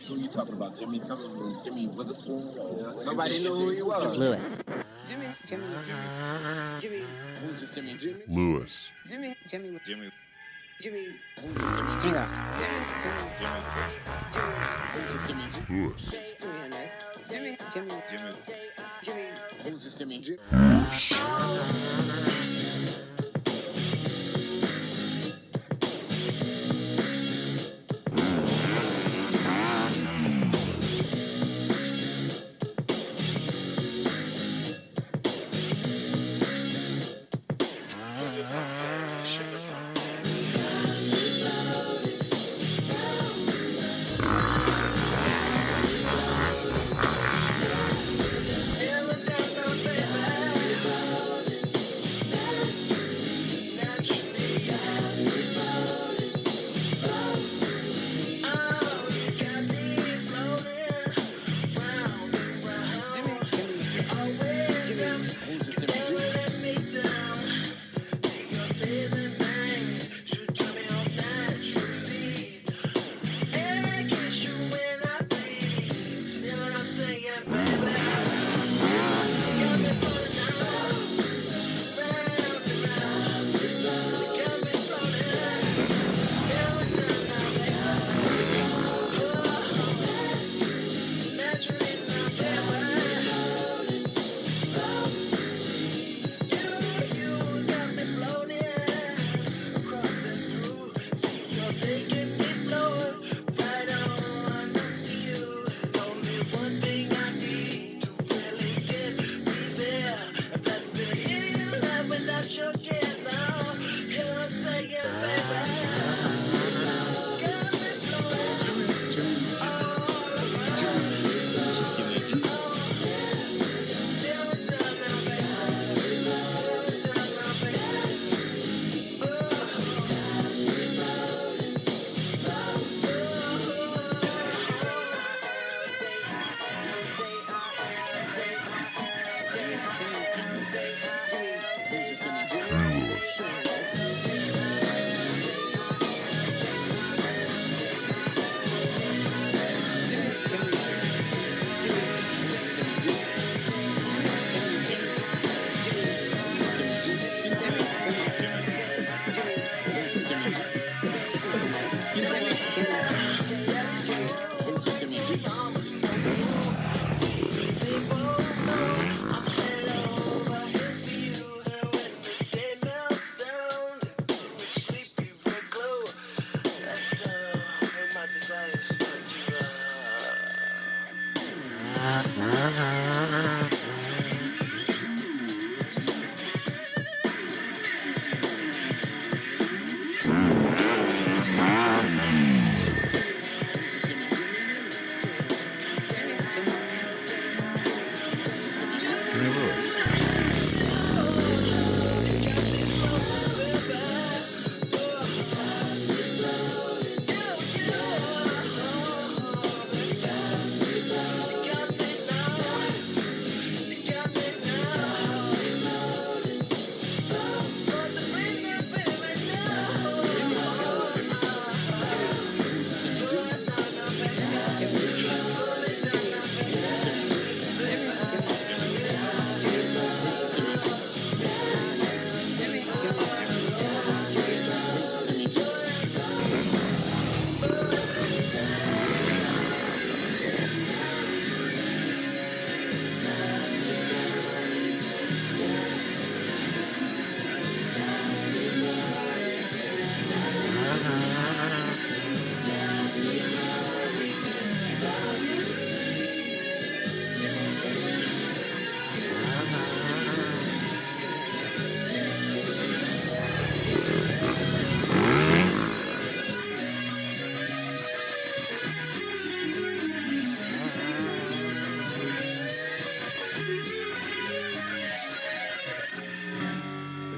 Who you talking about? Jimmy Witherspoon? Or Nobody knew who he was. Lewis. Who's this Jimmy? Lewis. Jimmy Who's this Jimmy? Lewis. Who's this Jimmy? Lewis. Who's this Jimmy?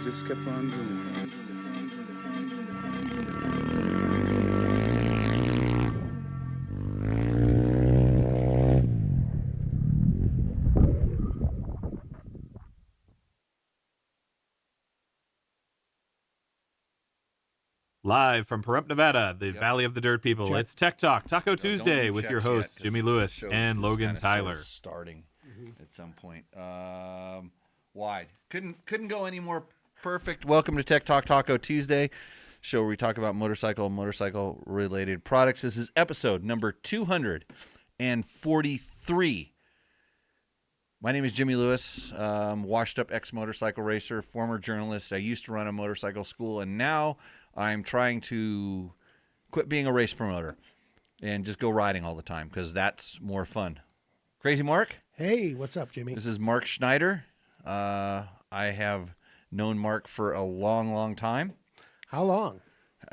Just kept on going. Live from Pahrump, Nevada, the Yep. Valley of the Dirt People. Check. It's Tech Talk, Taco No, Tuesday don't with your check yet, hosts, 'cause Jimmy the Lewis show and is Logan kinda Tyler. sort of starting at some point. Wide. Couldn't go any more perfect. Welcome to Tech Talk Taco Tuesday, show where we talk about motorcycle related products. This is episode number 243. My name is Jimmy Lewis, washed up ex-motorcycle racer, former journalist. I used to run a motorcycle school, and now I'm trying to quit being a race promoter and just go riding all the time because that's more fun. Crazy Mark? Hey, what's up, Jimmy? This is Mark Schneider. I have known Mark for a long, long time. How long?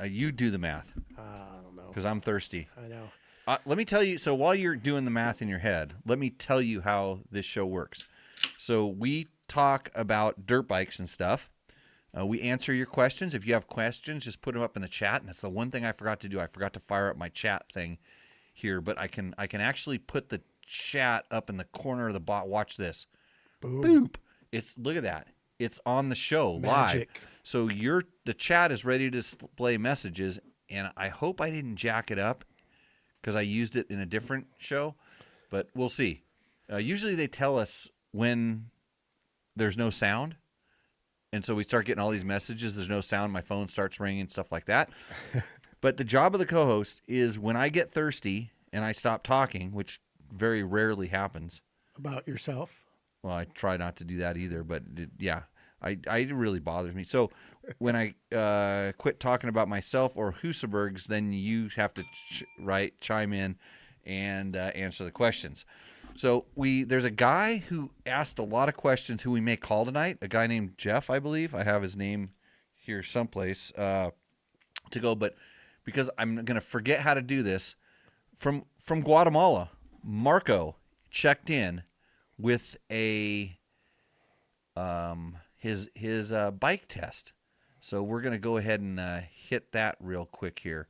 You do the math I don't know. because I'm thirsty. I know. Let me tell you, so while you're doing the math in your head, let me tell you how this show works. So we talk about dirt bikes and stuff. We answer your questions. If you have questions, just put them up in the chat. And that's the one thing I forgot to do. I forgot to fire up my chat thing here, but I can actually put the chat up in the corner of the bot. Watch this. Boom. Boop. Look at that. It's on the show Magic. live. So the chat is ready to display messages, and I hope I didn't jack it up because I used it in a different show, but we'll see. Usually they tell us when there's no sound, and so we start getting all these messages. There's no sound. My phone starts ringing, stuff like that. But the job of the co-host is when I get thirsty and I stop talking, which very rarely happens. About yourself? Well, I try not to do that either, but it really bothers me. So when I quit talking about myself or Husabergs, then you have to chime in and answer the questions. So there's a guy who asked a lot of questions who we may call tonight, a guy named Jeff, I believe. I have his name here someplace to go, but because I'm going to forget how to do this, from Guatemala, Marco checked in with his bike test. So we're going to go ahead and hit that real quick here.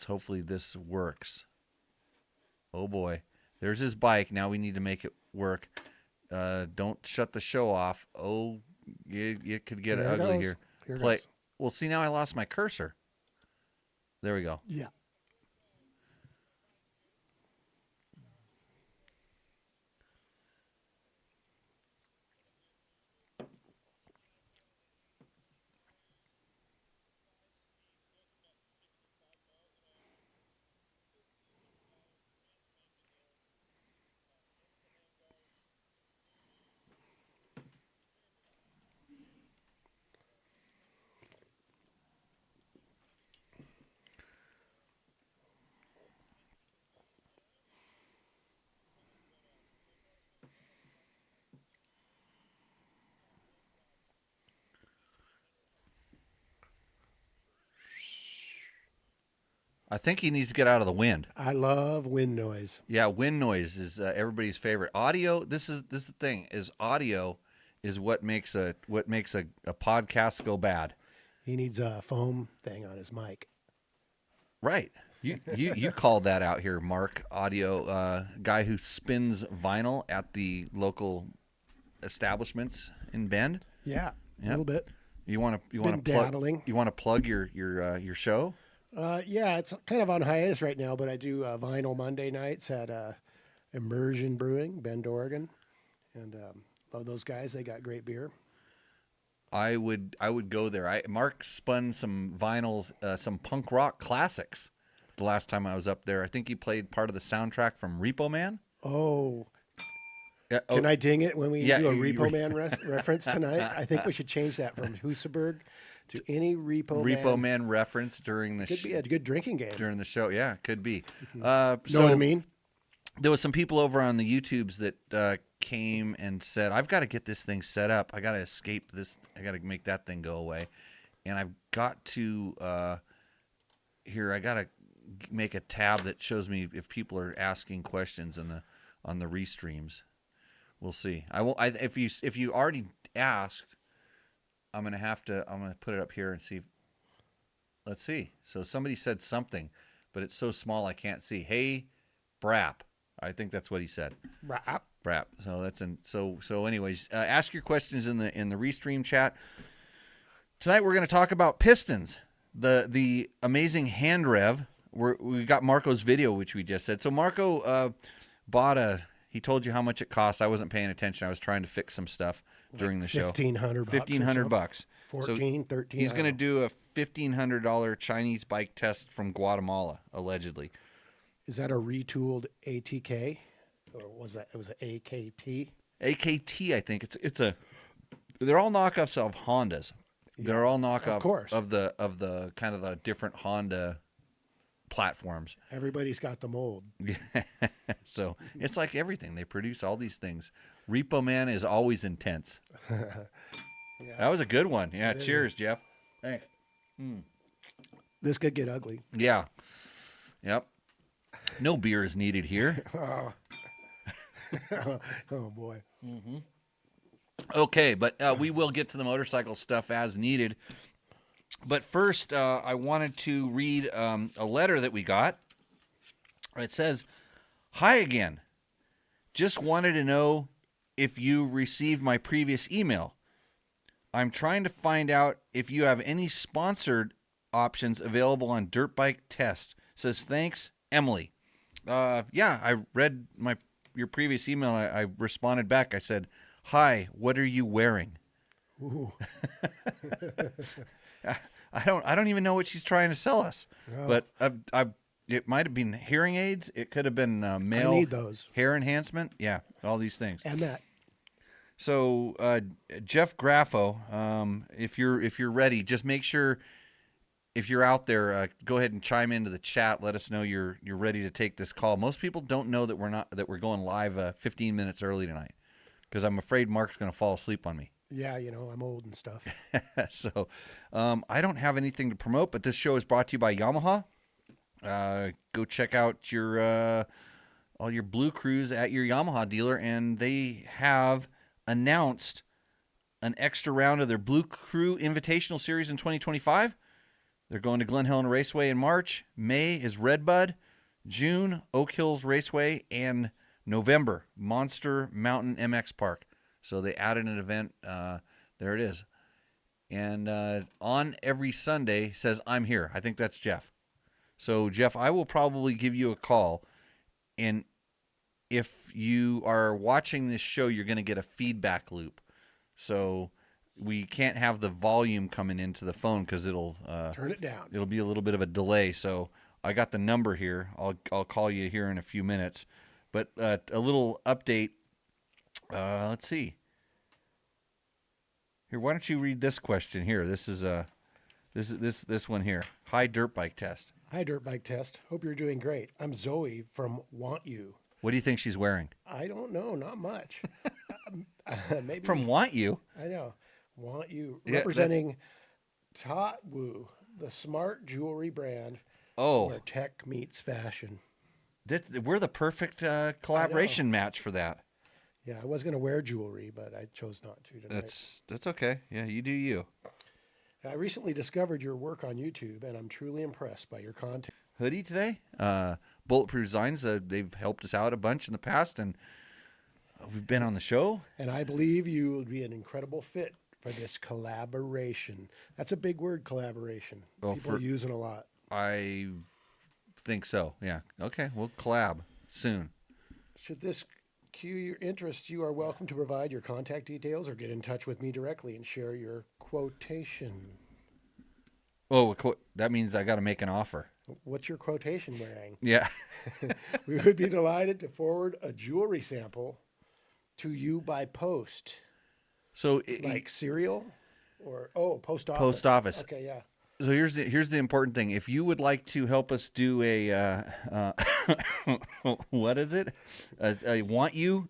Hopefully this works. Oh boy, there's his bike. Now we need to make it work. Don't shut the show off. Oh, it could get ugly here. Play. Goes. Well, see, now I lost my cursor. There we go. Yeah. I think he needs to get out of the wind. I love wind noise. Yeah, wind noise is everybody's favorite. Audio. This is the thing. Is audio is what makes a podcast go bad. He needs a foam thing on his mic. Right. You called that out here, Mark. Audio guy who spins vinyl at the local establishments in Bend. Yeah, Yep. a little bit. You want to plug dabbling. You want to plug your show? Yeah, it's kind of on hiatus right now, but I do vinyl Monday nights at Immersion Brewing, Bend, Oregon, and love those guys. They got great beer. I would go there. Mark spun some vinyls, some punk rock classics. The last time I was up there, I think he played part of the soundtrack from Repo Man. Oh, Yeah, can I ding it when we Yeah, do a you- Repo Man reference tonight? I think we should change that from Husaberg to any Repo Man reference during the Could be a good drinking game. during the show? Yeah, could be. Know what I mean? There was some people over on the YouTubes that came and said, "I've got to get this thing set up. I got to escape this. I got to make that thing go away." And I've got to here. I got to make a tab that shows me if people are asking questions on the restreams. We'll see. I won't. If you already asked, I'm gonna put it up here and see. Let's see. So somebody said something, but it's so small I can't see. Hey, Brap. I think that's what he said. Brap. So that's so anyways, ask your questions in the restream chat. Tonight we're going to talk about pistons. the amazing hand rev. We got Marco's video, which we just said. So Marco bought he told you how much it cost. I wasn't paying attention. I was trying to fix some stuff during the show. $1,500. $1,500. 14, 13. He's going to do a $1,500 Chinese bike test from Guatemala, allegedly. Is that a retooled ATK, or was that? It was an AKT. AKT, I think they're all knockoffs of Hondas. They're all knockoffs of the kind of the different Honda platforms. Everybody's got the mold. So it's like everything. They produce all these things. Repo Man is always intense. That was a good one. Yeah, cheers, Jeff. Thanks. This could get ugly. Yeah. Yep. No beer is needed here. Oh boy. Okay, but we will get to the motorcycle stuff as needed. But first, I wanted to read a letter that we got. It says, "Hi again. Just wanted to know if you received my previous email. I'm trying to find out if you have any sponsored options available on Dirt Bike Test. Says, thanks, Emily." Yeah, I read your previous email. I responded back. I said, "Hi, what are you wearing?" Ooh. I don't even know what she's trying to sell us. No. But it might have been hearing aids. It could have been male I need those. hair enhancement. Yeah, all these things. And that. So Jeff Graffo, if you're ready, just make sure if you're out there, go ahead and chime into the chat. Let us know you're ready to take this call. Most people don't know that we're going live 15 minutes early tonight because I'm afraid Mark's going to fall asleep on me. Yeah, I'm old and stuff. So I don't have anything to promote, but this show is brought to you by Yamaha. Go check out your all your Blue Crews at your Yamaha dealer, and they have announced an extra round of their Blue Crew Invitational Series in 2025. They're going to Glen Helen Raceway in March. May is Redbud. June, Oak Hills Raceway. And November, Monster Mountain MX Park. So they added an event. There it is. And on every Sunday says, "I'm here." I think that's Jeff. So, Jeff, I will probably give you a call. And if you are watching this show, you're going to get a feedback loop. So we can't have the volume coming into the phone because it'll turn it down. It'll be a little bit of a delay. So I got the number here. I'll call you here in a few minutes. But a little update. Let's see. Here, why don't you read this question here? This is this one here. Hi, Dirt Bike Test. Hi, Dirt Bike Test. Hope you're doing great. I'm Zoe from Want You. What do you think she's wearing? I don't know. Not much. Maybe From Want You? I know. Want You. Yeah, Representing Tatwu, the smart jewelry brand where tech meets fashion. We're the perfect collaboration match for that. Yeah, I was going to wear jewelry, but I chose not to tonight. That's okay. Yeah, you do you. I recently discovered your work on YouTube, and I'm truly impressed by your content. Hoodie today. Bulletproof Designs, they've helped us out a bunch in the past, and we've been on the show. And I believe you would be an incredible fit for this collaboration. That's a big word, collaboration. Well, People are using a lot. I think so, yeah. Okay, we'll collab soon. Should this cue your interest, you are welcome to provide your contact details or get in touch with me directly and share your quotation. Oh, that means I got to make an offer. What's your quotation wearing? Yeah. We would be delighted to forward a jewelry sample to you by post. So like cereal or post office. Post office. Okay, yeah. So here's the important thing. If you would like to help us do a what is it? A Want You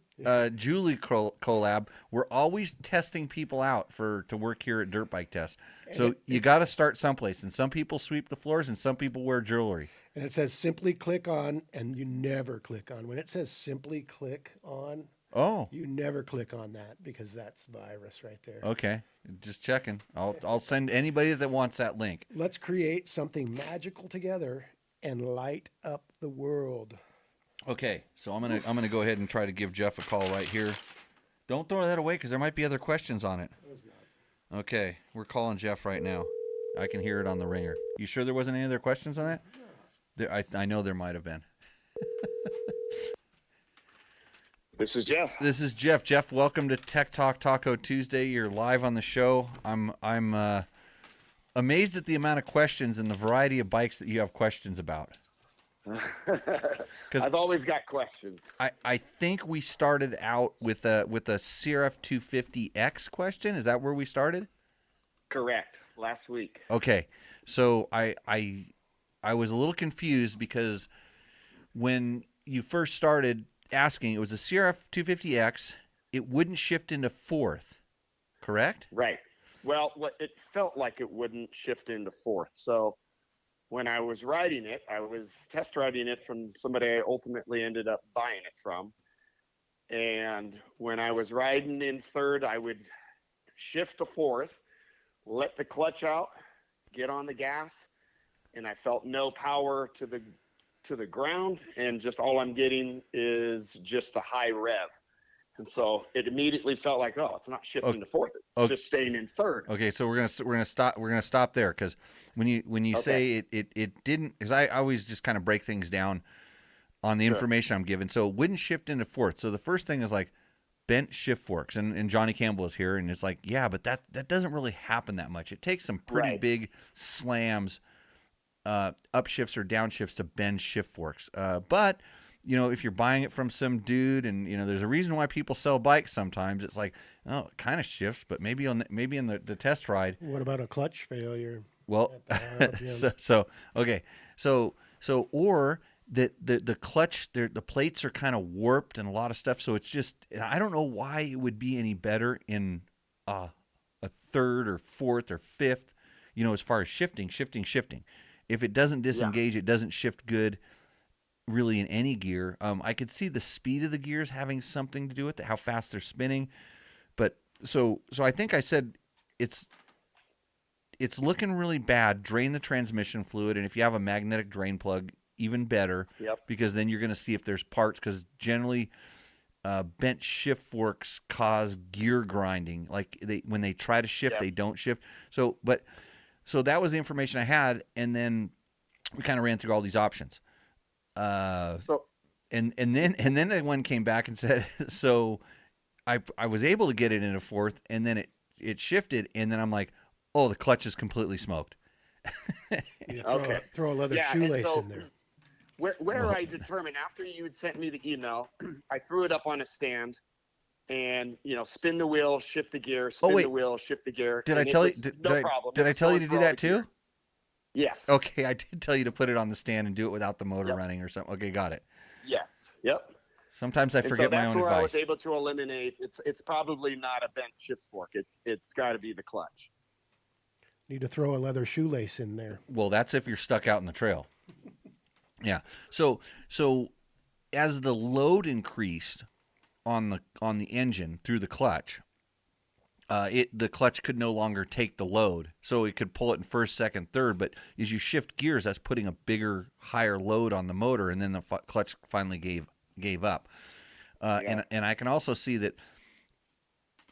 Julie collab. We're always testing people out to work here at Dirt Bike Test. So you got to start someplace. And some people sweep the floors, and some people wear jewelry. And it says simply click on, and you never click on. When it says simply click on, you never click on that because that's virus right there. Okay, just checking. I'll send anybody that wants that link. Let's create something magical together and light up the world. Okay, so I'm gonna go ahead and try to give Jeff a call right here. Don't throw that away because there might be other questions on it. Okay, we're calling Jeff right now. I can hear it on the ringer. You sure there wasn't any other questions on that? I know there might have been. This is Jeff. This is Jeff. Jeff, welcome to Tech Talk Taco Tuesday. You're live on the show. I'm amazed at the amount of questions and the variety of bikes that you have questions about. I've always got questions. I think we started out with a CRF 250X question. Is that where we started? Correct. Last week. Okay. So I was a little confused because when you first started asking, it was a CRF 250X. It wouldn't shift into fourth, correct? Right. Well, it felt like it wouldn't shift into fourth. So when I was riding it, I was test riding it from somebody I ultimately ended up buying it from. And when I was riding in third, I would shift to fourth, let the clutch out, get on the gas, and I felt no power to the ground, and just all I'm getting is just a high rev. And so it immediately felt like, oh, it's not shifting to fourth; it's just staying in third. Okay, so we're gonna stop there, because when you say it didn't, because I always just kind of break things down on the information I'm given. So it wouldn't shift into fourth. So the first thing is like bent shift forks, and Johnny Campbell is here, and it's like, yeah, but that doesn't really happen that much. It takes some pretty big slams, upshifts or downshifts to bend shift forks. But you know, if you're buying it from some dude, and you know, there's a reason why people sell bikes sometimes. It's like, oh, it kind of shifts, but maybe in the test ride. What about a clutch failure? Well, or the clutch, the plates are kind of warped and a lot of stuff. So it's just, I don't know why it would be any better in a third or fourth or fifth, you know, as far as shifting. If it doesn't disengage, it doesn't shift good really in any gear. I could see the speed of the gears having something to do with it, how fast they're spinning. But so I think I said it's looking really bad. Drain the transmission fluid, and if you have a magnetic drain plug, even better. Yep. Because then you're going to see if there's parts, because generally bent shift forks cause gear grinding. Like when they try to shift, they don't shift. So that was the information I had, and then we kind of ran through all these options. And then one came back and said, so I was able to get it into fourth, and then it shifted, and then I'm like, oh, the clutch is completely smoked. Throw a leather shoelace in there. Where I determined, after you had sent me the email, I threw it up on a stand, and you know, spin the wheel, shift the gear, the wheel, shift the gear. Did I tell you? Did I tell you to do that too? Gears. Yes. Okay, I did tell you to put it on the stand and do it without the motor running or something. Okay, got it. Yes. Yep. Sometimes I forget my own advice. That's where I was able to eliminate. It's probably not a bent shift fork. It's got to be the clutch. Need to throw a leather shoelace in there. Well, that's if you're stuck out in the trail. Yeah. So as the load increased on the engine through the clutch, the clutch could no longer take the load, so it could pull it in first, second, third. But as you shift gears, that's putting a bigger, higher load on the motor, and then the clutch finally gave up. And I can also see that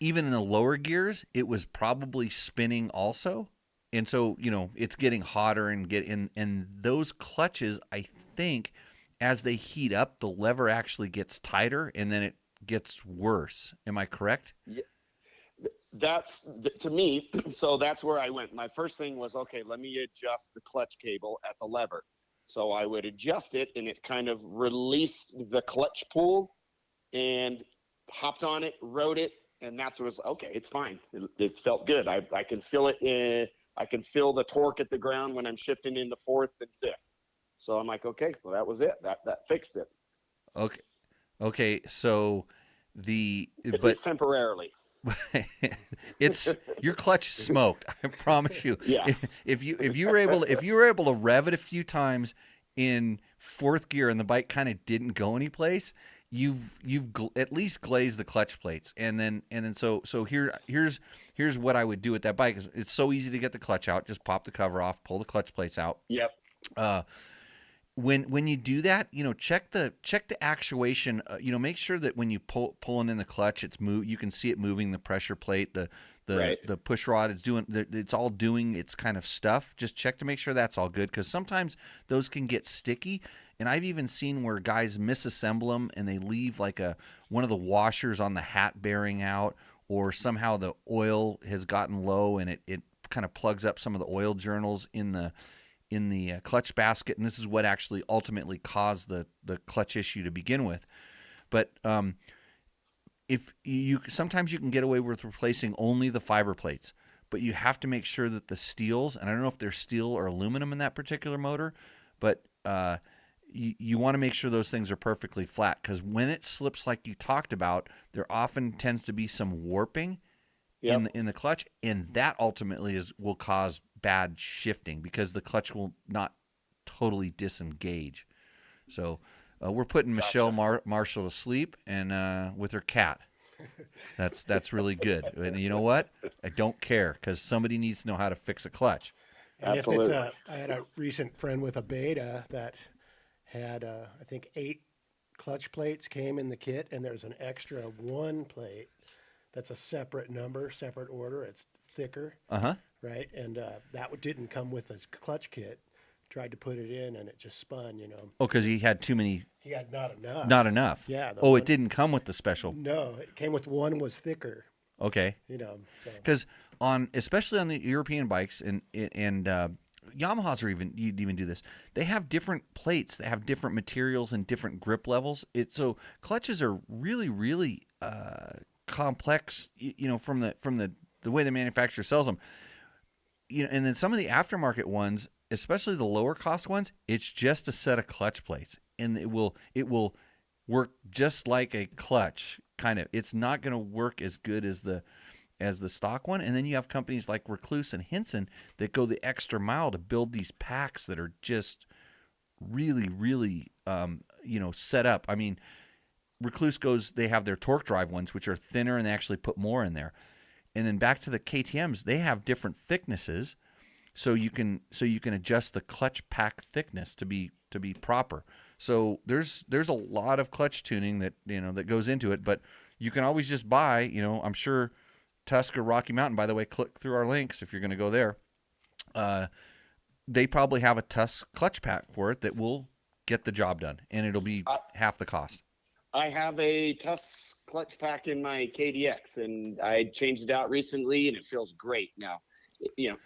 even in the lower gears, it was probably spinning also. And so, you know, it's getting hotter and those clutches, I think, as they heat up, the lever actually gets tighter, and then it gets worse. Am I correct? Yeah. That's to me. So that's where I went. My first thing was, okay, let me adjust the clutch cable at the lever. So I would adjust it, and it kind of released the clutch pull, and hopped on it, rode it, and that's what was okay. It's fine. It felt good. I can feel it. I can feel the torque at the ground when I'm shifting into fourth and fifth. So I'm like, okay, well, that was it. That fixed it. Okay. So at least temporarily. It's your clutch is smoked. I promise you. Yeah. If you were able to rev it a few times in fourth gear and the bike kind of didn't go anyplace, you've at least glazed the clutch plates. And then so here's what I would do with that bike. It's so easy to get the clutch out. Just pop the cover off, pull the clutch plates out. Yep. When you do that, you know, check the actuation. You know, make sure that when you pulling in the clutch, you can see it moving the pressure plate, the Right. the push rod is doing, it's all doing its kind of stuff. Just check to make sure that's all good, because sometimes those can get sticky. And I've even seen where guys misassemble them and they leave like one of the washers on the hat bearing out, or somehow the oil has gotten low and it kind of plugs up some of the oil journals in the clutch basket, and this is what actually ultimately caused the clutch issue to begin with. But if you sometimes you can get away with replacing only the fiber plates, but you have to make sure that the steels, and I don't know if they're steel or aluminum in that particular motor, but you want to make sure those things are perfectly flat, because when it slips like you talked about, there often tends to be some warping in the clutch, and that ultimately will cause bad shifting because the clutch will not totally disengage. So we're putting Michelle Marshall to sleep and with her cat. That's really good. And you know what? I don't care, because somebody needs to know how to fix a clutch. And Absolutely. if I had a recent friend with a Beta that had, I think 8 clutch plates came in the kit, and there's an extra 1 plate that's a separate number, separate order. It's thicker, right? And that didn't come with his clutch kit. Tried to put it in, and it just spun, Oh, because he had too many. He had not enough. Not enough. Yeah. It didn't come with the special. No, it came with one was thicker. Okay. Because especially on the European bikes and Yamahas you'd even do this. They have different plates. They have different materials and different grip levels. So clutches are really, really complex. From the way the manufacturer sells them. And then some of the aftermarket ones, especially the lower cost ones, it's just a set of clutch plates, and it will work just like a clutch. Kind of, it's not going to work as good as the stock one. And then you have companies like Recluse and Hinson that go the extra mile to build these packs that are just really, really, set up. I mean, Recluse they have their torque drive ones, which are thinner, and they actually put more in there. And then back to the KTMs, they have different thicknesses, so you can adjust the clutch pack thickness to be proper. So there's a lot of clutch tuning that goes into it, but you can always just buy, I'm sure Tusk or Rocky Mountain, by the way, click through our links if you're going to go there. They probably have a Tusk clutch pack for it that will get the job done, and it'll be half the cost. I have a Tusk clutch pack in my KDX, and I changed it out recently, and it feels great now.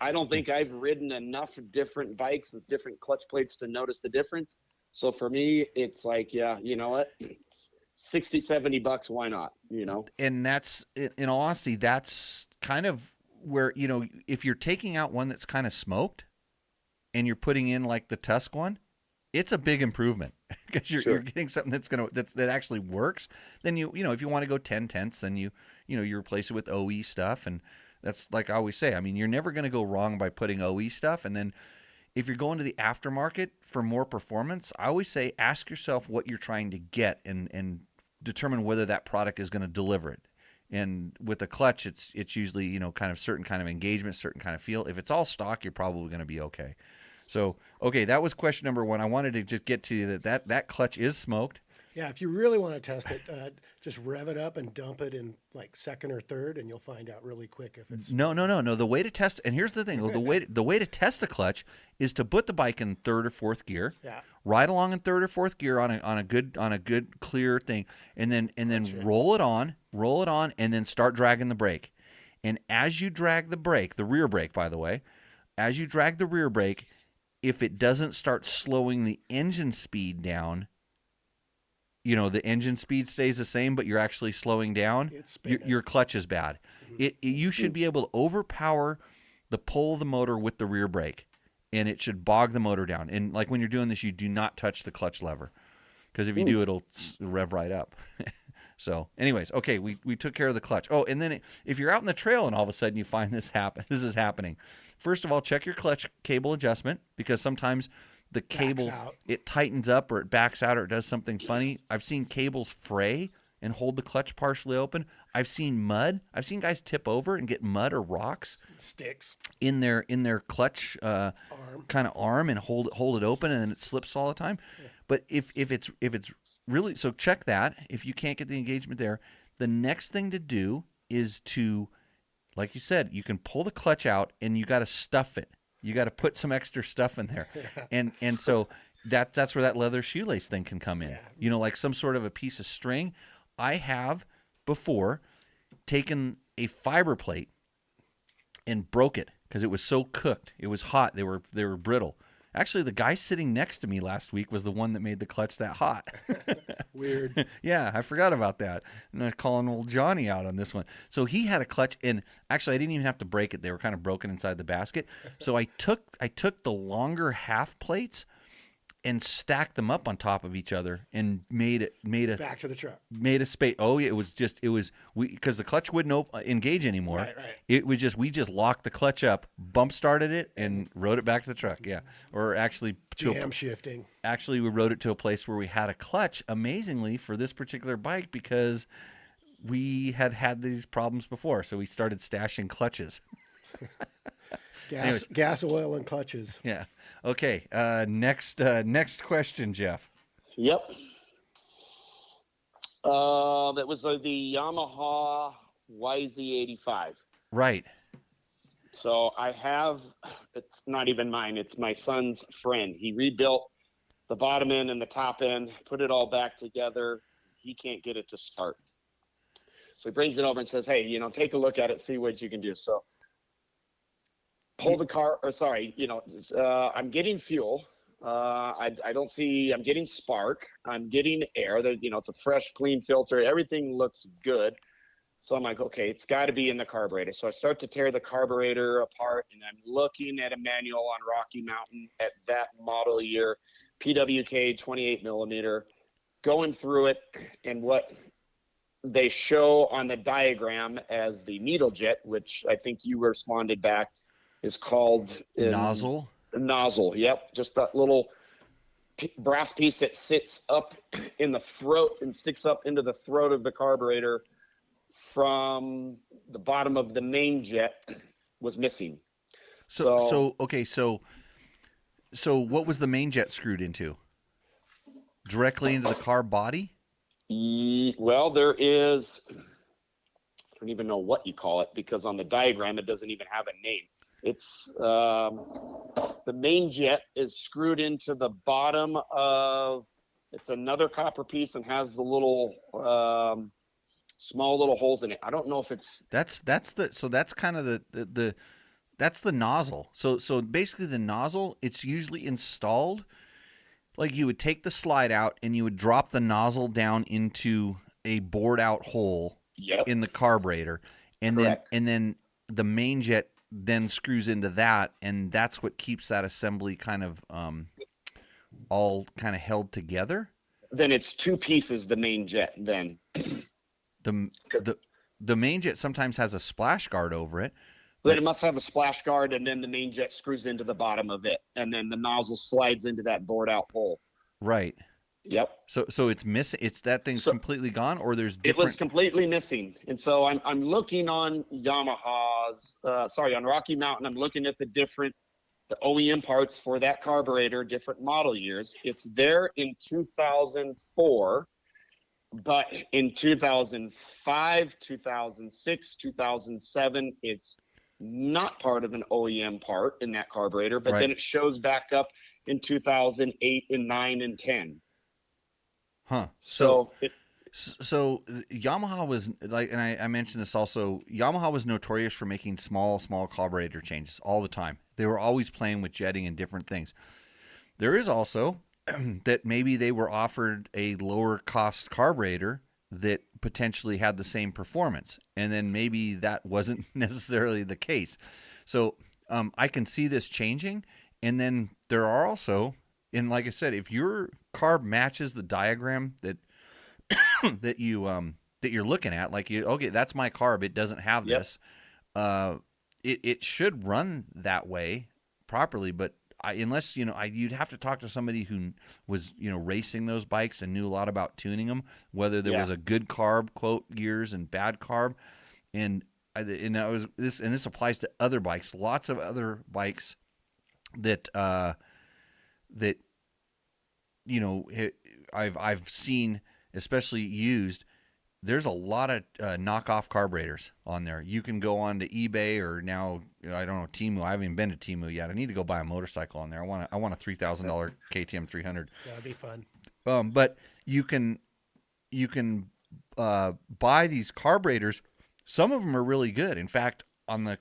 I don't think I've ridden enough different bikes with different clutch plates to notice the difference. So for me, it's like, yeah, you know what? It's $60-$70, why not? And that's, in all honesty, that's kind of where, if you're taking out one that's kind of smoked and you're putting in like the Tusk one, it's a big improvement, because you're getting something that actually works. Then if you want to go 10/10, then you replace it with OE stuff, and that's like I always say. I mean, you're never going to go wrong by putting OE stuff. And then if you're going to the aftermarket for more performance, I always say ask yourself what you're trying to get and determine whether that product is going to deliver it. And with the clutch, it's usually kind of certain kind of engagement, certain kind of feel. If it's all stock, you're probably going to be okay. So, okay, that was question number 1. I wanted to just get to you that clutch is smoked. Yeah, if you really want to test it, just rev it up and dump it in like second or third, and you'll find out really quick if it's. No. The way to test, and here's the thing: the way to test a clutch is to put the bike in 3rd or 4th gear. Yeah. Ride along in 3rd or 4th gear on a good clear thing, and then roll it on, and then start dragging the brake. And as you drag the brake, the rear brake, by the way, as you drag the rear brake, if it doesn't start slowing the engine speed down, the engine speed stays the same, but you're actually slowing down, your clutch is bad. Mm-hmm. You should be able to overpower the pull of the motor with the rear brake, and it should bog the motor down. And like when you're doing this, you do not touch the clutch lever, because if you do, it'll rev right up. So anyways, okay, we took care of the clutch. Oh, and then if you're out in the trail and all of a sudden you find this is happening, first of all, check your clutch cable adjustment, because sometimes the cable, it tightens up or it backs out or it does something funny. I've seen cables fray and hold the clutch partially open. I've seen mud. I've seen guys tip over and get mud or rocks, sticks in their clutch kind of arm and hold it open, and then it slips all the time. Yeah. But if it's really, so check that. If you can't get the engagement there, the next thing to do is to like you said, you can pull the clutch out and you got to stuff it. You got to put some extra stuff in there. And so that's where that leather shoelace thing can come in. Yeah. You know, like some sort of a piece of string. I have before taken a fiber plate and broke it because it was so cooked. It was hot. They were brittle. Actually, the guy sitting next to me last week was the one that made the clutch that hot. Weird. Yeah, I forgot about that. And I'm calling old Johnny out on this one. So he had a clutch, and actually I didn't even have to break it. They were kind of broken inside the basket. So I took the longer half plates and stacked them up on top of each other and made a Back to the truck. made a space. Oh, it was because the clutch wouldn't engage anymore. Right. It was just we just locked the clutch up, bump started it, and rode it back to the truck. Yeah, or actually Jam shifting. Actually, we rode it to a place where we had a clutch. Amazingly, for this particular bike, because we had these problems before, so we started stashing clutches. Gas, oil, and clutches. Yeah. Okay. Next question, Jeff. Yep. That was the Yamaha YZ85. Right. So it's not even mine. It's my son's friend. He rebuilt the bottom end and the top end, put it all back together. He can't get it to start. So he brings it over and says, hey, take a look at it, see what you can do. So pull the car, I'm getting fuel. I'm getting spark. I'm getting air. It's a fresh, clean filter. Everything looks good. So I'm like, okay, it's got to be in the carburetor. So I start to tear the carburetor apart, and I'm looking at a manual on Rocky Mountain at that model year, PWK 28 millimeter, going through it, and what they show on the diagram as the needle jet, which I think you responded back, is called Nozzle. Nozzle. Yep. Just that little brass piece that sits up in the throat and sticks up into the throat of the carburetor from the bottom of the main jet was missing. So what was the main jet screwed into? Directly into the car body? Well, there is, I don't even know what you call it, because on the diagram it doesn't even have a name. It's the main jet is screwed into the bottom of, it's another copper piece and has the little small little holes in it. I don't know if it's that's kind of the that's the nozzle. So basically the nozzle, it's usually installed like you would take the slide out and you would drop the nozzle down into a bored out hole in the carburetor, and Correct. then the main jet then screws into that, and that's what keeps that assembly kind of all kind of held together. Then it's two pieces, the main jet. Then the main jet sometimes has a splash guard over it. Then it must have a splash guard, and then the main jet screws into the bottom of it, and then the nozzle slides into that bored out hole. Right. Yep. So it's missing. It's that thing's completely gone, or there's different. It was completely missing, and so I'm looking on Yamaha's, on Rocky Mountain. I'm looking at the OEM parts for that carburetor, different model years. It's there in 2004, but in 2005, 2006, 2007, it's not part of an OEM part in that carburetor, but then it shows back up in 2008 and 9 and 10. Huh. So Yamaha was like, and I mentioned this also, Yamaha was notorious for making small carburetor changes all the time. They were always playing with jetting and different things. There is also that maybe they were offered a lower cost carburetor that potentially had the same performance, and then maybe that wasn't necessarily the case. So I can see this changing, and then there are also, and like I said, if your carb matches the diagram that that you're looking at, like okay, that's my carb, it doesn't have this, it should run that way properly, but unless you'd have to talk to somebody who was racing those bikes and knew a lot about tuning them, whether there was a good carb quote years and bad carb, and that was this, and this applies to other bikes, lots of other bikes that I've seen, especially used. there's a lot of knockoff carburetors on there. You can go on to eBay or now I don't know Temu. I haven't even been to Temu yet. I need to go buy a motorcycle on there. I want a $3,000 KTM 300. That'd be fun. But you can buy these carburetors. Some of them are really good. In fact, on the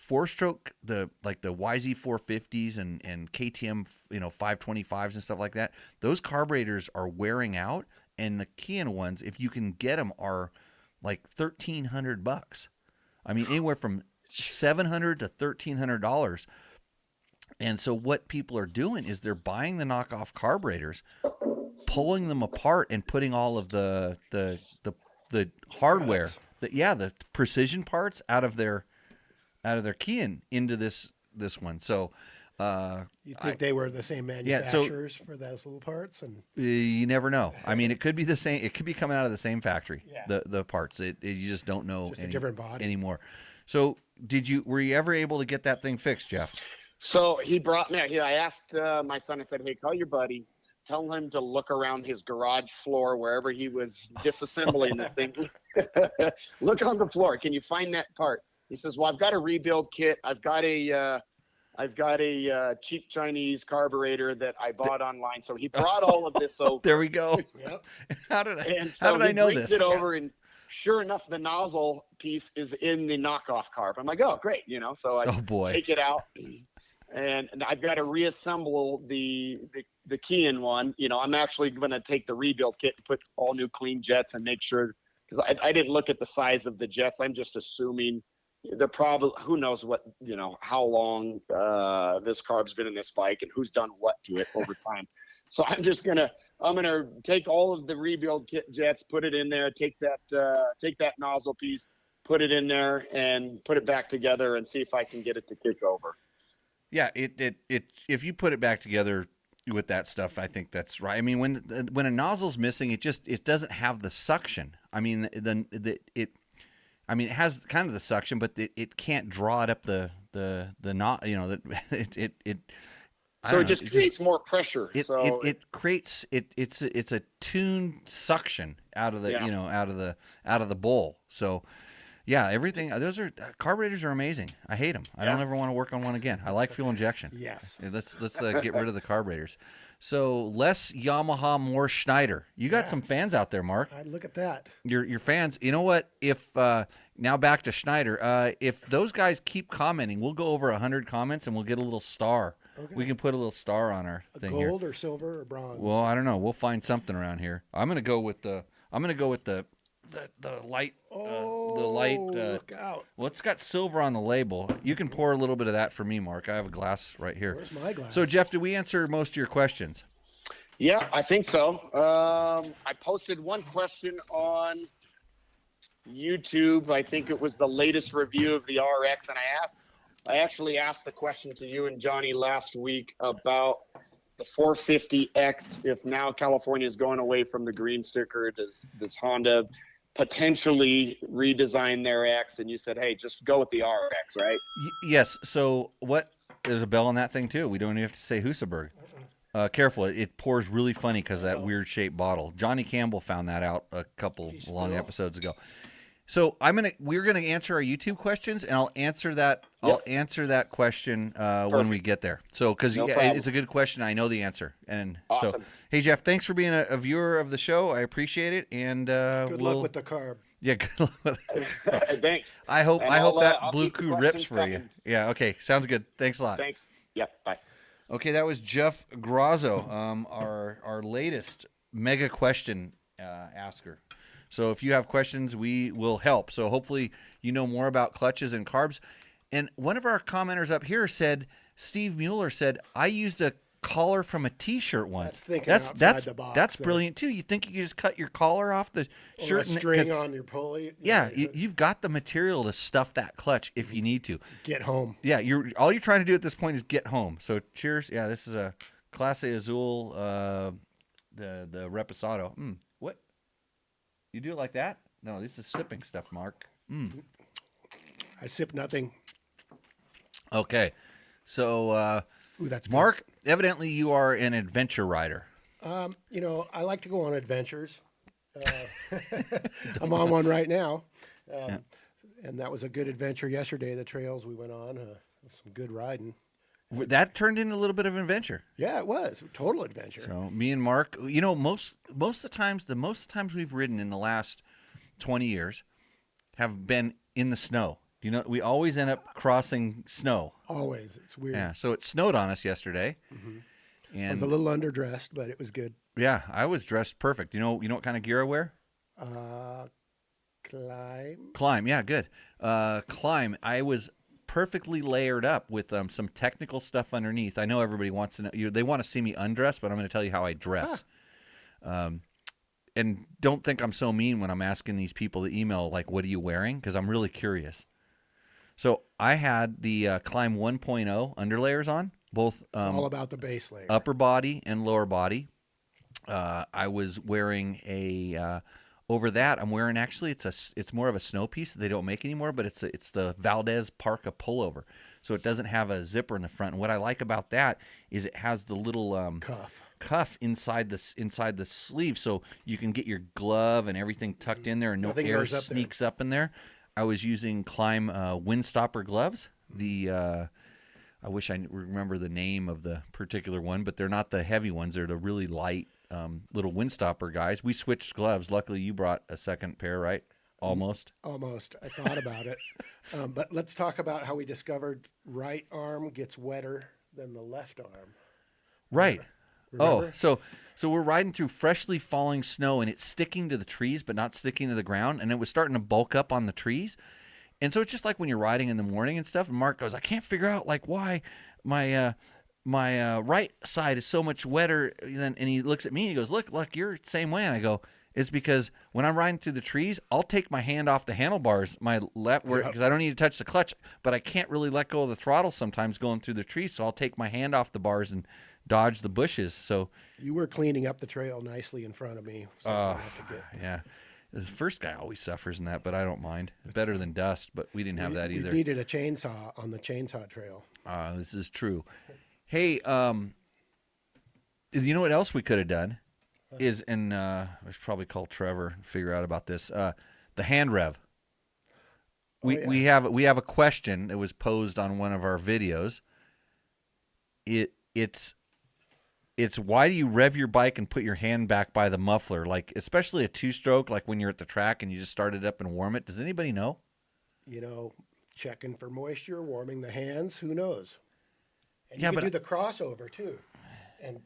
4-stroke, the YZ450s and KTM 525s and stuff like that, those carburetors are wearing out. And the Kian ones, if you can get them, are like $1,300. I mean, anywhere from $700 to $1,300. And so what people are doing is they're buying the knockoff carburetors, pulling them apart, and putting all of the hardware, the precision parts out of their Kian into this one. So. You think they were the same manufacturers for those little parts, and you never know. I mean, it could be the same. It could be coming out of the same factory. Yeah. The parts. You just don't know. Just a different body anymore. So, were you ever able to get that thing fixed, Jeff? So he brought me. I asked my son. I said, "Hey, call your buddy. Tell him to look around his garage floor wherever he was disassembling this thing. Look on the floor. Can you find that part?" He says, "Well, I've got a rebuild kit. I've got a cheap Chinese carburetor that I bought online." So he brought all of this over. There we go. Yep. How did I know brings this? It over, and sure enough, the nozzle piece is in the knockoff carb. I'm like, oh, great, So I take it out, and I've got to reassemble the Kian one. I'm actually going to take the rebuild kit and put all new clean jets and make sure, because I didn't look at the size of the jets. I'm just assuming. Who knows what, how long this carb's been in this bike and who's done what to it over time. So I'm gonna take all of the rebuild kit jets, put it in there, take that nozzle piece, put it in there, and put it back together and see if I can get it to kick over. Yeah, if you put it back together with that stuff, I think that's right. I mean, when a nozzle's missing, it doesn't have the suction. I mean, it has kind of the suction, but it can't draw it up the knot. So it just creates more pressure. It's a tuned suction out of the out of the bowl. So yeah, everything. Carburetors are amazing. I hate them. I don't ever want to work on one again. I like fuel injection. Yes. Let's get rid of the carburetors. So less Yamaha, more Schneider. You got some fans out there, Mark. I'd look at that. Your fans. You know what? If now back to Schneider. If those guys keep commenting, we'll go over 100 comments and we'll get a little star. Okay. We can put a little star on our thing here. Gold or silver or bronze? Well, I don't know. We'll find something around here. I'm gonna go with the light. The light. Look out. Well, it's got silver on the label. You can pour a little bit of that for me, Mark. I have a glass right here. Where's my glass? So, Jeff, did we answer most of your questions? Yeah, I think so. I posted one question on YouTube. I think it was the latest review of the RX, and I actually asked the question to you and Johnny last week about the 450X. If now California is going away from the green sticker, does Honda potentially redesign their X? And you said, hey, just go with the RX, right? Yes. So there's a bell on that thing too. We don't even have to say Husaberg. Careful, it pours really funny because of that weird shaped bottle. Johnny Campbell found that out a couple long episodes ago. So we're gonna answer our YouTube questions, and I'll answer that. Yep. I'll answer that question when we get there. So because it's a good question, I know the answer. And awesome. So, hey Jeff, thanks for being a viewer of the show. I appreciate it. And good luck with the carb. Yeah, good luck with it. Thanks. I hope that I'll Blue Coup rips for coming. you. Yeah. Okay. Sounds good. Thanks a lot. Thanks. Yep. Bye. Okay, that was Jeff Grazzo, our latest mega question asker. So if you have questions, we will help. So hopefully you know more about clutches and carbs. And one of our commenters up here said, Steve Mueller said, I used a collar from a T-shirt once. That's the box. That's brilliant too. You think you could just cut your collar off the shirt? Or a string on your pulley. Yeah, you've got the material to stuff that clutch if you need to. Get home. Yeah, all you're trying to do at this point is get home. So cheers. Yeah, this is a Clase Azul, the Reposado. What? You do it like that? No, this is sipping stuff, Mark. I sip nothing. Okay, so Ooh, that's Mark. Evidently, you are an adventure rider. I like to go on adventures, I'm on one right now. And that was a good adventure yesterday, the trails we went on. Some good riding. That turned into a little bit of an adventure. Yeah, it was. Total adventure. So me and Mark, most of the times we've ridden in the last 20 years have been in the snow. We always end up crossing snow. Always. It's weird. Yeah, so it snowed on us yesterday. Mm-hmm. And I was a little underdressed, but it was good. Yeah, I was dressed perfect. You know what kind of gear I wear? Climb, yeah, good. Climb. I was perfectly layered up with some technical stuff underneath. I know everybody wants to know. They want to see me undressed, but I'm going to tell you how I dress. And don't think I'm so mean when I'm asking these people to email, like, what are you wearing? Because I'm really curious. So I had the Climb 1.0 underlayers on, both It's all about the base layer. upper body and lower body. I was wearing a over that. I'm wearing it's more of a snow piece that they don't make anymore, but it's the Valdez Parka pullover, so it doesn't have a zipper in the front. And what I like about that is it has the little cuff inside the sleeve, so you can get your glove and everything tucked in there, and Nothing air goes up sneaks up in there. I was using Climb Windstopper gloves. I wish I remember the name of the particular one, but they're not the heavy ones. They're the really light little Windstopper guys. We switched gloves. Luckily, you brought a second pair, right? Almost. Almost. I thought about it. But let's talk about how we discovered right arm gets wetter than the left arm. Right. Remember? Oh, so we're riding through freshly falling snow, and it's sticking to the trees but not sticking to the ground, and it was starting to bulk up on the trees. And so it's just like when you're riding in the morning and stuff, and Mark goes, I can't figure out like why my right side is so much wetter than, and he looks at me and he goes, look, you're the same way. And I go, it's because when I'm riding through the trees, I'll take my hand off the handlebars, my left, because I don't need to touch the clutch, but I can't really let go of the throttle sometimes going through the trees, so I'll take my hand off the bars and dodge the bushes. So you were cleaning up the trail nicely in front of me. So I didn't have to get... Yeah. The first guy always suffers in that, but I don't mind. Better than dust, but we didn't have that either. We needed a chainsaw on the chainsaw trail. This is true. Hey, you know what else we could have done? Is, and I should probably call Trevor and figure out about this. The hand rev. We have a question that was posed on one of our videos. It's why do you rev your bike and put your hand back by the muffler, like especially a two-stroke, like when you're at the track and you just start it up and warm it? Does anybody know? Checking for moisture, warming the hands. Who knows? And Yeah, you but can do the crossover too, and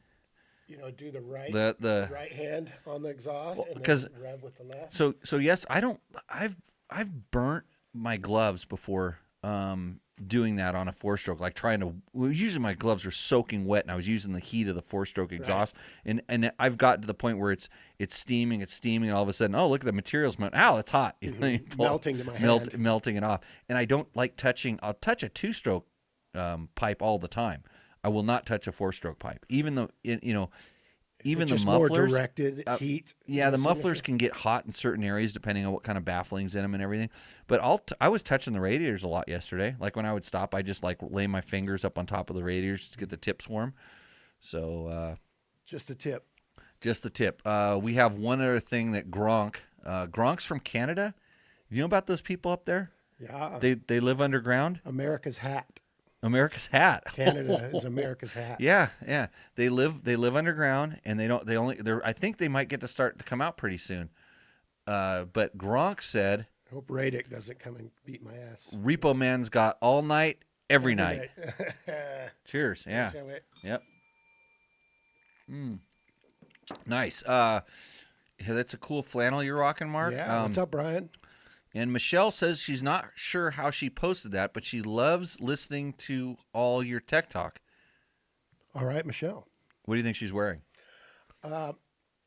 do the right the right hand on the exhaust, and because then rev with the left. So yes, I've burnt my gloves before doing that on a four-stroke, like usually my gloves are soaking wet, and I was using the heat of the four-stroke exhaust, right. and I've gotten to the point where it's steaming, and all of a sudden, oh, look at the materials, ow, it's hot. Melting to my hand. Melting it off. And I don't like I'll touch a two-stroke pipe all the time. I will not touch a four-stroke pipe, even though, even the mufflers, more directed heat. Yeah, the mufflers can get hot in certain areas depending on what kind of baffling's in them and everything. But I was touching the radiators a lot yesterday. Like when I would stop, I just lay my fingers up on top of the radiators to get the tips warm. So just the tip. Just the tip. We have one other thing that Gronk's from Canada. You know about those people up there? Yeah. They live underground. America's hat. America's hat. Canada is America's hat. Yeah. They live underground, and I think they might get to start to come out pretty soon. But Gronk said, I hope Radic doesn't come and beat my ass. Repo Man's got all night, every night. Cheers. Yeah. Yep. Nice. That's a cool flannel you're rocking, Mark. Yeah. What's up, Brian? And Michelle says she's not sure how she posted that, but she loves listening to all your tech talk. All right, Michelle. What do you think she's wearing?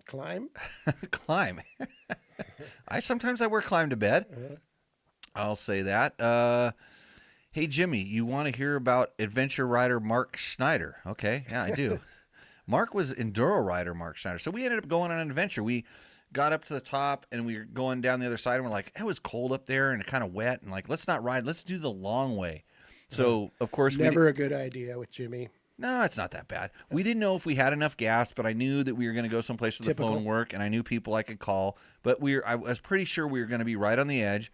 Climb. Climb. Sometimes I wear Climb to bed. I'll say that. Hey, Jimmy, you want to hear about adventure rider Mark Schneider? Okay, yeah, I do. Mark was enduro rider Mark Schneider. So we ended up going on an adventure. We got up to the top, and we were going down the other side, and we're like, it was cold up there and kind of wet, and let's not ride. Let's do the long way. So, of course, never a good idea with Jimmy. No, it's not that bad. We didn't know if we had enough gas, but I knew that we were going to go someplace where the Typical. phone worked, and I knew people I could call. But I was pretty sure we were going to be right on the edge.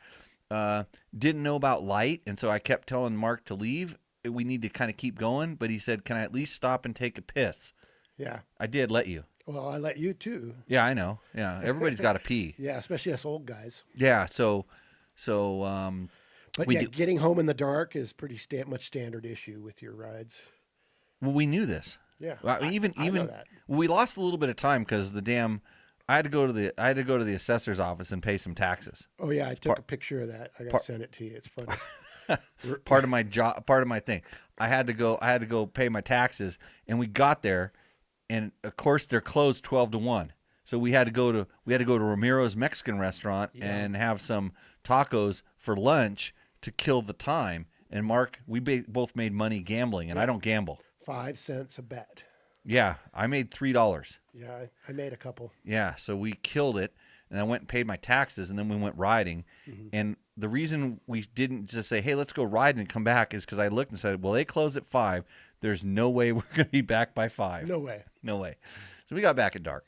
Didn't know about light, and so I kept telling Mark to leave. We need to kind of keep going, but he said, "Can I at least stop and take a piss?" Yeah. I did let you. Well, I let you too. Yeah, I know. Yeah, everybody's got to pee. Yeah, especially us old guys. Yeah, so But We yeah, do- getting home in the dark is pretty much standard issue with your rides. well, we knew this. Yeah. Well, I know that. we lost a little bit of time because I had to go to the assessor's office and pay some taxes. Oh yeah, I took a picture of that. I gotta send it to you. It's funny. Part of my job, part of my thing. I had to go pay my taxes, and we got there, and of course they're closed 12 to 1. So we had to go to Ramiro's Mexican restaurant and have some tacos for lunch to kill the time. And Mark, we both made money gambling, and I don't gamble. 5 cents a bet. Yeah, I made $3. Yeah, I made a couple. Yeah, so we killed it, and I went and paid my taxes, and then we went riding. And the reason we didn't just say, "Hey, let's go ride and come back," is because I looked and said, "Well, they close at 5. There's no way we're going to be back by 5. No way. No way." So we got back at dark.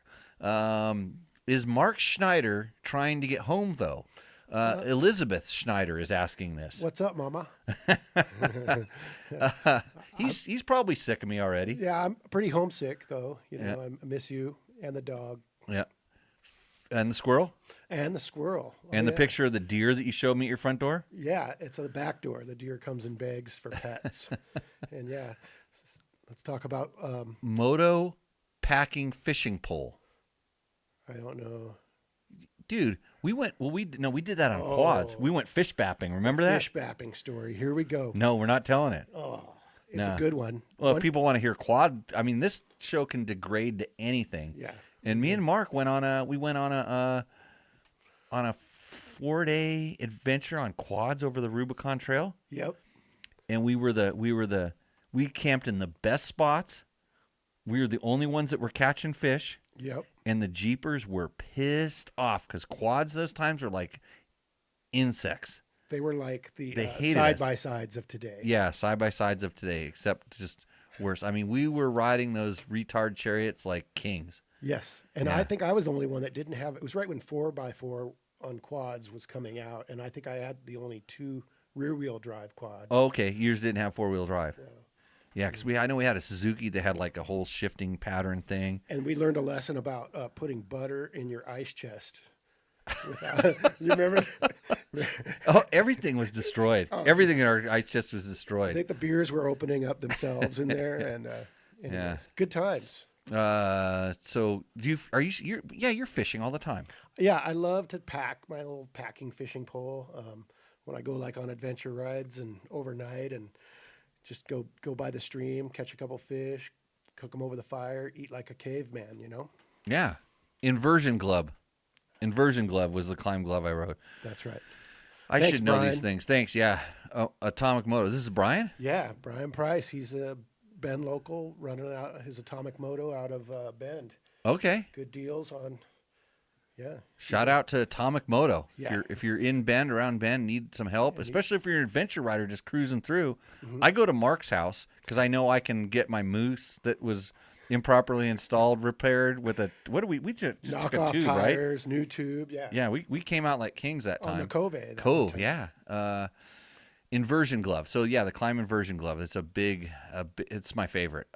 Is Mark Schneider trying to get home though? Elizabeth Schneider is asking this. What's up, Mama? He's probably sick of me already. Yeah, I'm pretty homesick though. You know, I miss you and the dog Yeah. And the squirrel? and the squirrel. Oh, And the yeah. picture of the deer that you showed me at your front door? Yeah, it's at the back door. The deer comes in bags for pets. And yeah, let's talk about. Moto packing fishing pole. I don't know. Dude, we did that on quads. We went fish bapping. Remember that? Fish bapping story. Here we go. No, we're not telling it. Oh, it's No. a good one. Well, if people want to hear quad, I mean, this show can degrade to anything. Yeah. And me and Mark went on a 4-day adventure on quads over the Rubicon Trail, Yep. and we camped in the best spots. We were the only ones that were catching fish, Yep. and the Jeepers were pissed off because quads those times were like insects. They were like the They hated side us. by sides of today. Yeah, side by sides of today, except just worse. I mean, we were riding those retard chariots like kings. Yes. And Yeah. I think I was the only one that didn't have it. Was right when 4x4 on quads was coming out. And I think I had the only 2 rear wheel drive quad. Oh, okay, yours didn't have 4-wheel drive. Yeah, because I know we had a Suzuki that had like a whole shifting pattern thing. And we learned a lesson about putting butter in your ice chest. You remember? Oh, everything was destroyed. Everything in our ice chest was I destroyed. think the beers were opening up themselves in there. And anyways, good times. So you're fishing all the time. Yeah, I love to pack my little packing fishing pole when I go like on adventure rides and overnight and just go by the stream, catch a couple fish, cook them over the fire, eat like a caveman, you know? Yeah. Inversion glove. Inversion glove was the climb glove I rode. That's right. I Thanks, should know these Brian. things. Thanks. Yeah. Oh, Atomic Moto. This is Brian? Yeah, Brian Price. He's a Bend local, running out his Atomic Moto out of Bend. Okay. Good deals on, yeah. Shout out to Atomic Moto. Yeah. If you're in Bend, around Bend, need some help, especially if you're an adventure rider just cruising through. Mm-hmm. I go to Mark's house because I know I can get my moose that was improperly installed repaired with a we just took a Knockoff tube, right? tires, new tube, yeah. Yeah, we came out like kings that time. On the Cove. that Cove, time. yeah. Inversion glove. So yeah, the climb inversion glove. It's it's my favorite.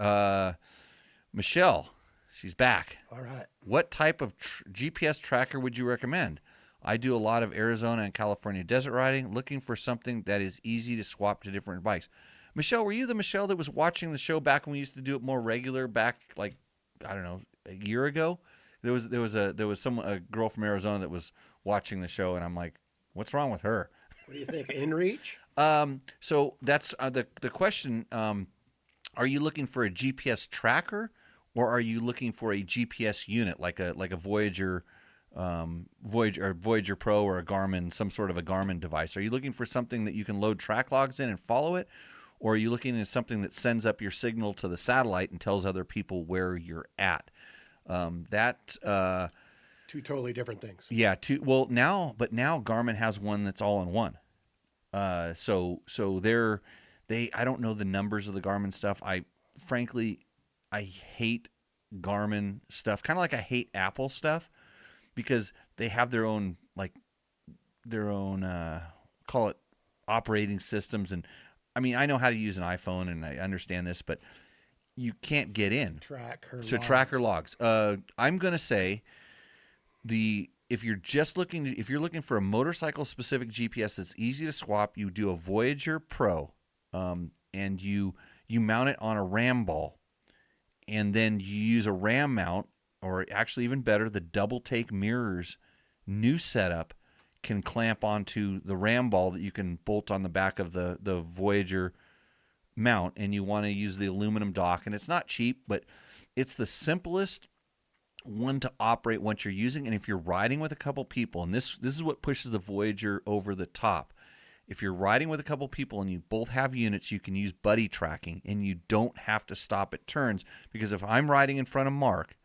Michelle, she's back. All right. What type of GPS tracker would you recommend? I do a lot of Arizona and California desert riding, looking for something that is easy to swap to different bikes. Michelle, were you the Michelle that was watching the show back when we used to do it more regular? Back like I don't know, a year ago. There was a girl from Arizona that was watching the show, and I'm like, what's wrong with her? What do you think? InReach? So that's the question. Are you looking for a GPS tracker, or are you looking for a GPS unit like a Voyager, Voyager Pro or a Garmin, some sort of a Garmin device? Are you looking for something that you can load track logs in and follow it, or are you looking at something that sends up your signal to the satellite and tells other people where you're at? Two totally different things. Yeah. Now Garmin has one that's all in one. So I don't know the numbers of the Garmin stuff. frankly, I hate Garmin stuff, kind of like I hate Apple stuff, because they have their own call it operating systems. And I mean, I know how to use an iPhone and I understand this, but you can't get in. Tracker logs. I'm going to say if you're looking for a motorcycle specific GPS that's easy to swap, you do a Voyager Pro, and you mount it on a ram ball, and then you use a ram mount, or actually even better, the double take mirrors new setup can clamp onto the ram ball that you can bolt on the back of the Voyager mount, and you want to use the aluminum dock, and it's not cheap, but it's the simplest one to operate once you're using. And if you're riding with a couple people, and this is what pushes the Voyager over the top, if you're riding with a couple people and you both have units, you can use buddy tracking, and you don't have to stop at turns, because if I'm riding in front of Mark,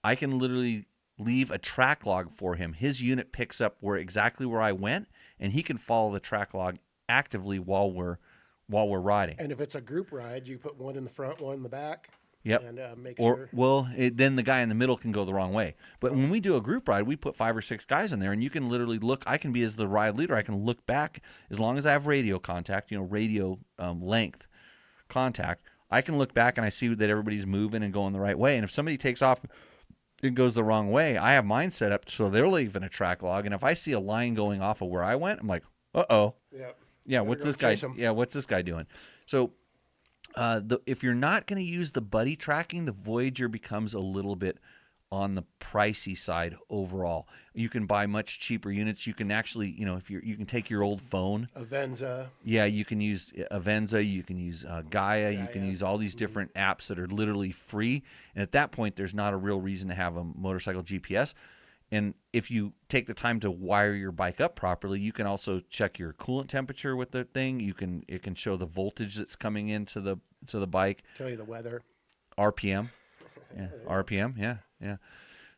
I can literally leave a track log for him. His unit picks up exactly where I went, and he can follow the track log actively while we're riding. And if it's a group ride, you put one in the front, one in the back. Yep. And make sure. Well, then the guy in the middle can go the wrong way. But when we do a group ride, we put 5 or 6 guys in there, and you can literally look. I can be as the ride leader. I can look back as long as I have radio contact, radio length contact. I can look back and I see that everybody's moving and going the right way. And if somebody takes off and goes the wrong way, I have mine set up so they're leaving a track log. And if I see a line going off of where I went, I'm like, uh-oh. Yep. Yeah, what's this guy? Yeah, what's this guy doing? So if you're not going to use the buddy tracking, the Voyager becomes a little bit on the pricey side overall. You can buy much cheaper units. You can actually, if you can take your old phone. Avenza. Yeah, you can use Avenza. You can use Gaia. You can use all these different apps that are literally free. And at that point, there's not a real reason to have a motorcycle GPS. And if you take the time to wire your bike up properly, you can also check your coolant temperature with the thing. It can show the voltage that's coming into the bike. Tell you the weather. RPM. Yeah, RPM. Yeah.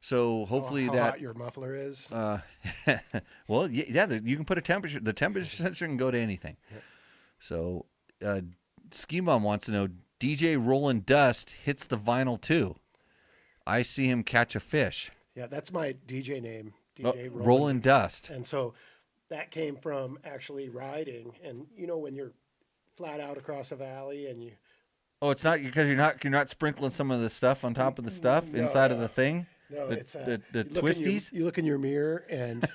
So hopefully how that hot your muffler is. Well, yeah, you can put a temperature. The temperature sensor can go to anything. Yep. So Ski Mom wants to know, DJ Rollin' Dust hits the vinyl too. I see him catch a fish. Yeah, that's my DJ name, DJ Rollin' Dust. And so that came from actually riding. And when you're flat out across a valley and you. Oh, it's not because you're not sprinkling some of the stuff on top of the stuff inside of the thing. No, it's the twisties. You look in your mirror and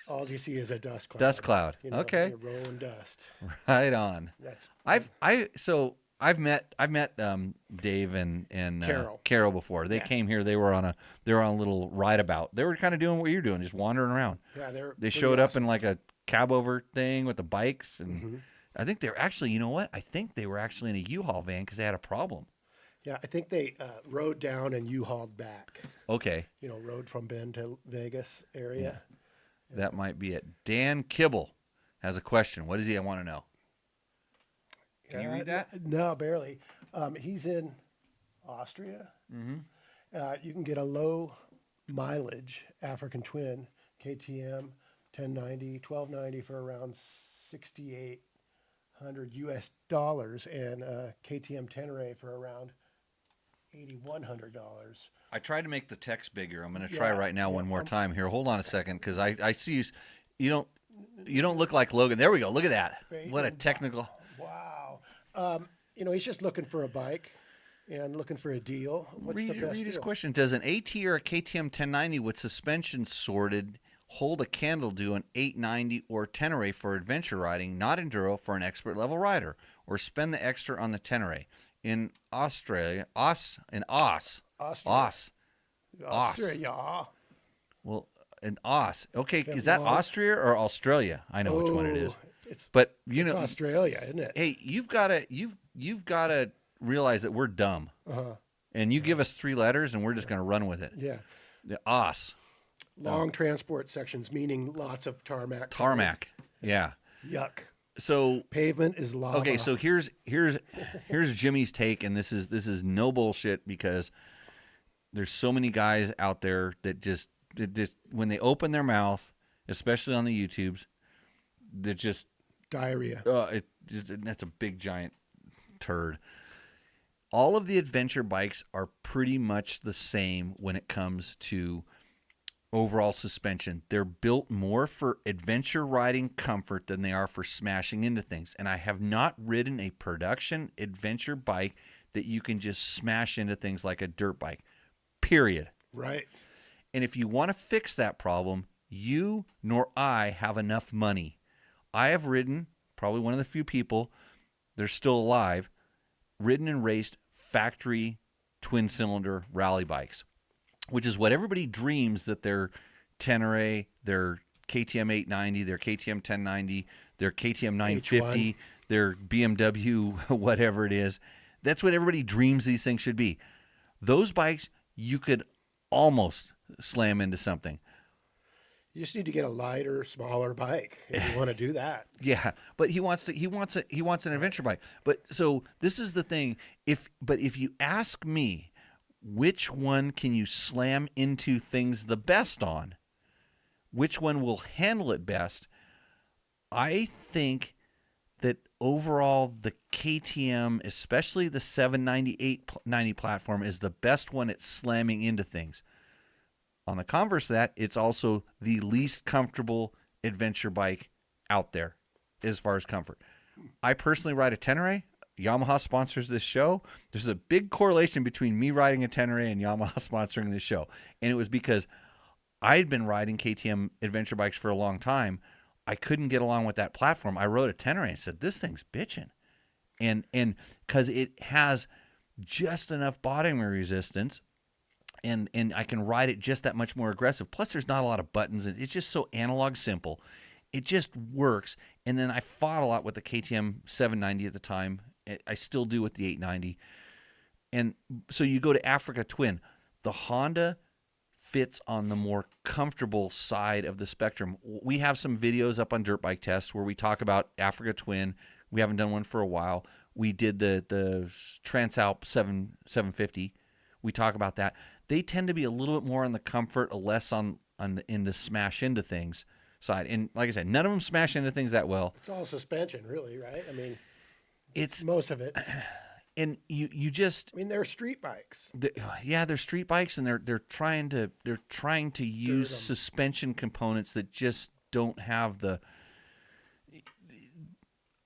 all you see is a dust cloud. Dust cloud. Okay. You're rolling dust. Right on. That's. I've met Dave and Carol before. They came here. They were on a little ride about. They were kind of doing what you're doing, just wandering around. Yeah, they showed up in like a cab over thing with the bikes, and I think they were actually. You know what? I think they were actually in a U-Haul van because they had a problem. Yeah, I think they rode down and U-Hauled back. Okay. Rode from Bend to Vegas area. Yeah. That might be it. Dan Kibble has a question. What does he want to know? Can you read that? No, barely. He's in Austria. Mm-hmm. You can get a low mileage African Twin KTM 1090, 1290 for around $6,800 US, and KTM Tenere for around $8,100. I tried to make the text bigger. I'm going to try right now one more time here. Hold on a second, because I see you don't look like Logan. There we go. Look at that. What a technical. Wow. He's just looking for a bike and looking for a deal. Read his question. Does an AT or a KTM 1090 with suspension sorted hold a candle to an 890 or Tenere for adventure riding, not enduro, for an expert level rider, or spend the extra on the Tenere? In Australia, Austria. Well, in Okay, is that Austria or Australia? I know which one it is. It's Australia, isn't it? Hey, you've got to realize that we're dumb. And you give us 3 letters, and we're just going to run with it. Yeah. The Long transport sections, meaning lots of tarmac. Tarmac. Yeah. Yuck. So pavement is lava. Okay, so here's Jimmy's take, and this is no bullshit, because there's so many guys out there that just when they open their mouth, especially on the YouTubes, that just diarrhea. That's a big giant turd. all of the adventure bikes are pretty much the same when it comes to overall suspension. They're built more for adventure riding comfort than they are for smashing into things. And I have not ridden a production adventure bike that you can just smash into things like a dirt bike, period. Right. And if you want to fix that problem, you nor I have enough money. I have ridden, probably one of the few people, they're still alive, ridden and raced factory twin-cylinder rally bikes, which is what everybody dreams that their Tenere, their KTM 890, their KTM 1090, their KTM 950, their BMW, whatever it is. That's what everybody dreams these things should be. Those bikes, you could almost slam into something. You just need to get a lighter, smaller bike if you want to do that. Yeah, but he wants an adventure bike. But so this is the thing. If you ask me, which one can you slam into things the best on? Which one will handle it best? I think that overall the KTM, especially the 790 platform, is the best one at slamming into things. On the converse of that, it's also the least comfortable adventure bike out there as far as comfort. I personally ride a Tenere. Yamaha sponsors this show. There's a big correlation between me riding a Tenere and Yamaha sponsoring this show. And it was because I had been riding KTM adventure bikes for a long time. I couldn't get along with that platform. I rode a Tenere and said, this thing's bitching. And because it has just enough bottom resistance, and I can ride it just that much more aggressive. Plus, there's not a lot of buttons, and it's just so analog simple. It just works. And then I fought a lot with the KTM 790 at the time. I still do with the 890. And so you go to Africa Twin. The Honda fits on the more comfortable side of the spectrum. We have some videos up on Dirt Bike Tests where we talk about Africa Twin. We haven't done one for a while. We did the Transalp 750. We talk about that. They tend to be a little bit more on the comfort, less on in the smash into things side. And like I said, none of them smash into things that well. It's all suspension, really, right? I mean, it's most of it. And you just, I mean, they're street bikes. They're street bikes, and they're trying to use suspension components that just don't have the.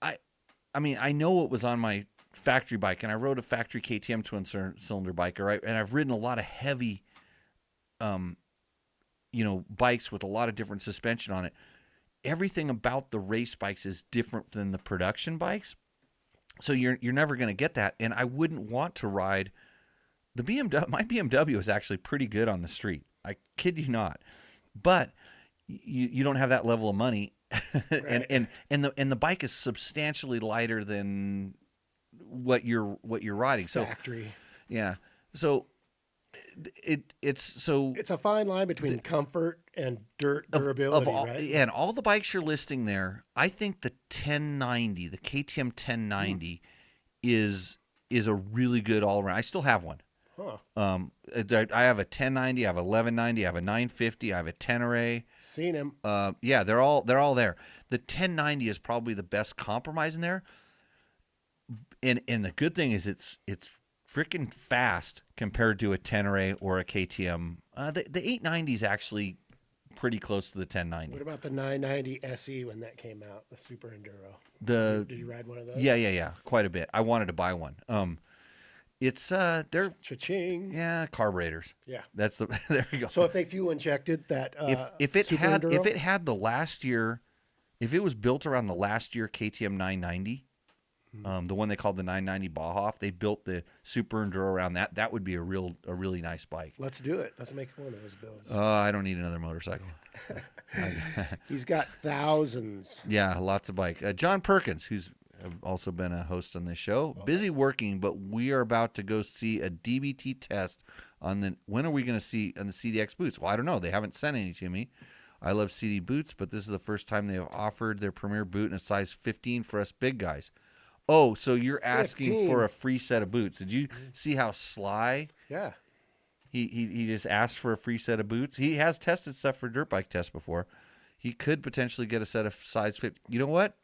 I mean, I know what was on my factory bike, and I rode a factory KTM twin-cylinder bike, right? And I've ridden a lot of heavy, bikes with a lot of different suspension on it. Everything about the race bikes is different than the production bikes, so you're never going to get that. And I wouldn't want to ride the BMW. My BMW is actually pretty good on the street. I kid you not, but you don't have that level of money, right. and the bike is substantially lighter than what you're riding. Factory. So yeah. So it's a fine line between comfort and durability, right? And all the bikes you're listing there, I think the 1090, the KTM 1090 is a really good all around. I still have one. Huh. I have a 1090, I have a 1190, I have a 950, I have a Tenere. Seen him. Yeah, they're all there. The 1090 is probably the best compromise in there. And the good thing is it's freaking fast compared to a Tenere or a KTM. The 890 is actually pretty close to the 1090. What about the 990 SE when that came out, the Super Enduro? Did you ride one of those? Yeah, quite a bit. I wanted to buy one. It's they're cha-ching. Yeah, carburetors. Yeah, that's the there you go. So if they fuel injected that, if it Super had Enduro? if it had the last year, if it was built around the last year KTM 990. The one they called the 990 Bauhof, they built the Super Enduro around that. That would be a really nice bike. Let's do it. Let's make one of those builds. I don't need another motorcycle. He's got thousands. Yeah, lots of bike. John Perkins, who's also been a host on this show, busy working, but we are about to go see a DBT test on the. When are we going to see on the CDX boots? Well, I don't know. They haven't sent any to me. I love CD boots, but this is the first time they have offered their premier boot in a size 15 for us big guys. Oh, so you're asking 15. for a free set of boots. Did you see how sly? Yeah. He just asked for a free set of boots. He has tested stuff for dirt bike tests before. He could potentially get a set of size 50. You know what?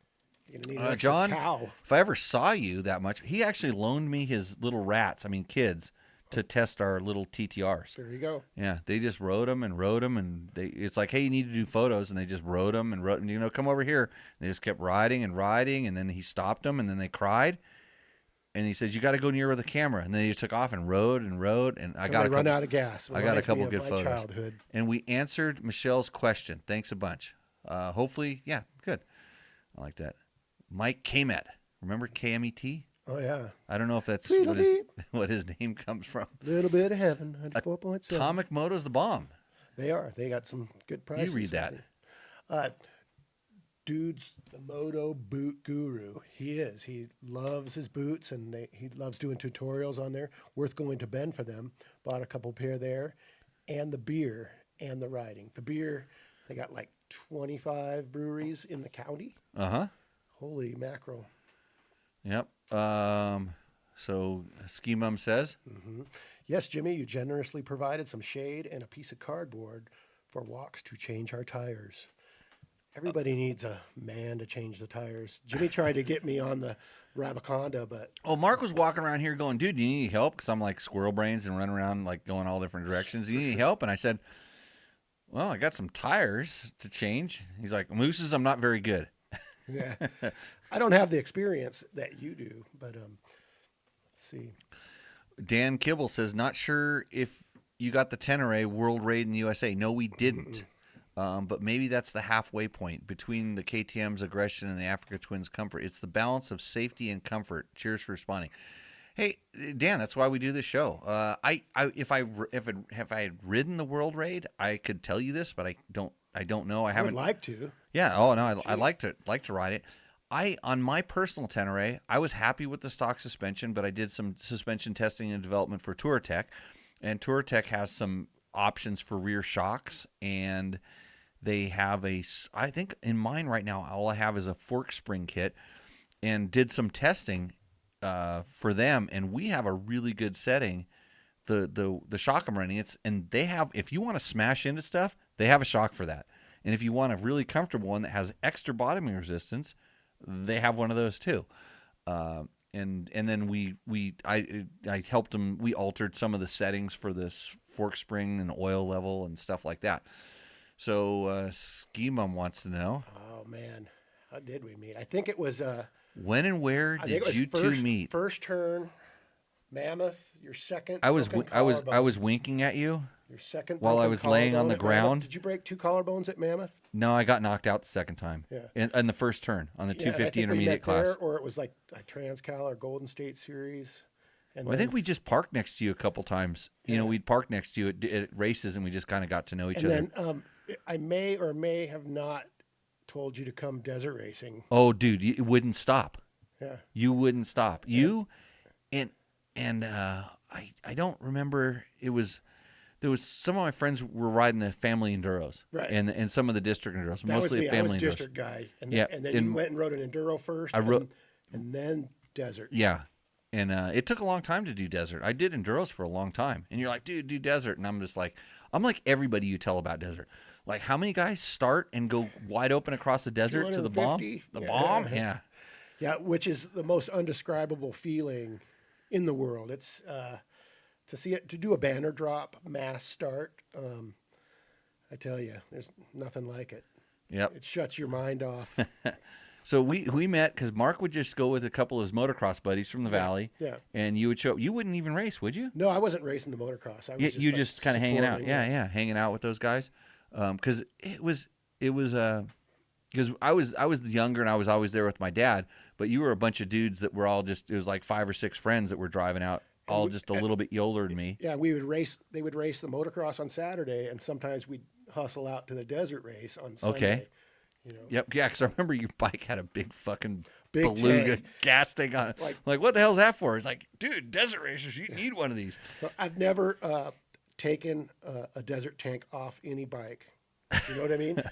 You're gonna need an extra John, cow. if I ever saw you that much, he actually loaned me his little rats. I mean, kids, to test our little TTRs. There you go. Yeah, they just rode them, and it's like, hey, you need to do photos, and they just rode them, come over here. They just kept riding, and then he stopped them, and then they cried, and he says, you got to go nearer the camera, and then he just took off and rode, and I got run out of gas. I got a couple good photos. Childhood. And we answered Michelle's question. Thanks a bunch. Hopefully, yeah, good. I like that. Mike Kmet. Remember KMET? Oh, yeah. I don't know if that's what his name comes from. Little bit of heaven, 4.7. Atomic Moto's the bomb. They are. They got some good prices. You read that. Dude's the Moto boot guru. He is. He loves his boots, and he loves doing tutorials on there. Worth going to Ben for them. Bought a couple pair there. And the beer and the riding. The beer, they got like 25 breweries in the county. Uh-huh. Holy mackerel. Yep. So Ski Mum says, Yes, Jimmy, you generously provided some shade and a piece of cardboard for walks to change our tires. Everybody needs a man to change the tires. Jimmy tried to get me on the Rabaconda, but oh, Mark was walking around here going, dude, do you need any help? Because I'm like squirrel brains and running around like going all different directions. Do you need any help? And I said, well, I got some tires to change. He's like, mooses, I'm not very good. yeah, I don't have the experience that you do, but let's see. Dan Kibble says, not sure if you got the Tenere World Raid in the USA. No, we didn't. But maybe that's the halfway point between the KTM's aggression and the Africa Twins' comfort. It's the balance of safety and comfort. Cheers for responding. Hey, Dan, that's why we do this show. If I had ridden the World Raid, I could tell you this, but I don't know. I haven't. Would like to. Yeah. Oh no, I like to ride it. On my personal Tenere, I was happy with the stock suspension, but I did some suspension testing and development for TourTech, and TourTech has some options for rear shocks, and they have I think in mine right now, all I have is a fork spring kit, and did some testing for them, and we have a really good setting. The shock I'm running, and they have, if you want to smash into stuff, they have a shock for that. And if you want a really comfortable one that has extra bottoming resistance, they have one of those too. And then I helped them. We altered some of the settings for this fork spring and oil level and stuff like that. So Ski Mum wants to know. Oh man, how did we meet? I think it was when and where did you two meet? First turn, Mammoth. Your second. I was winking at you. Your second. While I was laying on the ground. Did you break 2 collarbones at Mammoth? No, I got knocked out the second time. Yeah. In the first turn on the 250 intermediate class. There, or it was like a Transcal or Golden State Series. And I think we just parked next to you a couple times. Yeah. You know, we'd park next to you at races, and we just kind of got to know each other. And then I may or may have not told you to come desert racing. Oh, dude, you wouldn't stop. Yeah. You wouldn't stop. Yeah. You and I don't remember. There was some of my friends were riding the family enduros, right? And some of the district enduros, that mostly was me. family I was enduros. district guy, and yeah, and then you went and rode an enduro first. And then desert. Yeah, and it took a long time to do desert. I did enduros for a long time, and you're like, dude, do desert, and I'm like everybody you tell about desert. Like, how many guys start and go wide open across the desert to the bomb? The bomb, yeah, yeah, which is the most undescribable feeling in the world. It's to do a banner drop mass start. I tell you, there's nothing like it. Yep, it shuts your mind off. So we met because Mark would just go with a couple of his motocross buddies from the valley. Yeah. And you would show. You wouldn't even race, would you? No, I wasn't racing the motocross. I was just kind of hanging out. Yeah, hanging out with those guys. Because it was because I was younger and I was always there with my dad. But you were a bunch of dudes that were all it was like 5 or 6 friends that were driving out. All just a little bit older than me. Yeah, we would race. They would race the motocross on Saturday, and sometimes we'd hustle out to the desert race on Sunday. Okay. You know? Yep. Yeah, because I remember your bike had a big fucking big beluga tank. gas tank on it. Like, what the hell's that for? It's like, dude, desert racers, you need one of these. So I've never taken a desert tank off any bike. You know what I mean?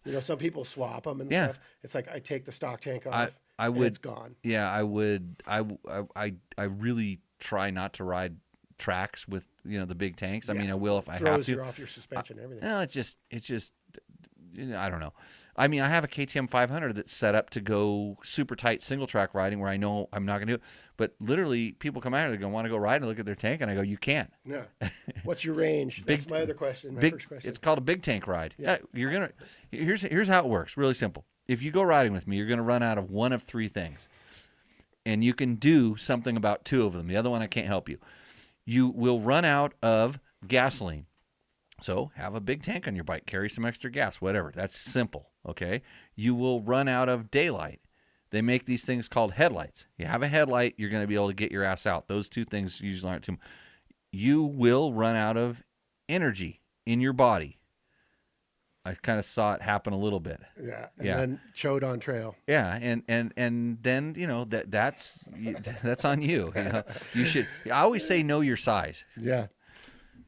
You know, some people swap them and stuff. It's like I take the stock tank off. I would. It's gone. Yeah, I would. I really try not to ride tracks with the big tanks. I mean, I will if I have to. Throws you off your suspension and everything. No, it's just I don't know. I mean, I have a KTM 500 that's set up to go super tight single track riding where I know I'm not going to do it. But literally, people come out here, they want to go ride and look at their tank, and I go, you can't. Yeah. What's your range? That's my other question. My first question. It's called a big tank ride. Yeah. You're gonna. Here's how it works. Really simple. If you go riding with me, you're gonna run out of one of three things, and you can do something about two of them. The other one I can't help you. You will run out of gasoline. So have a big tank on your bike, carry some extra gas, whatever. That's simple, okay? You will run out of daylight. They make these things called headlights. You have a headlight, you're going to be able to get your ass out. Those two things usually aren't too much. You will run out of energy in your body. I kind of saw it happen a little bit. Yeah, and then chode on trail. Yeah, and then that's on you. You should. I always say know your size. Yeah.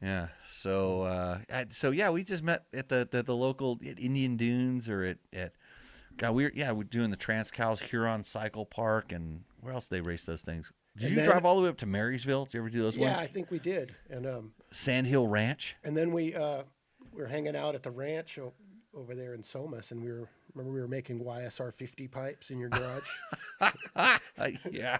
Yeah. So yeah, we just met at the local Indian Dunes or at God, we're doing the Transcals Huron Cycle Park, and where else do they race those things? Did you drive all the way up to Marysville? Did you ever do those ones? Yeah, I think we did. And Sandhill Ranch. And then we were hanging out at the ranch over there in Somas, and we were making YSR 50 pipes in your garage. Yeah.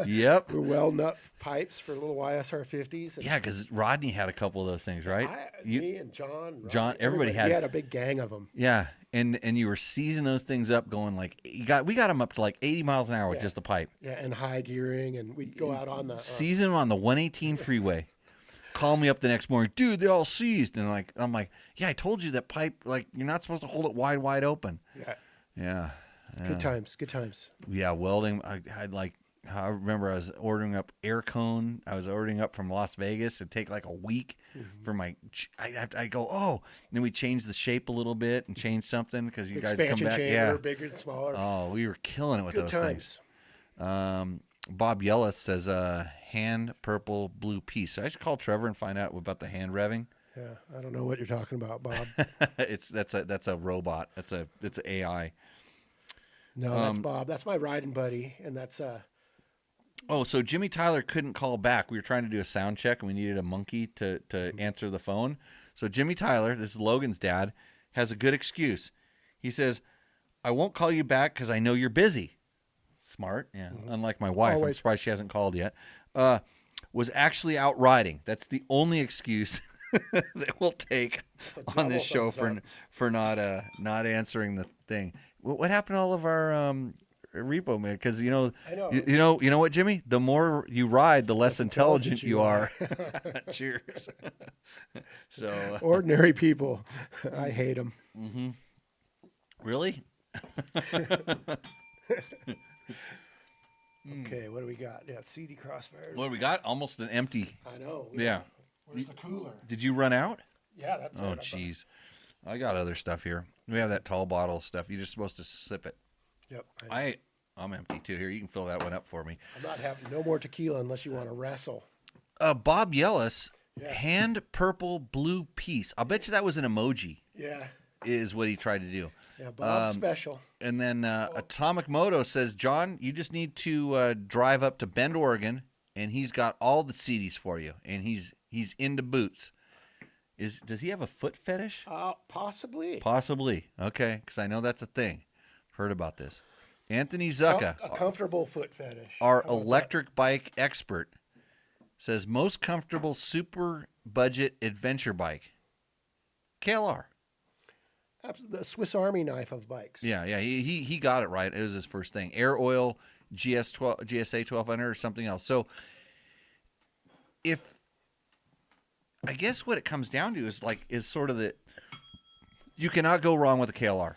Yep. We were welding up pipes for little YSR 50s. Yeah, because Rodney had a couple of those things, right? Me and John, everybody had. We had a big gang of them. Yeah, and you were seizing those things up, going like we got them up to like 80 miles an hour with just a pipe. Yeah, and high gearing, and we'd go out on the seizing them on the 118 freeway. Call me up the next morning, dude. They all seized, and I'm like, yeah, I told you that pipe. Like, you're not supposed to hold it wide open. Yeah. Good times. Yeah, welding. I remember I was ordering up air cone. I was ordering up from Las Vegas. It'd take like a week for my. I go, oh. And then we changed the shape a little bit and changed something because you guys come back. Chamber, bigger and smaller. Oh, we were killing it with those times. Things. Bob Yellis says, hand purple blue piece. So I should call Trevor and find out about the hand revving. Yeah, I don't know what you're talking about, Bob. That's a robot. It's an AI. No, that's Bob. That's my riding buddy, and that's Oh, so Jimmy Tyler couldn't call back. We were trying to do a sound check, and we needed a monkey to answer the phone. So Jimmy Tyler, this is Logan's dad, has a good excuse. He says, I won't call you back because I know you're busy. Smart, yeah. Unlike my wife, I'm surprised she hasn't called yet. Was actually out riding. That's the only excuse that we'll take on this show for not answering the thing. What happened to all of our repo man? Because you know what, Jimmy? The more you ride, the less intelligent you are. Cheers. So ordinary people, I hate them. Mm-hmm. Really? Okay, what do we got? Yeah, CD Crossfire. What do we got? Almost an empty. I know. Yeah. Where's the cooler? Did you run out? Yeah, that's Oh, jeez. I got other stuff here. We have that tall bottle of stuff. You're just supposed to sip it. Yep. I'm empty too. Here, you can fill that one up for me. I'm not having no more tequila unless you want to wrestle. Bob Yellis, hand purple blue piece. I'll bet you that was an emoji. Yeah. Is what he tried to do. Yeah, Bob's special. And then Atomic Moto says, John, you just need to drive up to Bend, Oregon, and he's got all the CDs for you, and he's into boots. Does he have a foot fetish? Possibly. Possibly. Okay, because I know that's a thing. Heard about this. Anthony Zucca, A comfortable foot fetish. our electric bike expert, says most comfortable super budget adventure bike. KLR. The Swiss Army knife of bikes. Yeah. He got it right. It was his first thing. Air Oil GSA 1200 or something else. So I guess what it comes down to is sort of that you cannot go wrong with a KLR.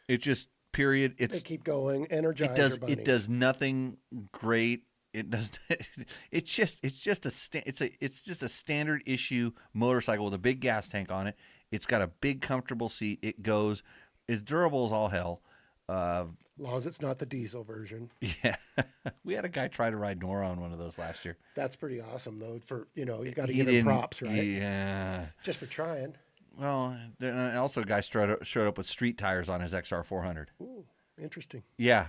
It just period. They keep going. Energizer bunny. It does nothing great. It does. It's just a standard issue motorcycle with a big gas tank on it. It's got a big comfortable seat. It goes. It's durable as all hell. As long as it's not the diesel version. Yeah, we had a guy try to ride Nora on one of those last year. That's pretty awesome though. You got to give him props, right? Yeah. Just for trying. Well, also a guy showed up with street tires on his XR 400. Ooh, interesting. Yeah,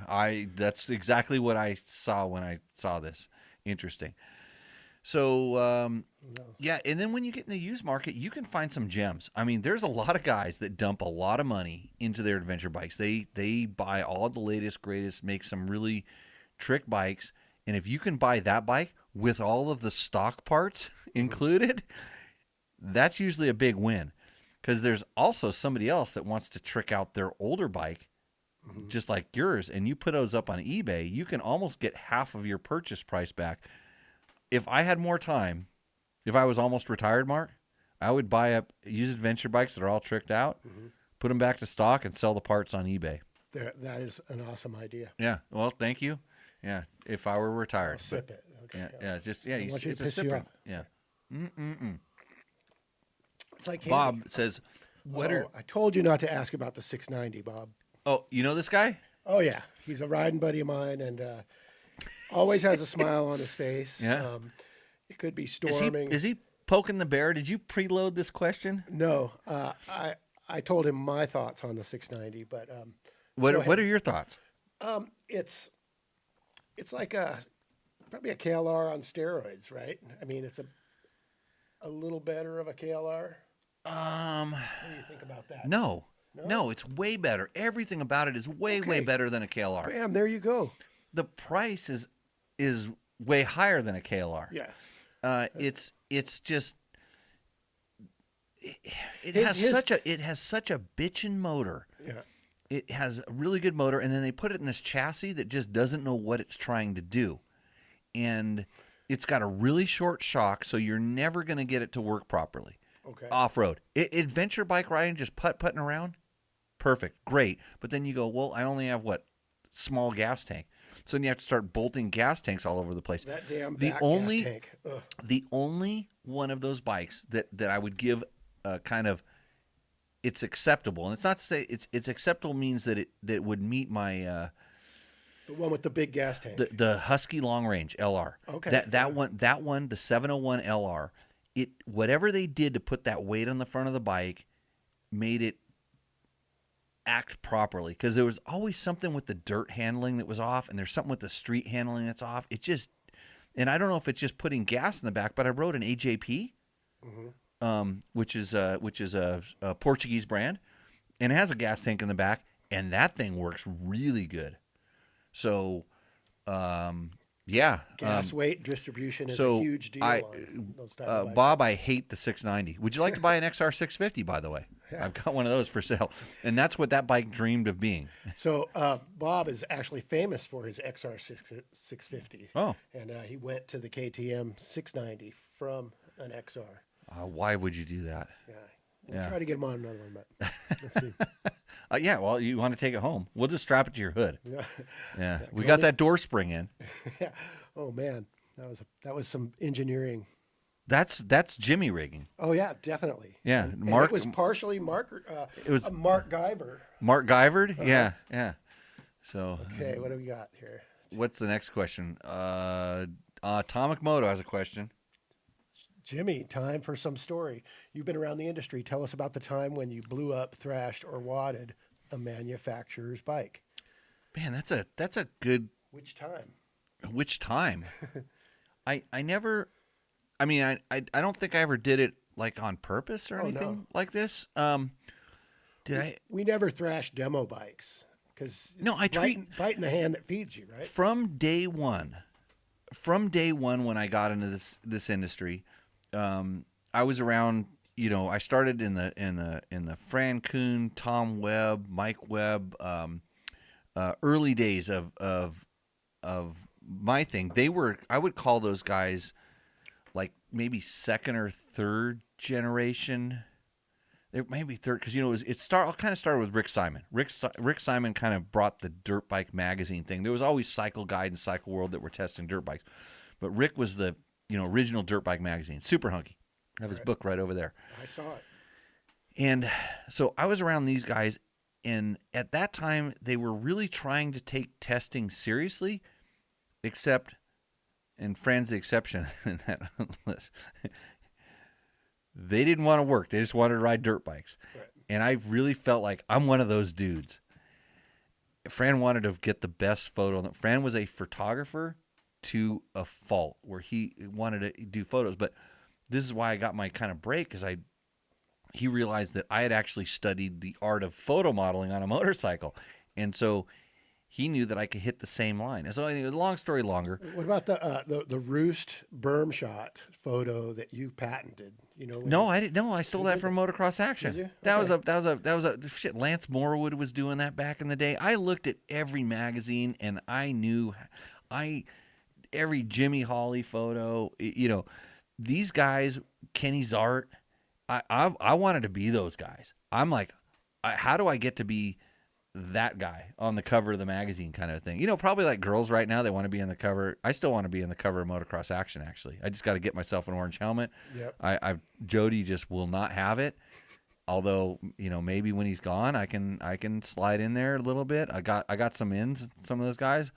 that's exactly what I saw when I saw this. Interesting. So Yeah, and then when you get in the used market, you can find some gems. I mean, there's a lot of guys that dump a lot of money into their adventure bikes. They buy all the latest, greatest, make some really trick bikes, and if you can buy that bike with all of the stock parts included, that's usually a big win. Because there's also somebody else that wants to trick out their older bike, just like yours, and you put those up on eBay, you can almost get half of your purchase price back. If I had more time, if I was almost retired, Mark, I would buy up used adventure bikes that are all tricked out, put them back to stock, and sell the parts on eBay. That is an awesome idea. Yeah. Well, thank you. Yeah. If I were retired. I'll sip it. Okay. Yeah. It's just I want you it's to a piss you sipper. off. Yeah. It's like Bob candy. says, "What are?" I told you not to ask about the 690, Bob. Oh, you know this guy? Oh yeah, he's a riding buddy of mine, and always has a smile on his face. Yeah. It could be Is storming. he poking the bear? Did you preload this question? No, I told him my thoughts on the 690, but What are your thoughts? it's like probably a KLR on steroids, right? I mean, it's a little better of a KLR. What do you think about that? No, it's way better. Everything about it is way better than a KLR. Bam, there you go. The price is way higher than a KLR. Yeah. It's just it His- has such a bitchin' motor. Yeah. It has a really good motor, and then they put it in this chassis that just doesn't know what it's trying to do. And it's got a really short shock, so you're never going to get it to work properly. Okay. Off-road. Adventure bike riding, just putting around, perfect, great. But then you go, well, I only have, small gas tank. So then you have to start bolting gas tanks all over the place. That damn The back only- gas tank. Ugh. The only one of those bikes that I would give kind of it's acceptable, and it's not to say it's acceptable means that it would meet my The one with the big gas tank. the Husky Long Range LR. Okay. That one the 701 LR. Whatever they did to put that weight on the front of the bike made it act properly, because there was always something with the dirt handling that was off, and there's something with the street handling that's off. It just, and I don't know if it's just putting gas in the back, but I rode an AJP, which is a Portuguese brand, and it has a gas tank in the back, and that thing works really good. So, yeah. Gas weight distribution is so a huge deal on those type of bikes. Bob, I hate the 690. Would you like to buy an XR 650, by the way? Yeah. I've got one of those for sale. And that's what that bike dreamed of being. So Bob is actually famous for his XR 650. Oh. And he went to the KTM 690 from an XR. Why would you do that? Yeah. We'll Yeah. try to get him on another one, but let's see. Yeah, well, you want to take it home. We'll just strap it to your hood. Yeah. Yeah. We got that door spring in. Yeah. Oh man, that was some engineering. That's Jimmy rigging. Oh yeah, definitely. Yeah. And Mark it was partially Mark. It was- Mark Guyver. Mark Guyvered? Yeah, yeah. So Okay, what do we got here? what's the next question? Atomic Moto has a question. Jimmy, time for some story. You've been around the industry. Tell us about the time when you blew up, thrashed, or wadded a manufacturer's bike. Man, that's a good Which time? which time? I never I mean I don't think I ever did it like on purpose or Oh, anything no. like this. Did I We never thrashed demo bikes because No, I biting the hand that feeds you, right? from day one when I got into this industry, I was around. I started in the Fran Kuhn, Tom Webb, Mike Webb, early days of my thing. I would call those guys like maybe second or third generation. It may be third because it kind of started with Rick Simon. Rick Simon kind of brought the dirt bike magazine thing. There was always Cycle Guide and Cycle World that were testing dirt bikes, but Rick was the original dirt bike magazine. Super hunky. I have his book right over there. I saw it. And so I was around these guys, and at that time they were really trying to take testing seriously, except, and Fran's the exception in that list. They didn't want to work. They just wanted to ride dirt bikes. Right. And I really felt like I'm one of those dudes. Fran wanted to get the best photo. Fran was a photographer to a fault where he wanted to do photos. But this is why I got my kind of break, because he realized that I had actually studied the art of photo modeling on a motorcycle, and so he knew that I could hit the same line. So anyway, long story longer. What about the roost berm shot photo that you patented? You know. No, I didn't. No, I stole that from Motocross Action. Did you? That was Okay. a shit. Lance Morwood was doing that back in the day. I looked at every magazine and I knew, every Jimmy Hawley photo. You know, these guys, Kenny Zart. I wanted to be those guys. I'm like, how do I get to be that guy on the cover of the magazine, kind of thing? You know, probably like girls right now, they want to be on the cover. I still want to be on the cover of Motocross Action. Actually, I just got to get myself an orange helmet. Yep. Jody just will not have it. Although, you know, maybe when he's gone, I can slide in there a little bit. I got some ins, some of those guys.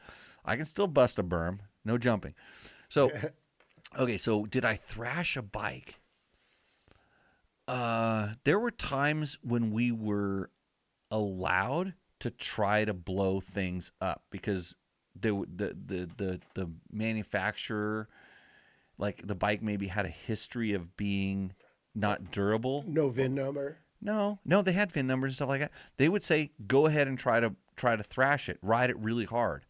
I can still bust a berm, no jumping. So, okay, so did I thrash a bike? There were times when we were allowed to try to blow things up because the manufacturer, like the bike maybe had a history of being not durable. No VIN number. No, they had VIN numbers and stuff like that. They would say, go ahead and try to thrash it, ride it really hard.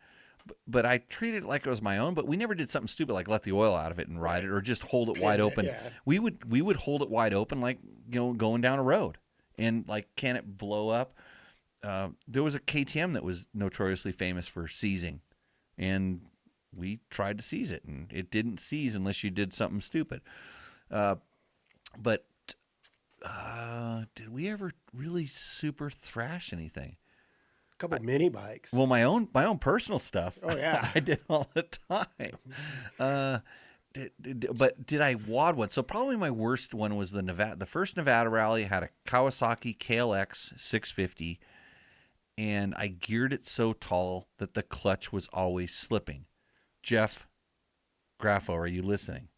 But I treated it like it was my own, but we never did something stupid like let the oil out of it and ride it or just hold it wide open. Yeah. We would hold it wide open like, you know, going down a road. And like, can it blow up? There was a KTM that was notoriously famous for seizing, and we tried to seize it, and it didn't seize unless you did something stupid. But did we ever really super thrash anything? A couple mini bikes. Well, my own personal stuff. Oh, yeah. I did all the time. But did I wad one? So probably my worst one was the first Nevada rally. Had a Kawasaki KLX 650, and I geared it so tall that the clutch was always slipping. Jeff Graffo, are you listening?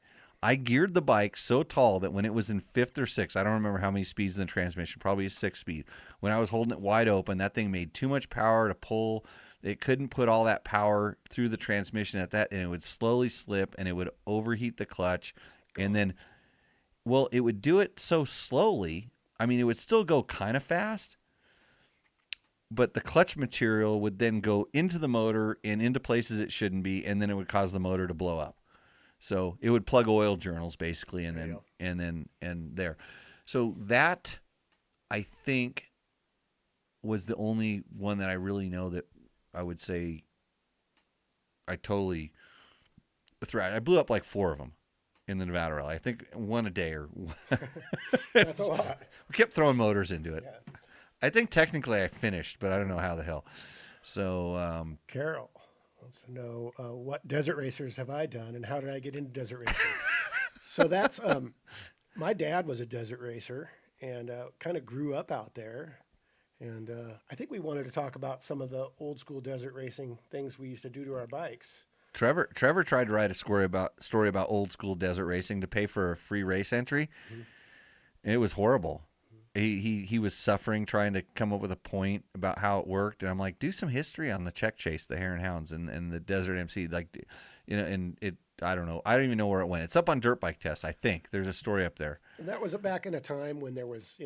I geared the bike so tall that when it was in fifth or sixth, I don't remember how many speeds in the transmission, probably a 6-speed. When I was holding it wide open, that thing made too much power to pull. It couldn't put all that power through the transmission and it would slowly slip and it would overheat the clutch. And then, well, it would do it so slowly. I mean, it would still go kind of fast, but the clutch material would then go into the motor and into places it shouldn't be, and then it would cause the motor to blow up. So it would plug oil journals basically, and there. So that, I think, was the only one that I really know that I would say I totally thrashed. I blew up like 4 of them in the Nevada rally. I think one a day or. That's a lot. We kept throwing motors into it. Yeah. I think technically I finished, but I don't know how the hell. So Carol wants to know what desert racers have I done and how did I get into desert racing? So that's my dad was a desert racer and kind of grew up out there. And I think we wanted to talk about some of the old school desert racing things we used to do to our bikes. Trevor tried to write a story about old school desert racing to pay for a free race entry. Mm-hmm. It was horrible. He was suffering trying to come up with a point about how it worked, and I'm like, do some history on the Czech Chase, the Hare and Hounds, and the Desert MC, like, you know, and it. I don't know. I don't even know where it went. It's up on Dirt Bike Test, I think. There's a story up there. And that was back in a time when there was,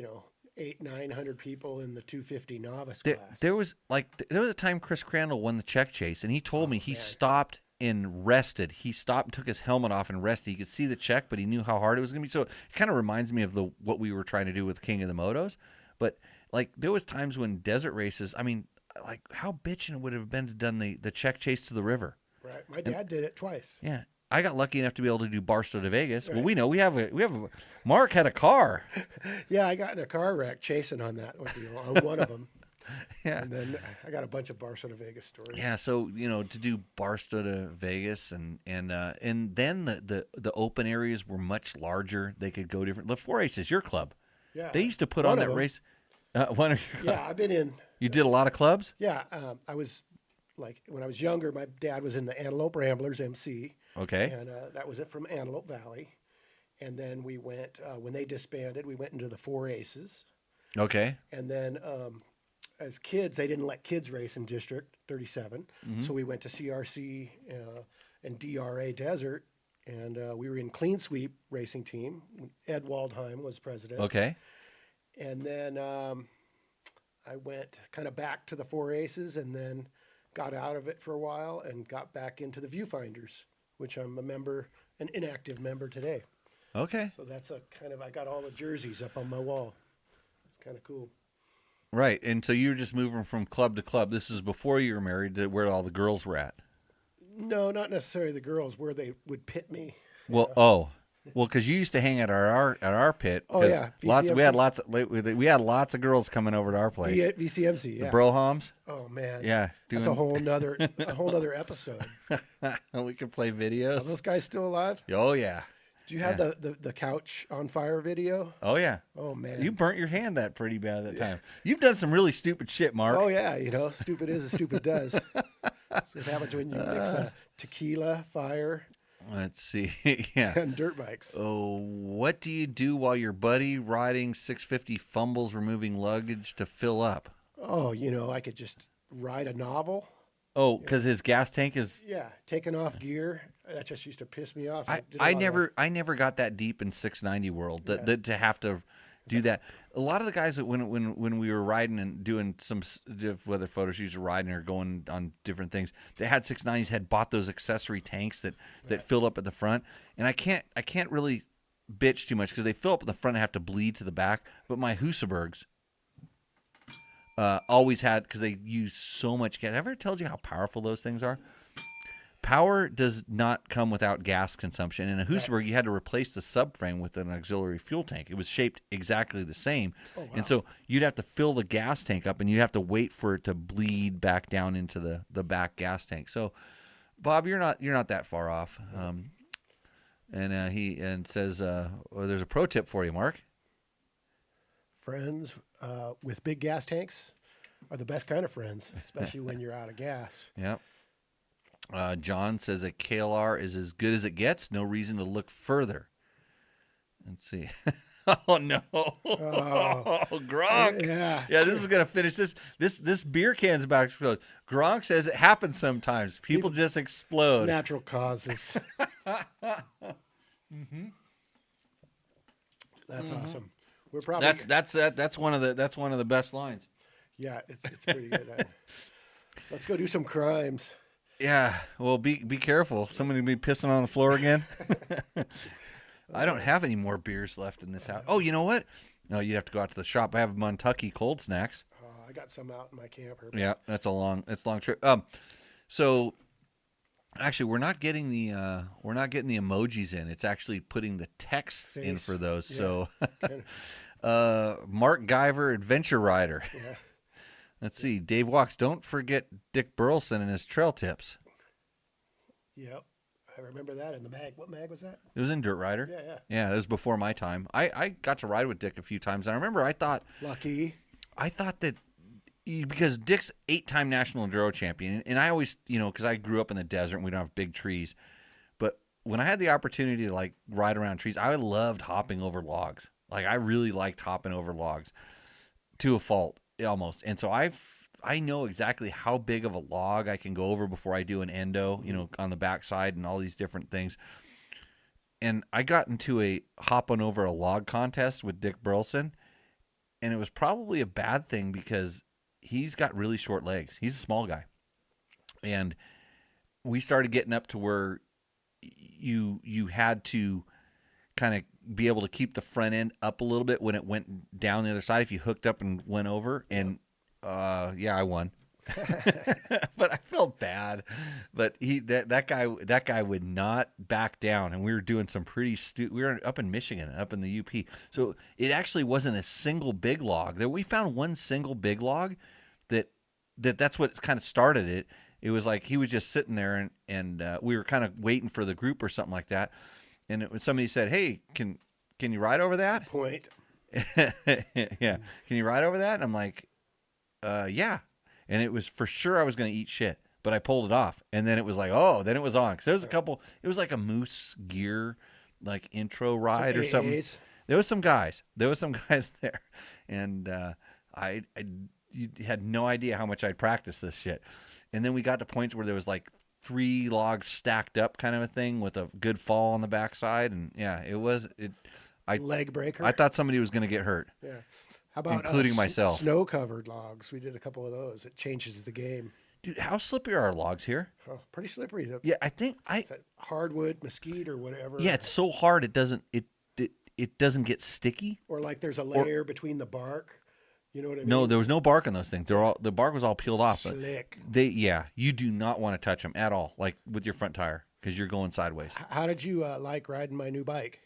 800-900 people in the 250 novice class. There was a time Chris Crandall won the Czech Chase, and he told me he stopped and rested. He stopped and took his helmet off and rested. He could see the Czech, but he knew how hard it was going to be. So it kind of reminds me of what we were trying to do with King of the Motos. But like there was times when desert races, I mean, like how bitching it would have been to done the Czech Chase to the river. Right. My dad did it twice. Yeah. I got lucky enough to be able to do Barstow to Vegas. Right. Well, we know we have a Mark had a car. Yeah, I got in a car wreck chasing on that on one of them. Yeah. And then I got a bunch of Barstow to Vegas stories. Yeah, so to do Barstow to Vegas and then the open areas were much larger. They could go different. The 4 Aces, your club. Yeah. They used to put on that race. One of your clubs. Yeah, I've been in. You did a lot of clubs? Yeah, I was like when I was younger, my dad was in the Antelope Ramblers MC. Okay. And that was it from Antelope Valley. And then we went, when they disbanded, we went into the 4 Aces. Okay. And then as kids, they didn't let kids race in District 37. Mm-hmm. So we went to CRC and DRA Desert. and we were in clean sweep racing team. Ed Waldheim was president. Okay. And then I went kind of back to the 4 Aces, and then got out of it for a while and got back into the Viewfinders, which I'm a member, an inactive member today. Okay. So that's a kind of, I got all the jerseys up on my wall. It's kind of cool. Right. And so you were just moving from club to club. This is before you were married, to where all the girls were at. No, not necessarily the girls, where they would pit me. Well, because you used to hang at our pit. Oh, yeah. We had lots of girls coming over to our place. VCMC, yeah. The Brohoms. Oh man. Yeah. That's a whole nother episode. We could play Are videos. those guys still alive? Oh yeah. Do you have the couch on fire video? Oh yeah. Oh man. You burnt your hand that pretty bad at that time. You've done some really stupid shit, Mark. Oh yeah, stupid is as stupid does. That's what happens when you mix tequila, fire, Let's see. Yeah. and dirt bikes. Oh, what do you do while your buddy riding 650 fumbles removing luggage to fill up? Oh, I could just ride a novel. Oh, because his gas tank is. Yeah, taking off gear. That just used to piss me off. I never got that deep in 690 world that to have to do that. A lot of the guys that when we were riding and doing some whether photo shoots or riding or going on different things, they had 690s had bought those accessory tanks that filled up at the front, and I can't really bitch too much because they fill up at the front and have to bleed to the back. But my Husabergs always had, because they use so much gas. Have I ever told you how powerful those things are? Power does not come without gas consumption. In a Husaberg, you had to replace the subframe with an auxiliary fuel tank. It was shaped exactly the same. Oh, wow. And so you'd have to fill the gas tank up, and you'd have to wait for it to bleed back down into the back gas tank. So, Bob, you're not that far off. And he says, well, there's a pro tip for you, Mark. Friends with big gas tanks are the best kind of friends, especially when you're out of gas. Yep. John says a KLR is as good as it gets. No reason to look further. Let's see. Oh no! Oh, Gronk. Yeah. This is gonna finish this beer can's about to explode. Gronk says it happens sometimes. People just explode. Natural causes. Mm-hmm. That's awesome. We're probably that's one of the best lines. Yeah, it's pretty good. Let's go do some crimes. Yeah, well, be careful. Somebody be pissing on the floor again. I don't have any more beers left in this house. Oh, you know what? No, you'd have to go out to the shop. I have Montucky cold snacks. I got some out in my camper. Yeah, that's a long trip. So actually, we're not getting the emojis in. It's actually putting the texts in for those. Yeah. So, Mark Guyver, Adventure Rider. Yeah. Let's see. Dave Walks. Don't forget Dick Burleson and his trail tips. Yep. I remember that in the mag. What mag was that? It was in Dirt Rider. Yeah. Yeah, it was before my time. I got to ride with Dick a few times. I remember I thought that because Dick's 8-time national enduro champion, and I always, because I grew up in the desert and we don't have big trees, but when I had the opportunity to ride around trees, I loved hopping over logs. I really liked hopping over logs to a fault. Almost. And so I know exactly how big of a log I can go over before I do an endo, on the backside and all these different things. And I got into a hopping over a log contest with Dick Burleson, and it was probably a bad thing because he's got really short legs. He's a small guy. And we started getting up to where you had to kind of be able to keep the front end up a little bit when it went down the other side if you hooked up and went over. And I won. But I felt bad. But that guy would not back down, and we were doing some pretty we were up in Michigan, up in the UP. So it actually wasn't a single big log. We found one single big log that's what kind of started it. It was like he was just sitting there and we were kind of waiting for the group or something like that. And it was somebody said, "Hey, can you ride over that?" Point. Yeah. Can you ride over that? And I'm like, yeah. And it was for sure I was going to eat shit, but I pulled it off. And then it was like, then it was on. Cause it was like a Moose Gear, intro ride or something. There was some guys there. And, you had no idea how much I'd practiced this shit. And then we got to points where there was 3 logs stacked up kind of a thing with a good fall on the backside, and leg breaker. I thought somebody was going to get hurt. Yeah. How about including myself. Snow-covered logs. We did a couple of those. It changes the game. Dude, how slippery are our logs here? Oh, pretty slippery. Yeah, I think It's that hardwood, mesquite, or whatever. Yeah, it's so hard it doesn't get sticky. Or like there's a layer between the bark. You know what I mean? No, there was no bark on those things. The bark was all peeled off. Slick. But you do not want to touch them at all, like with your front tire, because you're going sideways. How did you like riding my new bike?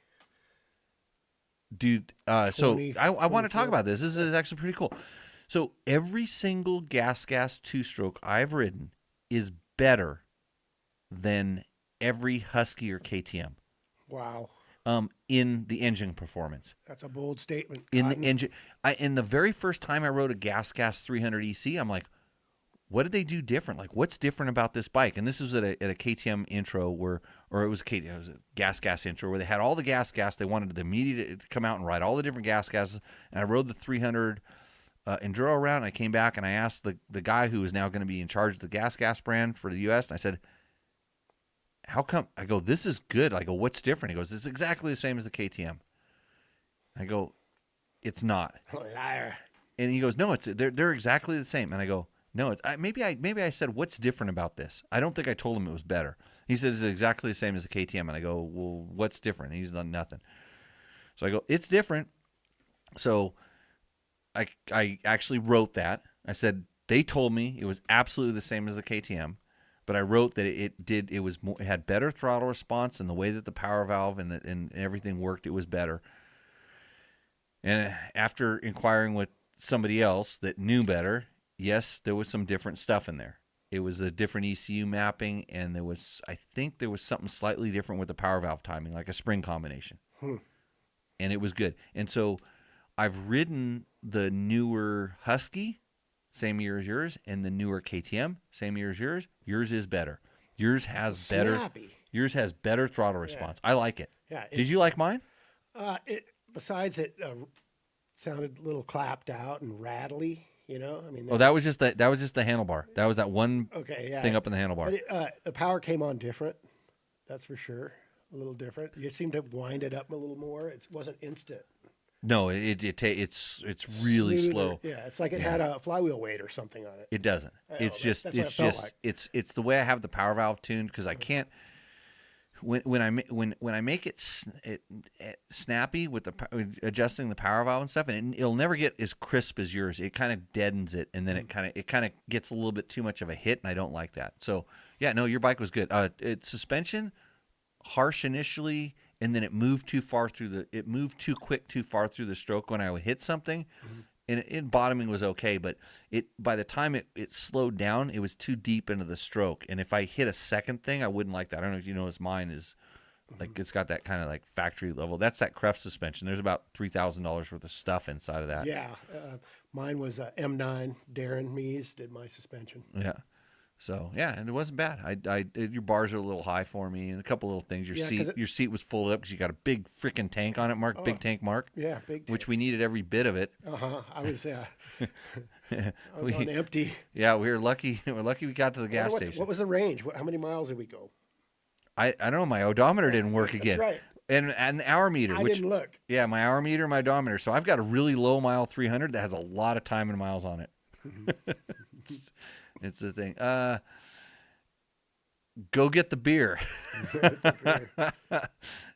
Dude, so 20, I want to talk 24. about this. This is actually pretty cool. So every single gas 2-stroke I've ridden is better than every Husky or KTM. Wow. In the engine performance. That's a bold statement. In the engine, in the very first time I rode a gas 300 EC, I'm like, what did they do different? Like, what's different about this bike? And this was at a KTM intro it was a gas intro where they had all the gas. They wanted the media to come out and ride all the different gas. And I rode the 300 Enduro around. And I came back and I asked the guy who is now going to be in charge of the gas brand for the U.S. And I said, how come? I go, this is good. I go, what's different? He goes, it's exactly the same as the KTM. I go, it's not. Liar. And he goes, no, they're exactly the same. And I go, no, maybe I said, what's different about this? I don't think I told him it was better. He says it's exactly the same as the KTM. And I go, well, what's different? And he's done nothing. So I go, it's different. So I actually wrote that. I said, they told me it was absolutely the same as the KTM. But I wrote that it had better throttle response, and the way that the power valve and everything worked, it was better. And after inquiring with somebody else that knew better, yes, there was some different stuff in there. It was a different ECU mapping, and I think there was something slightly different with the power valve timing, like a spring combination. And it was good. And so I've ridden the newer Husky, same year as yours, and the newer KTM, same year as yours. Yours is better. Yours has better throttle response. I like it. Yeah. Did you like mine? Besides it sounded a little clapped out and rattly, you know? I mean, That was just the handlebar. That was that one thing up in the handlebar. But the power came on different. That's for sure. A little different. You seem to wind it up a little more. It wasn't instant. No, it's really Smoother. slow. Yeah, it's like it had a flywheel weight or something on it. It doesn't. That's what it felt like. It's the way I have the power valve tuned, because I can't when I make it snappy with adjusting the power valve and stuff, and it'll never get as crisp as yours. It kind of deadens it, and then it kind of gets a little bit too much of a hit, and I don't like that. So yeah, no, your bike was good. Suspension harsh initially, and then it moved too quick too far through the stroke when I would hit something. And bottoming was okay, but by the time it slowed down, it was too deep into the stroke. And if I hit a second thing, I wouldn't like that. I don't know if you notice mine is like it's got that kind of like factory level. That's that Kreft suspension. There's about $3,000 worth of stuff inside of that. Yeah, mine was M9. Darren Mees did my suspension. Yeah. So yeah, and it wasn't bad. Your bars are a little high for me, and a couple little things. Your seat was folded up because you got a big freaking tank on it, Mark. Big tank, Mark. Yeah, big tank. Which we needed every bit of it. I was on empty. Yeah, we were lucky. We're lucky we got to the gas station. What was the range? How many miles did we go? I don't know. My odometer didn't work again. That's right. And the hour meter. I didn't look. Yeah, my hour meter and my odometer. So I've got a really low mile 300 that has a lot of time and miles on it. It's the thing. Go get the beer.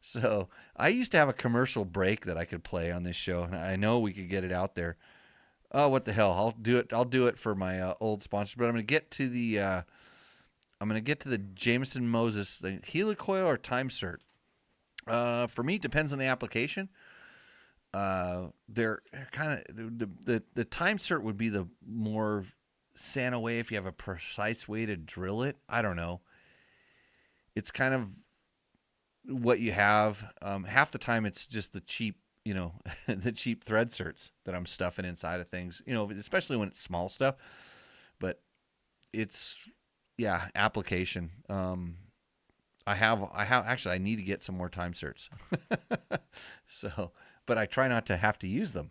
So I used to have a commercial break that I could play on this show, and I know we could get it out there. Oh, what the hell? I'll do it for my old sponsors. But I'm going to get to the Jameson Moses, the helicoil or time cert. For me, it depends on the application. They're kind of the time cert would be the more Santa way if you have a precise way to drill it. I don't know. It's kind of what you have. Half the time it's just the cheap, the cheap thread certs that I'm stuffing inside of things, especially when it's small stuff. But it's, application. I need to get some more time certs. So, but I try not to have to use them.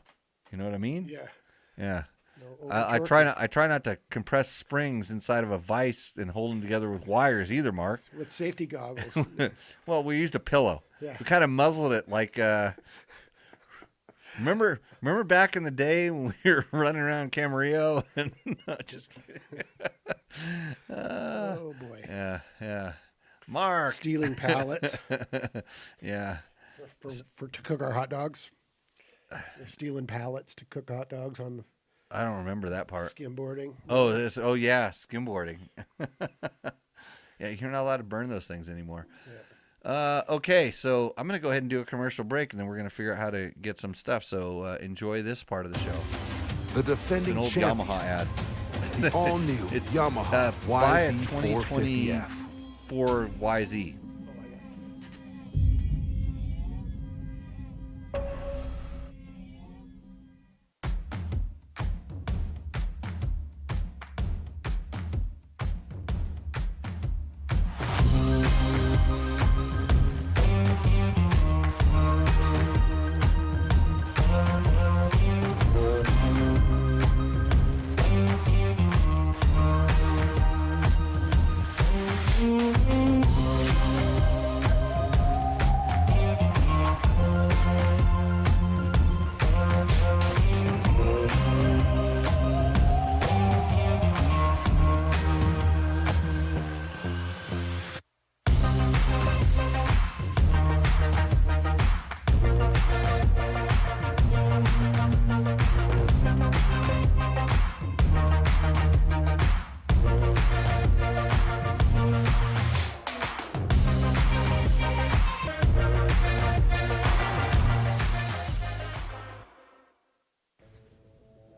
You know what I mean? Yeah. Yeah. No, I try not to compress springs inside of a vise and hold them together with wires either, Mark. With safety goggles. Well, we used a pillow. Yeah. We kind of muzzled it like. Remember back in the day when we were running around Camarillo and no, just kidding. Oh boy. Yeah. Mark Stealing pallets. Yeah. To cook our hot dogs. They're stealing pallets to cook hot dogs on I don't remember that part. skimboarding. Oh yeah, skimboarding. Yeah, you're not allowed to burn those things anymore. Yeah. Okay, so I'm gonna go ahead and do a commercial break, and then we're gonna figure out how to get some stuff. So enjoy this part of the show. The It's an defending old champion, Yamaha ad. the all-new It's Yamaha buy a YZ450F. 2024 YZ.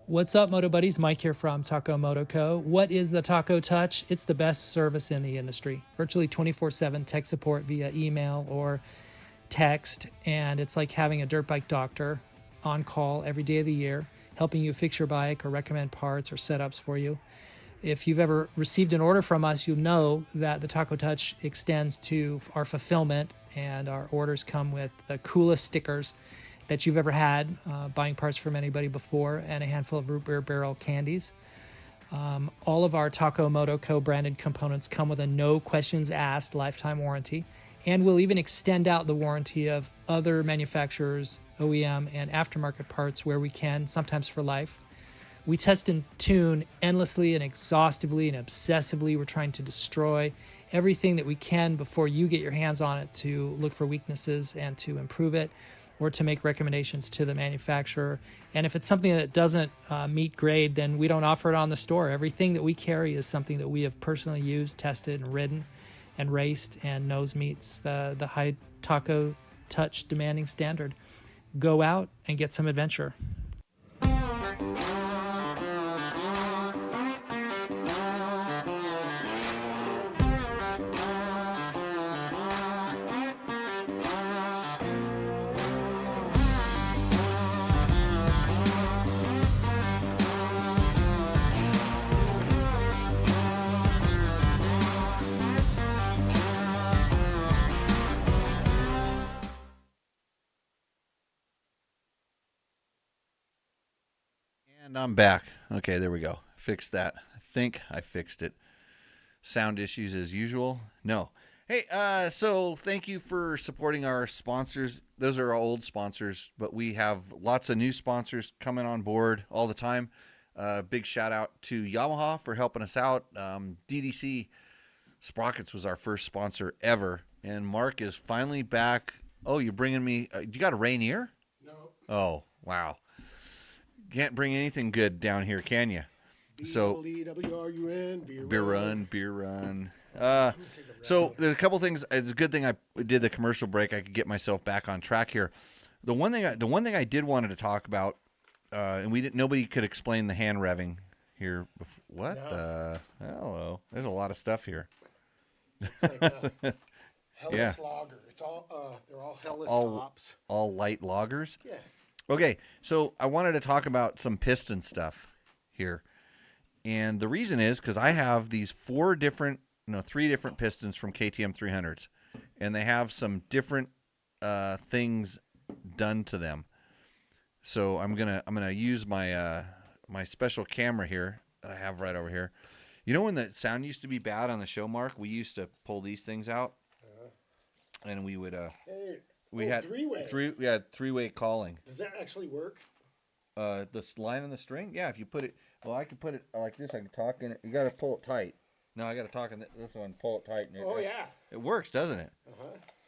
What's up, Moto Buddies? Mike here from Taco Moto Co. What is the Taco Touch? It's the best service in the industry. Virtually 24/7 tech support via email or text, and it's like having a dirt bike doctor on call every day of the year, helping you fix your bike or recommend parts or setups for you. If you've ever received an order from us, you'll know that the Taco Touch extends to our fulfillment, and our orders come with the coolest stickers that you've ever had, buying parts from anybody before, and a handful of root beer barrel candies. All of our Taco Moto Co. branded components come with a no questions asked lifetime warranty, and we'll even extend out the warranty of other manufacturers, OEM, and aftermarket parts where we can, sometimes for life. We test and tune endlessly and exhaustively and obsessively. We're trying to destroy everything that we can before you get your hands on it to look for weaknesses and to improve it, or to make recommendations to the manufacturer. And if it's something that doesn't meet grade, then we don't offer it on the store. Everything that we carry is something that we have personally used, tested, and ridden, and raced, and knows meets the high Taco Touch demanding standard. Go out and get some adventure. And I'm back. Okay, there we go. Fixed that. I think I fixed it. Sound issues as usual? No. Hey, so thank you for supporting our sponsors. Those are our old sponsors, but we have lots of new sponsors coming on board all the time. Big shout out to Yamaha for helping us out. DDC Sprockets was our first sponsor ever, and Mark is finally back. Oh, you're bringing me... you got a Rainier? No. Oh, wow. Can't bring anything good down here, can you? So BLEWRUN, beer run. So there's a couple things. It's a good thing I did the commercial break. I could get myself back on track here. The one thing I did wanted to talk about, and nobody could explain the hand revving here. What the hello? There's a lot of stuff here. It's like a Hellas Yeah. lager. It's all they're all Hellas All- hops. All light loggers. Yeah. Okay, so I wanted to talk about some piston stuff here. And the reason is because I have these three different pistons from KTM 300s, and they have some different things done to them. So I'm gonna use my my special camera here that I have right over here. You know when the sound used to be bad on the show, Mark? We used to pull these things out, and we would we had three-way calling. Does that actually work? This line on the string, yeah. If you put it, well, I can put it like this. I can talk in it. You got to pull it tight. No, I got to talk in this one. Pull it tight. And it works, doesn't it?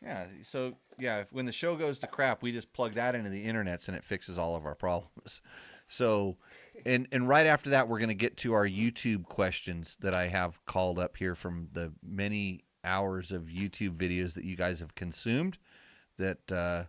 Yeah. So yeah, when the show goes to crap, we just plug that into the internets, and it fixes all of our problems. So, and right after that, we're going to get to our YouTube questions that I have called up here from the many hours of YouTube videos that you guys have consumed. That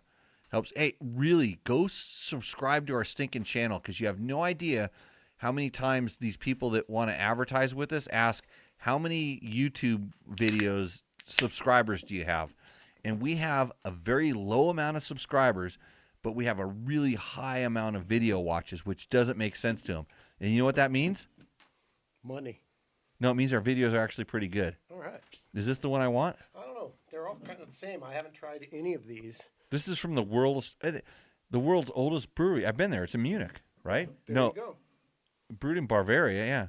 helps. Hey, really, go subscribe to our stinking channel, because you have no idea how many times these people that want to advertise with us ask, how many YouTube videos subscribers do you have? And we have a very low amount of subscribers, but we have a really high amount of video watches, which doesn't make sense to them. And you know what that means? Money. No, it means our videos are actually pretty good. All right. Is this the one I want? I don't know. They're all kind of the same. I haven't tried any of these. This is from the world's oldest brewery. I've been there. It's in Munich, right? There you go. Brewed in Bavaria, yeah.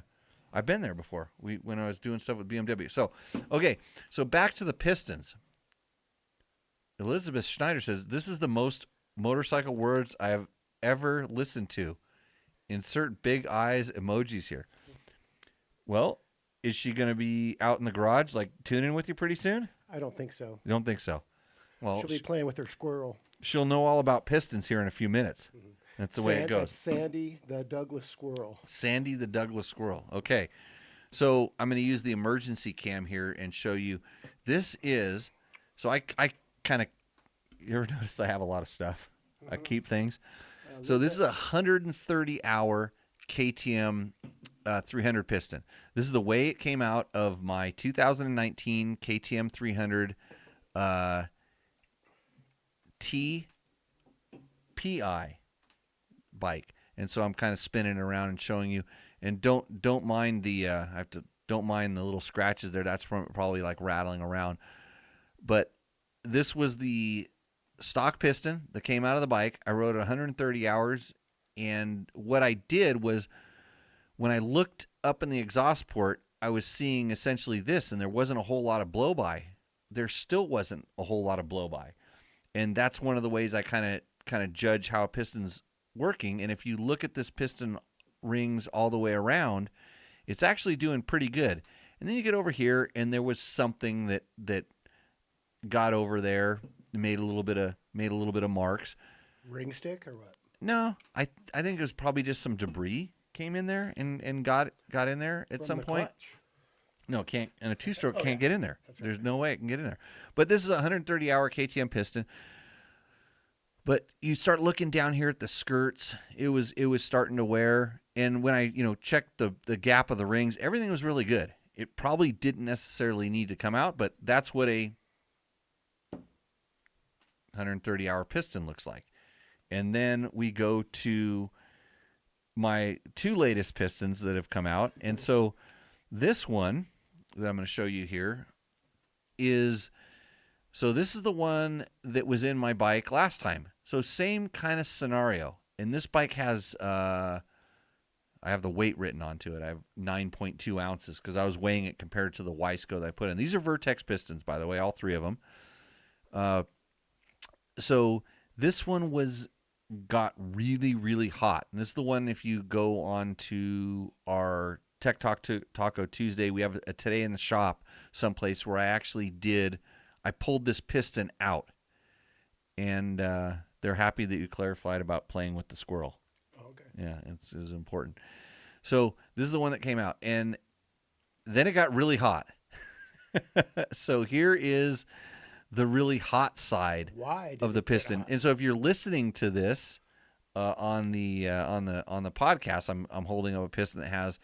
I've been there before. When I was doing stuff with BMW. So, okay. So back to the pistons. Elizabeth Schneider says, this is the most motorcycle words I have ever listened to. Insert big eyes emojis here. Well, is she going to be out in the garage, like tuning with you pretty soon? I don't think so. You don't think so? Well, She'll be playing with her squirrel. she'll know all about pistons here in a few minutes. That's the way it goes. Sandy the Douglas squirrel. Sandy the Douglas squirrel. Okay. So I'm going to use the emergency cam here and show you. This is, so I kind of, you ever notice I have a lot of stuff? I keep things. So this is a 130-hour KTM 300 piston. This is the way it came out of my 2019 KTM 300 TPI bike. And so I'm kind of spinning it around and showing you. And don't mind the don't mind the little scratches there. That's probably like rattling around. But this was the stock piston that came out of the bike. I rode it 130 hours, and what I did was when I looked up in the exhaust port, I was seeing essentially this, and there wasn't a whole lot of blow-by. There still wasn't a whole lot of blow-by. And that's one of the ways I kind of judge how a piston's working. And if you look at this piston rings all the way around, it's actually doing pretty good. And then you get over here, and there was something that got over there, made a little bit of marks. Ring stick or what? No, I think it was probably just some debris came in there and got in there at some point. Clutch. No, can't. And a two-stroke can't get in there. There's no way it can get in there. But this is a 130-hour KTM piston. But you start looking down here at the skirts. It was starting to wear. And when I checked the gap of the rings, everything was really good. It probably didn't necessarily need to come out, but that's what a 130-hour piston looks like. And then we go to my two latest pistons that have come out. And so this one that I'm going to show you here is, so this is the one that was in my bike last time. So same kind of scenario. And this bike has, I have the weight written onto it. I have 9.2 ounces because I was weighing it compared to the Wiseco that I put in. These are Vertex pistons, by the way, all three of them. So this one got really, really hot. And this is the one, if you go on to our Tech Talk Taco Tuesday, we have a Today in the Shop someplace where I pulled this piston out. And they're happy that you clarified about playing with the squirrel. Okay. Yeah, it's important. So this is the one that came out. And then it got really hot. So here is the really hot side of the piston. And so if you're listening to this on the podcast, I'm holding up a piston that has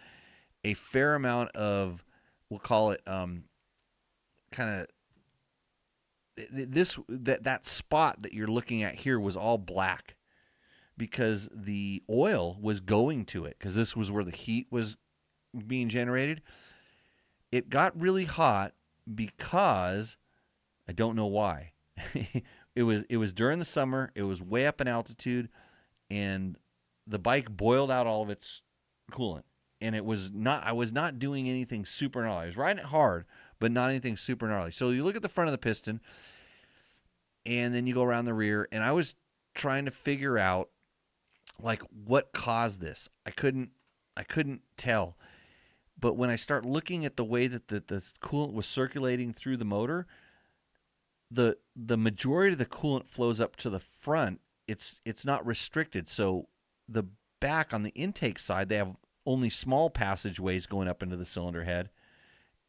a fair amount of, we'll call it kind of that spot that you're looking at here was all black because the oil was going to it, because this was where the heat was being generated. It got really hot because I don't know why. It was during the summer. It was way up in altitude, and the bike boiled out all of its coolant. And I was not doing anything super gnarly. I was riding it hard, but not anything super gnarly. So you look at the front of the piston, and then you go around the rear, and I was trying to figure out, like, what caused this. I couldn't tell. But when I start looking at the way that the coolant was circulating through the motor, the majority of the coolant flows up to the front. It's not restricted. So the back on the intake side, they have only small passageways going up into the cylinder head,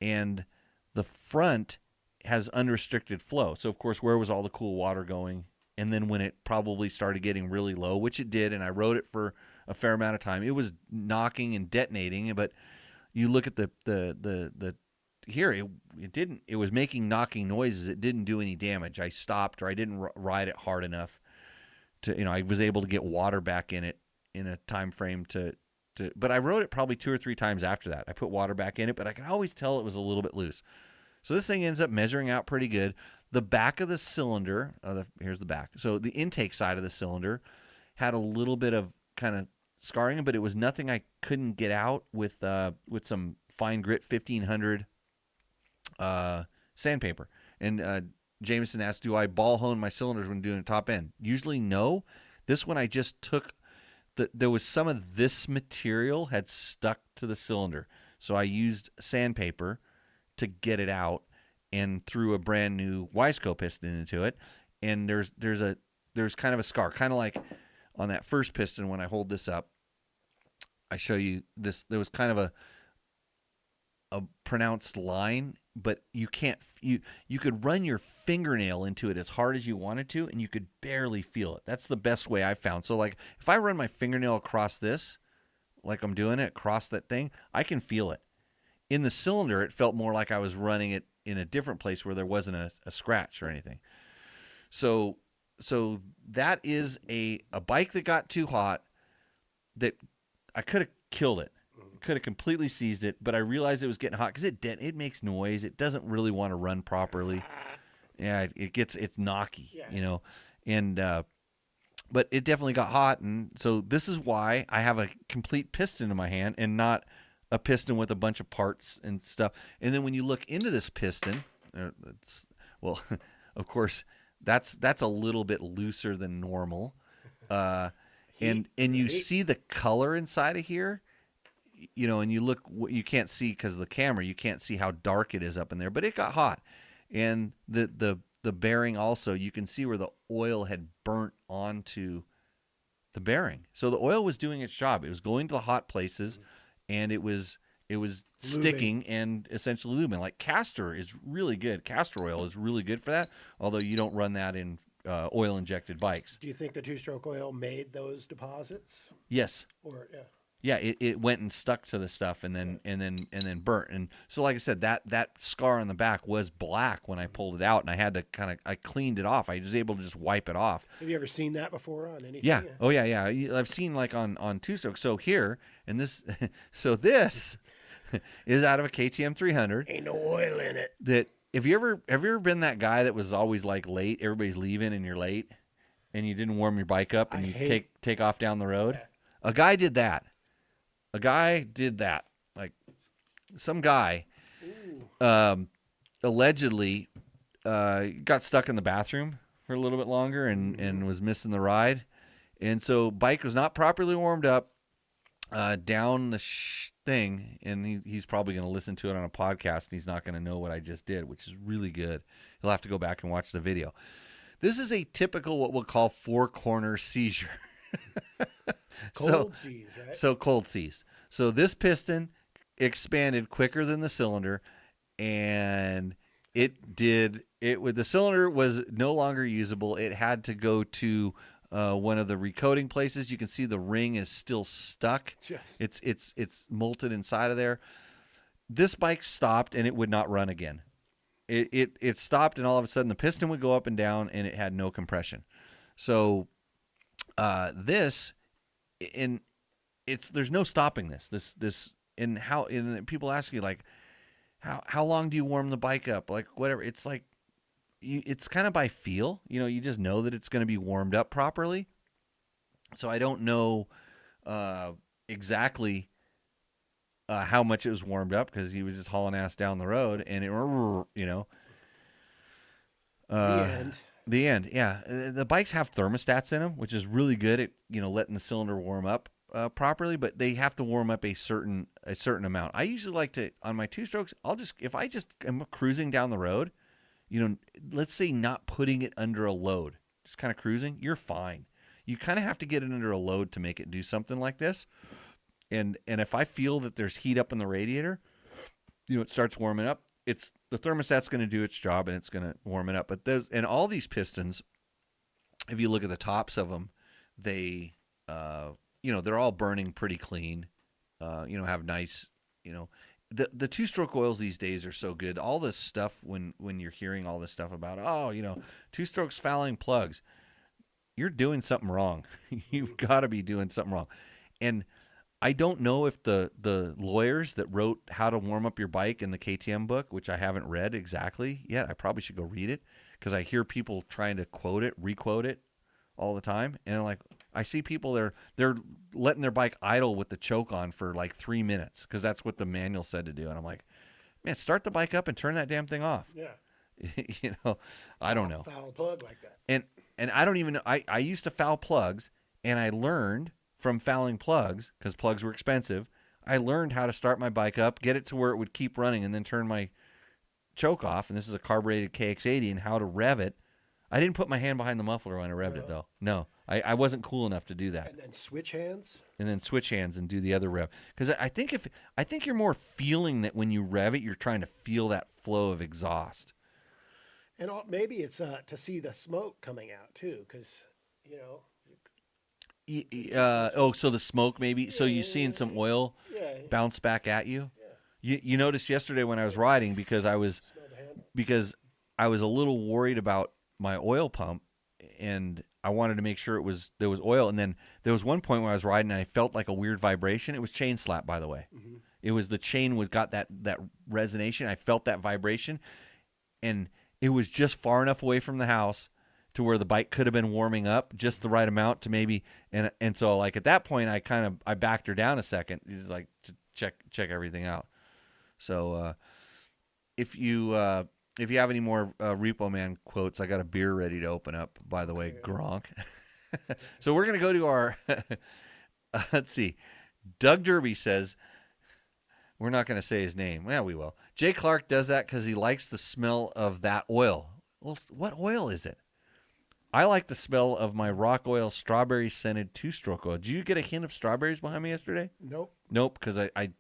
and the front has unrestricted flow. So of course, where was all the cool water going? And then when it probably started getting really low, which it did, and I rode it for a fair amount of time, it was knocking and detonating. But you look at the here, it didn't. It was making knocking noises. It didn't do any damage. I stopped, or I didn't ride it hard enough to, I was able to get water back in it in a time frame to. But I rode it probably 2 or 3 times after that. I put water back in it, but I could always tell it was a little bit loose. So this thing ends up measuring out pretty good. The back of the cylinder, here's the back. So the intake side of the cylinder had a little bit of kind of scarring, but it was nothing I couldn't get out with some fine grit 1500 sandpaper. And Jameson asked, do I ball hone my cylinders when doing a top end? Usually no. This one I just took, there was some of this material had stuck to the cylinder. So I used sandpaper to get it out and threw a brand new Wiseco piston into it. And there's kind of a scar, kind of like on that first piston. When I hold this up, I show you this. There was kind of a pronounced line, but you can't. You could run your fingernail into it as hard as you wanted to, and you could barely feel it. That's the best way I found. So like if I run my fingernail across this, like I'm doing it across that thing, I can feel it. In the cylinder, it felt more like I was running it in a different place where there wasn't a scratch or anything. So that is a bike that got too hot, that I could have killed it. Could have completely seized it, but I realized it was getting hot because it makes noise. It doesn't really want to run properly. Yeah, it's knocky, and but it definitely got hot, and so this is why I have a complete piston in my hand and not a piston with a bunch of parts and stuff. And then when you look into this piston, of course, that's a little bit looser than normal, and you see the color inside of here. And you look, you can't see because of the camera, you can't see how dark it is up in there, but it got hot. And the bearing also, you can see where the oil had burnt onto the bearing. So the oil was doing its job. It was going to the hot places, and it was sticking and essentially lubing. Like castor is really good. Castor oil is really good for that, although you don't run that in oil-injected bikes. Do you think the two-stroke oil made those deposits? Yes. Or Yeah, it went and stuck to the stuff and then burnt. And so, like I said, that scar on the back was black when I pulled it out, and I had to I cleaned it off. I was able to just wipe it off. Have you ever seen that before on anything? Yeah. Oh yeah. I've seen like on two-stroke. So here, and this, so this is out of a KTM 300. Ain't no oil in it. That have you ever been that guy that was always like late? Everybody's leaving and you're late, and you didn't warm your bike up, and you take off down the road. Yeah. A guy did that. Like some guy allegedly got stuck in the bathroom for a little bit longer and was missing the ride. And so bike was not properly warmed up down the thing. And he's probably going to listen to it on a podcast, and he's not going to know what I just did, which is really good. He'll have to go back and watch the video. This is a typical what we'll call four-corner seizure. Cold seize, right? So cold seized. So this piston expanded quicker than the cylinder, and the cylinder was no longer usable. It had to go to one of the recoating places. You can see the ring is still stuck. Yes. It's molted inside of there. This bike stopped, and it would not run again. It stopped, and all of a sudden the piston would go up and down, and it had no compression. So there's no stopping this and people ask you like how long do you warm the bike up, like whatever. It's like it's kind of by feel, you just know that it's going to be warmed up properly. So I don't know exactly how much it was warmed up because he was just hauling ass down the road, and it, The end. The end, yeah. The bikes have thermostats in them, which is really good at letting the cylinder warm up properly. But they have to warm up a certain amount. I usually like to on my 2-strokes. If I just am cruising down the road, let's say not putting it under a load, just kind of cruising, you're fine. You kind of have to get it under a load to make it do something like this. And if I feel that there's heat up in the radiator, it starts warming up. It's the thermostat's going to do its job and it's going to warm it up. But all these pistons, if you look at the tops of them, they they're all burning pretty clean. Have nice, the 2-stroke oils these days are so good. All this stuff when you're hearing all this stuff about 2-strokes fouling plugs, you're doing something wrong. You've got to be doing something wrong. And I don't know if the lawyers that wrote How to Warm Up Your Bike in the KTM book, which I haven't read exactly yet, I probably should go read it because I hear people trying to requote it all the time. And I see people they're letting their bike idle with the choke on for like 3 minutes because that's what the manual said to do. And I'm like, man, start the bike up and turn that damn thing off. Yeah. I don't know. Foul plug like that. And I don't even know. I used to foul plugs, and I learned from fouling plugs, because plugs were expensive, I learned how to start my bike up, get it to where it would keep running, and then turn my choke off. And this is a carbureted KX80, and how to rev it. I didn't put my hand behind the muffler when I revved it, though. No, I wasn't cool enough to do that. And then switch hands. And do the other rev. Because I think you're more feeling that when you rev it, you're trying to feel that flow of exhaust. And maybe it's to see the smoke coming out too, because so the smoke maybe. So you're seeing some oil bounce back at you. Yeah. You noticed yesterday when I was riding because I was a little worried about my oil pump, and I wanted to make sure there was oil. And then there was one point where I was riding and I felt like a weird vibration. It was chain slap, by the way. Mm-hmm. It was the chain got that resonation. I felt that vibration, and it was just far enough away from the house to where the bike could have been warming up just the right amount to maybe, and so like at that point I backed her down a second, just like to check everything out. So if you have any more Repo Man quotes, I got a beer ready to open up, by the way, Gronk. So we're gonna go to our let's see. Doug Derby says, we're not going to say his name. Well, we will. Jay Clark does that because he likes the smell of that oil. Well, what oil is it? I like the smell of my Rock Oil strawberry scented 2-stroke oil. Did you get a hint of strawberries behind me yesterday? Nope, because I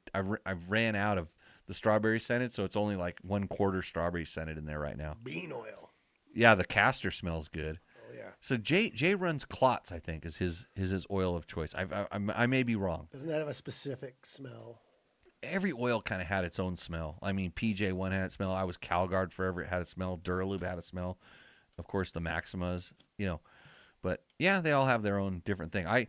ran out of the strawberry scented, so it's only like 1/4 strawberry scented in there right now. Bean oil. Yeah, the castor smells good. Oh yeah. So Jay runs Klotz, I think, is his oil of choice. I may be wrong. Doesn't that have a specific smell? Every oil kind of had its own smell. I mean, PJ1 had a smell. I was CalGuard forever. It had a smell. Duralube had a smell. Of course, the Maximas, But yeah, they all have their own different thing. I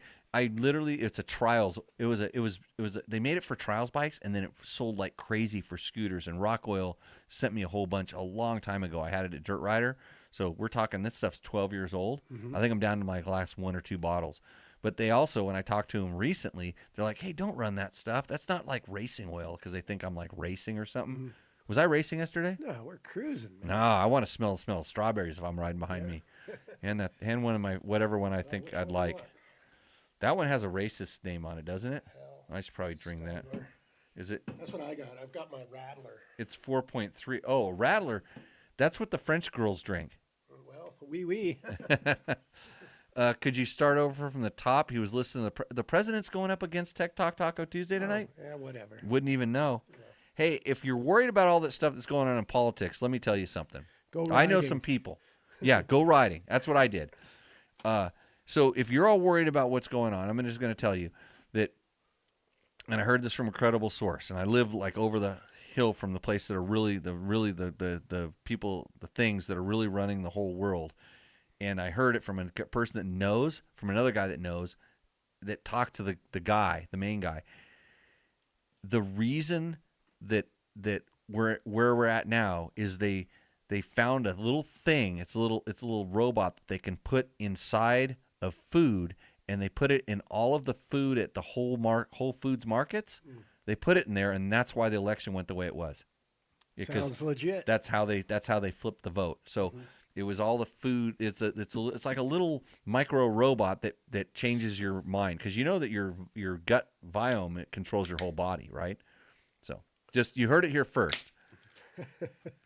literally, it's a trials. They made it for trials bikes, and then it sold like crazy for scooters. And Rock Oil sent me a whole bunch a long time ago. I had it at Dirt Rider. So we're talking, this stuff's 12 years old. Mm-hmm. I think I'm down to my last 1 or 2 bottles. But they also, when I talked to them recently, they're like, hey, don't run that stuff. That's not like racing oil, because they think I'm like racing or something. Mm-hmm. Was I racing yesterday? No, we're cruising, man. No, I want to smell strawberries if I'm riding behind me. And one of my, whatever one I think I'd like. That one has a racist name on it, doesn't it? I should probably drink that. Is it? That's what I got. I've got my Rattler. It's 4.3. Oh, Rattler. That's what the French girls drink. Well, oui. Could you start over from the top? He was listening to the president's going up against Tech Talk Taco Tuesday tonight? Yeah, whatever. Wouldn't even know. Yeah. Hey, if you're worried about all that stuff that's going on in politics, let me tell you something. Go riding. I know some people. Yeah, go riding. That's what I did. So if you're all worried about what's going on, I'm just going to tell you that, and I heard this from a credible source, and I live like over the hill from the place that are really the people, the things that are really running the whole world. And I heard it from a person that knows, from another guy that knows, that talked to the guy, the main guy. The reason that where we're at now is they found a little thing. It's a little robot that they can put inside of food, and they put it in all of the food at the Whole Foods markets. They put it in there, and that's why the election went the way it was. Because Sounds legit. That's how they flipped the vote. So it was all the food. It's like a little micro robot that changes your mind, because you know that your gut biome, it controls your whole body, right? So just, you heard it here first.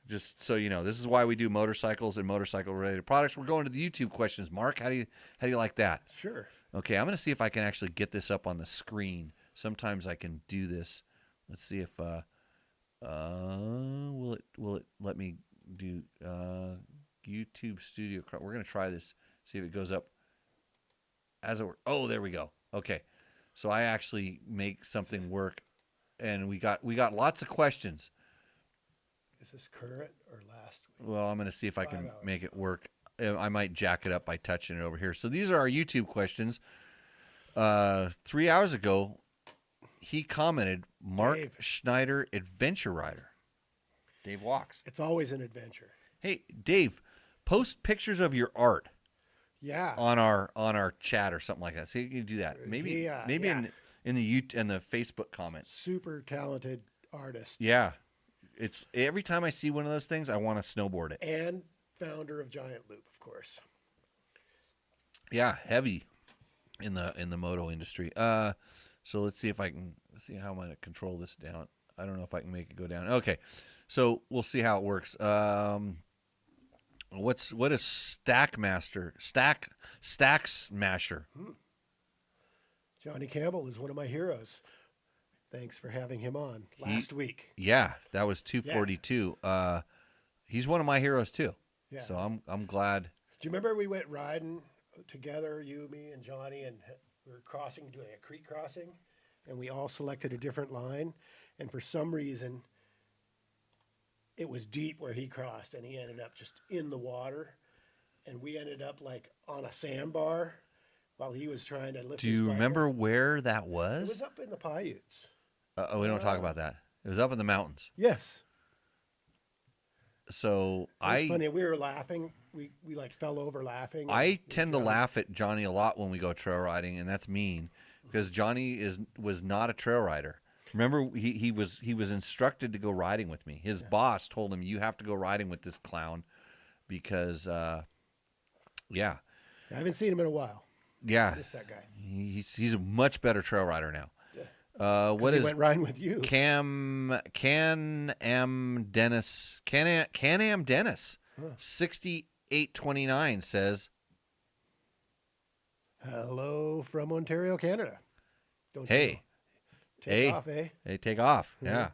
Just so you know, this is why we do motorcycles and motorcycle related products. We're going to the YouTube questions. Mark, how do you like that? Sure. Okay, I'm going to see if I can actually get this up on the screen. Sometimes I can do this. Let's see if will it let me do YouTube Studio? We're going to try this. See if it goes up as it were. Oh, there we go. Okay, so I actually make something work, and we got lots of questions. Is this current or last week? Well, I'm going to see if I 5 can hours. make it work. I might jack it up by touching it over here. So these are our YouTube questions. 3 hours ago, he commented, Mark Dave. Schneider, adventure rider. Dave Walks. It's always an adventure. Hey, Dave, post pictures of your art Yeah. on our chat or something like that. See, you can do that. Maybe Yeah. in the Facebook comments. Super talented artist Yeah. It's every time I see one of those things, I want to snowboard it. and founder of Giant Loop, of course. Yeah, heavy in the moto industry. So let's see how I'm going to control this down. I don't know if I can make it go down. Okay, so we'll see how it works. What is Stack Smasher? Johnny Campbell is one of my heroes. Thanks for having him on last week. Yeah, that was 242. He's one of my heroes too. Yeah. So I'm glad. Do you remember we went riding together, you, me, and Johnny, and we were doing a creek crossing, and we all selected a different line, and for some reason, it was deep where he crossed, and he ended up just in the water, and we ended up like on a sandbar while he was trying to lift. Do his you rifle. remember where that It was? was up in the Paiutes. We don't talk about that. It was up in the mountains. Yes. So It was funny. We were laughing. We like fell over laughing. I tend to laugh at Johnny a lot when we go trail riding, and that's mean because Johnny was not a trail rider. Remember, he was instructed to go riding with me. His boss told him, "You have to go riding with this clown," because I haven't seen him in a while. yeah, Just that guy. he's a much better trail rider now. What He is went riding with you. Can-Am Dennis 6829 says, Hello from Ontario, Canada. Don't "Hey, you know? Take off, eh? Hey, take off." Yeah.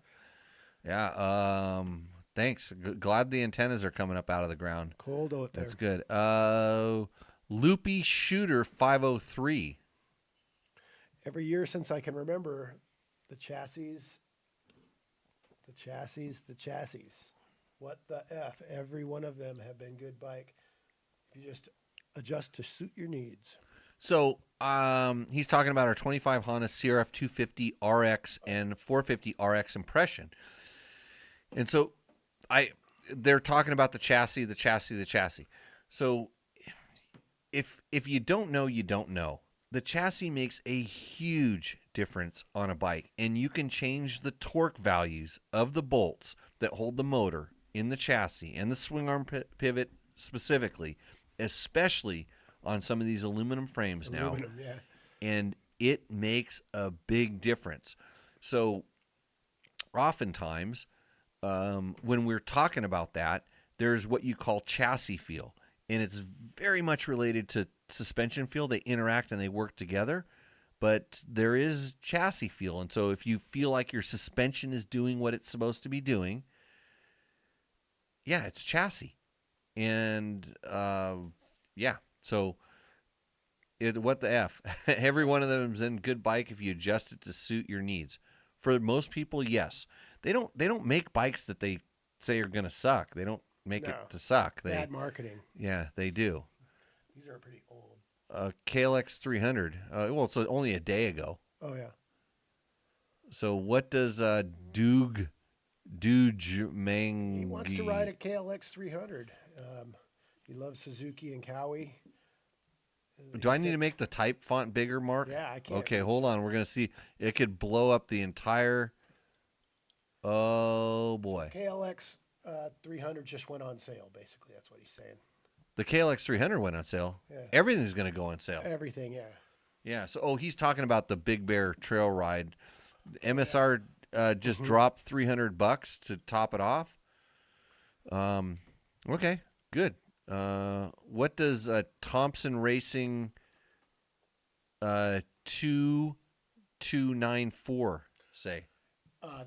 Thanks. Glad the antennas are coming up out of the ground. Cold out there. That's good. Loopy Shooter 503. Every year since I can remember, the chassis. What the F? Every one of them have been good bike. You just adjust to suit your needs. So he's talking about our 25 Honda CRF 250 RX and 450 RX Impression. And so they're talking about the chassis. So if you don't know, you don't know. The chassis makes a huge difference on a bike, and you can change the torque values of the bolts that hold the motor in the chassis and the swing arm pivot specifically, especially on some of these aluminum frames now. Yeah. And it makes a big difference. So oftentimes when we're talking about that, there's what you call chassis feel, and it's very much related to suspension feel. They interact and they work together, but there is chassis feel. And so if you feel like your suspension is doing what it's supposed to be doing, it's chassis. And so what the F? Every one of them is in good bike if you adjust it to suit your needs. For most people, yes. They don't make bikes that they say are going to suck. They don't make it to suck. Bad marketing. Yeah, they do. These are pretty old. KLX 300. It's only a day ago. Oh, yeah. So what does Doog Mangi? He wants to ride a KLX 300. He loves Suzuki and Cowie. Do I need to make the type font bigger, Mark? Yeah, I can't. Okay, hold on. We're going to see. It could blow up the entire Oh boy. KLX 300 just went on sale. Basically, that's what he's saying. The KLX 300 went on sale. Yeah. Everything's going to go on sale. Everything, yeah. Yeah. So, he's talking about the Big Bear Trail Ride. MSR just dropped $300 to top it off. Okay, good. What does Thompson Racing 2294 say?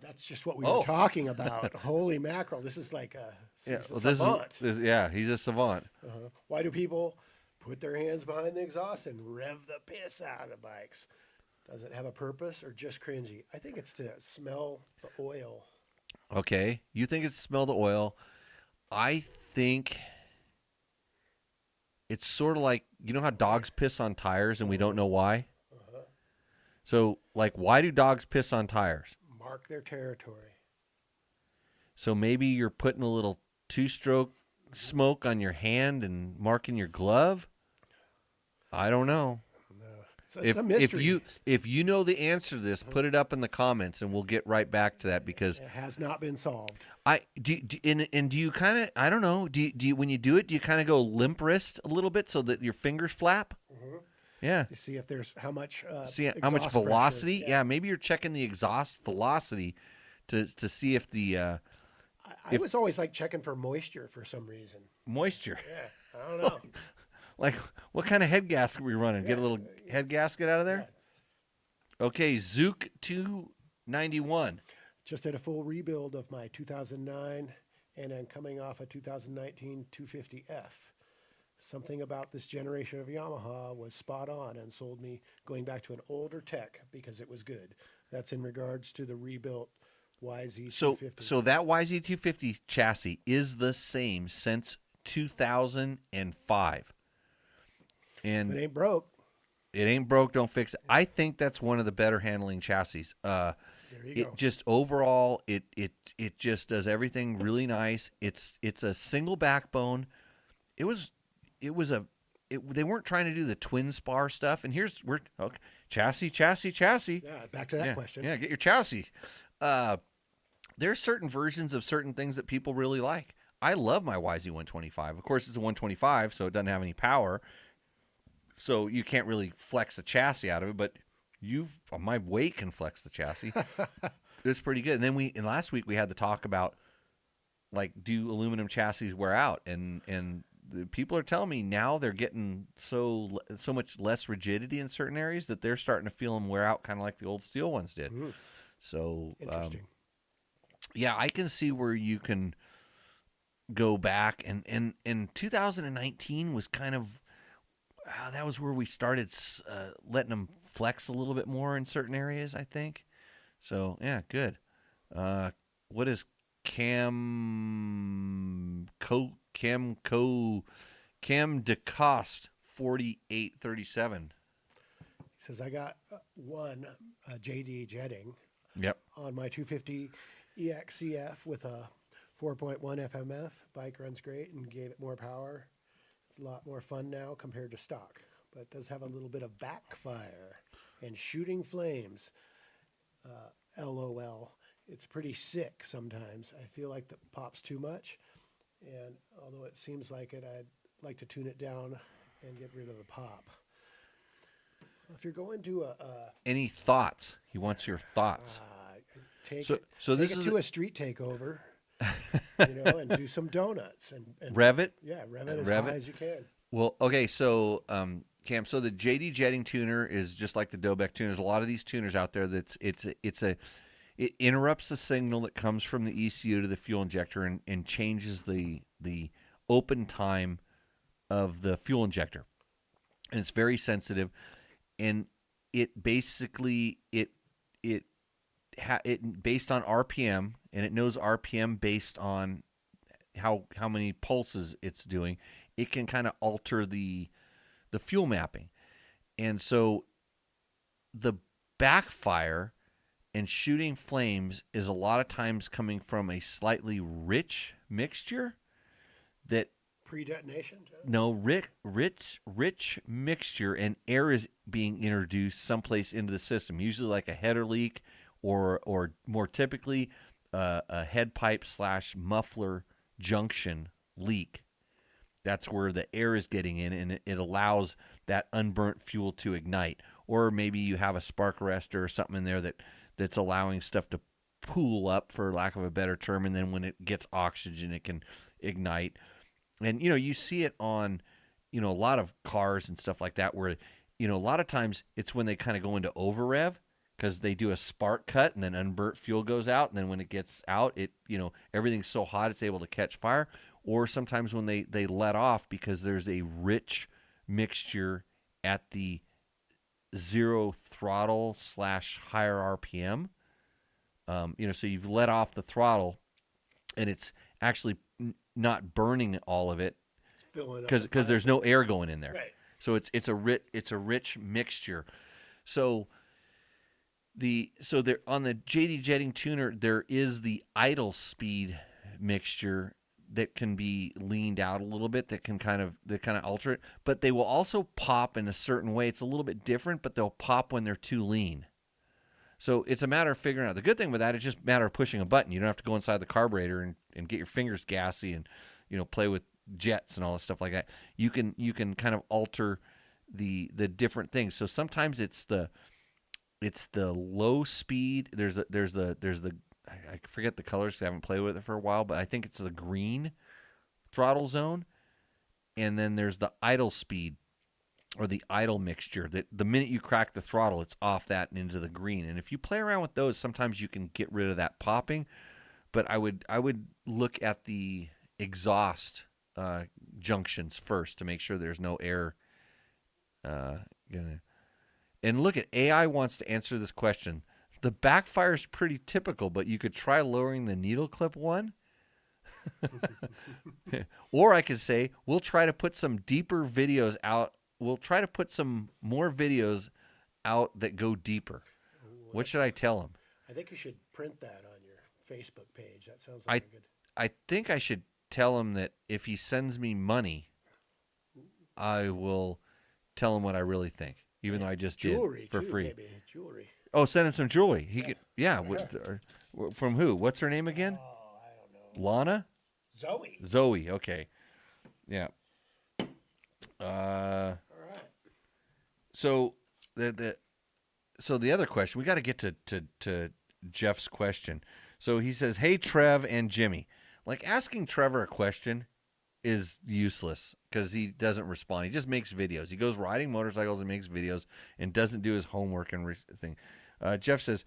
That's just what we were talking about. Holy mackerel! This is like a savant. He's a savant. Why do people put their hands behind the exhaust and rev the piss out of bikes? Does it have a purpose or just cringy? I think it's to smell the oil. Okay, you think it's smell the oil. I think it's sort of like, you know how dogs piss on tires and we don't know why? So, like, why do dogs piss on tires? Mark their territory. So maybe you're putting a little two-stroke smoke on your hand and marking your glove? I don't know. It's a mystery. If you know the answer to this, put it up in the comments and we'll get right back to that, because it has not been solved. do you kind of, I don't know, do you when you do it, do you kind of go limp wrist a little bit so that your fingers flap? Yeah. To see if there's how much How much velocity? pressure. Yeah, maybe you're checking the exhaust velocity to see if the I was always like checking for moisture for some reason. moisture. Yeah, I don't know. Like, what kind of head gasket are we running? Get a little head gasket out of there? Okay, Zook 291. Just did a full rebuild of my 2009, and I'm coming off a 2019 250F. Something about this generation of Yamaha was spot on and sold me going back to an older tech because it was good. That's in regards to the rebuilt YZ250. So that YZ250 chassis is the same since 2005. And If it ain't broke. it ain't broke, don't fix it. I think that's one of the better handling chassis. There you go. Just overall, it just does everything really nice. It's a single backbone. They weren't trying to do the twin spar stuff. And chassis. Yeah, back to that question. Yeah, get your chassis. There's certain versions of certain things that people really like. I love my YZ125. Of course, it's a 125, so it doesn't have any power. So you can't really flex the chassis out of it, but my weight can flex the chassis. It's pretty good. And then last week we had to talk about, like, do aluminum chassis wear out? And the people are telling me now they're getting so much less rigidity in certain areas that they're starting to feel them wear out, kind of like the old steel ones did. So Interesting. yeah, I can see where you can go back, and 2019 was kind of that was where we started letting them flex a little bit more in certain areas, I think. So yeah, good. What is Cam DeCoste 4837? He says, I got one JD jetting Yep. on my 250 EXCF with a 4.1 FMF. Bike runs great and gave it more power. It's a lot more fun now compared to stock, but it does have a little bit of backfire and shooting flames. LOL. It's pretty sick sometimes. I feel like that pops too much, and although it seems like it, I'd like to tune it down and get rid of the pop. If you're going to Any thoughts? He wants your thoughts. take So it this is to a street takeover, and do some donuts and Rev it. Yeah, rev it as Rev high it? as you can. Well, okay, so Cam, so the JD jetting tuner is just like the Dobek tuner. There's a lot of these tuners out there that it interrupts the signal that comes from the ECU to the fuel injector and changes the open time of the fuel injector, and it's very sensitive, and it basically it based on RPM, and it knows RPM based on how many pulses it's doing. It can kind of alter the fuel mapping. And so the backfire and shooting flames is a lot of times coming from a slightly rich mixture that Pre-detonation, Joe? no rich mixture, and air is being introduced someplace into the system, usually like a header leak or more typically a head pipe / muffler junction leak. That's where the air is getting in, and it allows that unburnt fuel to ignite. Or maybe you have a spark arrestor or something in there that's allowing stuff to pool up, for lack of a better term, and then when it gets oxygen, it can ignite. And, you see it on, a lot of cars and stuff like that where, a lot of times it's when they kind of go into over rev because they do a spark cut and then unburnt fuel goes out. And then when it gets out, everything's so hot it's able to catch fire. Or sometimes when they let off because there's a rich mixture at the zero throttle / higher RPM. So you've let off the throttle and it's actually not burning all of it because there's no air going in there. Right. So it's a rich mixture. So there on the JD Jetting tuner there is the idle speed mixture that can be leaned out a little bit, that kind of alter it, but they will also pop in a certain way. It's a little bit different, but they'll pop when they're too lean. So it's a matter of figuring out. The good thing with that is just a matter of pushing a button. You don't have to go inside the carburetor and get your fingers gassy and play with jets and all that stuff like that. You can kind of alter the different things. So sometimes it's the low speed. There's the I forget the colors 'cause I haven't played with it for a while, but I think it's the green throttle zone. And then there's the idle speed or the idle mixture that the minute you crack the throttle, it's off that and into the green. And if you play around with those, sometimes you can get rid of that popping. But I would look at the exhaust junctions first to make sure there's no air. And look at AI wants to answer this question. The backfire is pretty typical, but you could try lowering the needle clip one. Or I could say, we'll try to put some deeper videos out. We'll try to put some more videos out that go deeper. What should I tell him? I think you should print that on your Facebook page. That sounds like a good. I think I should tell him that if he sends me money, I will tell him what I really think, even though I just Jewelry did for too, free. maybe. Jewelry. Oh, send him some jewelry. He could, yeah. From who? What's her name again? Oh, I don't know. Lana? Zoe. Zoe. Okay. Yeah. All right. So the other question, we got to get to Jeff's question. So he says, "Hey Trev and Jimmy, like asking Trevor a question is useless because he doesn't respond. He just makes videos. He goes riding motorcycles and makes videos and doesn't do his homework and thing." Jeff says,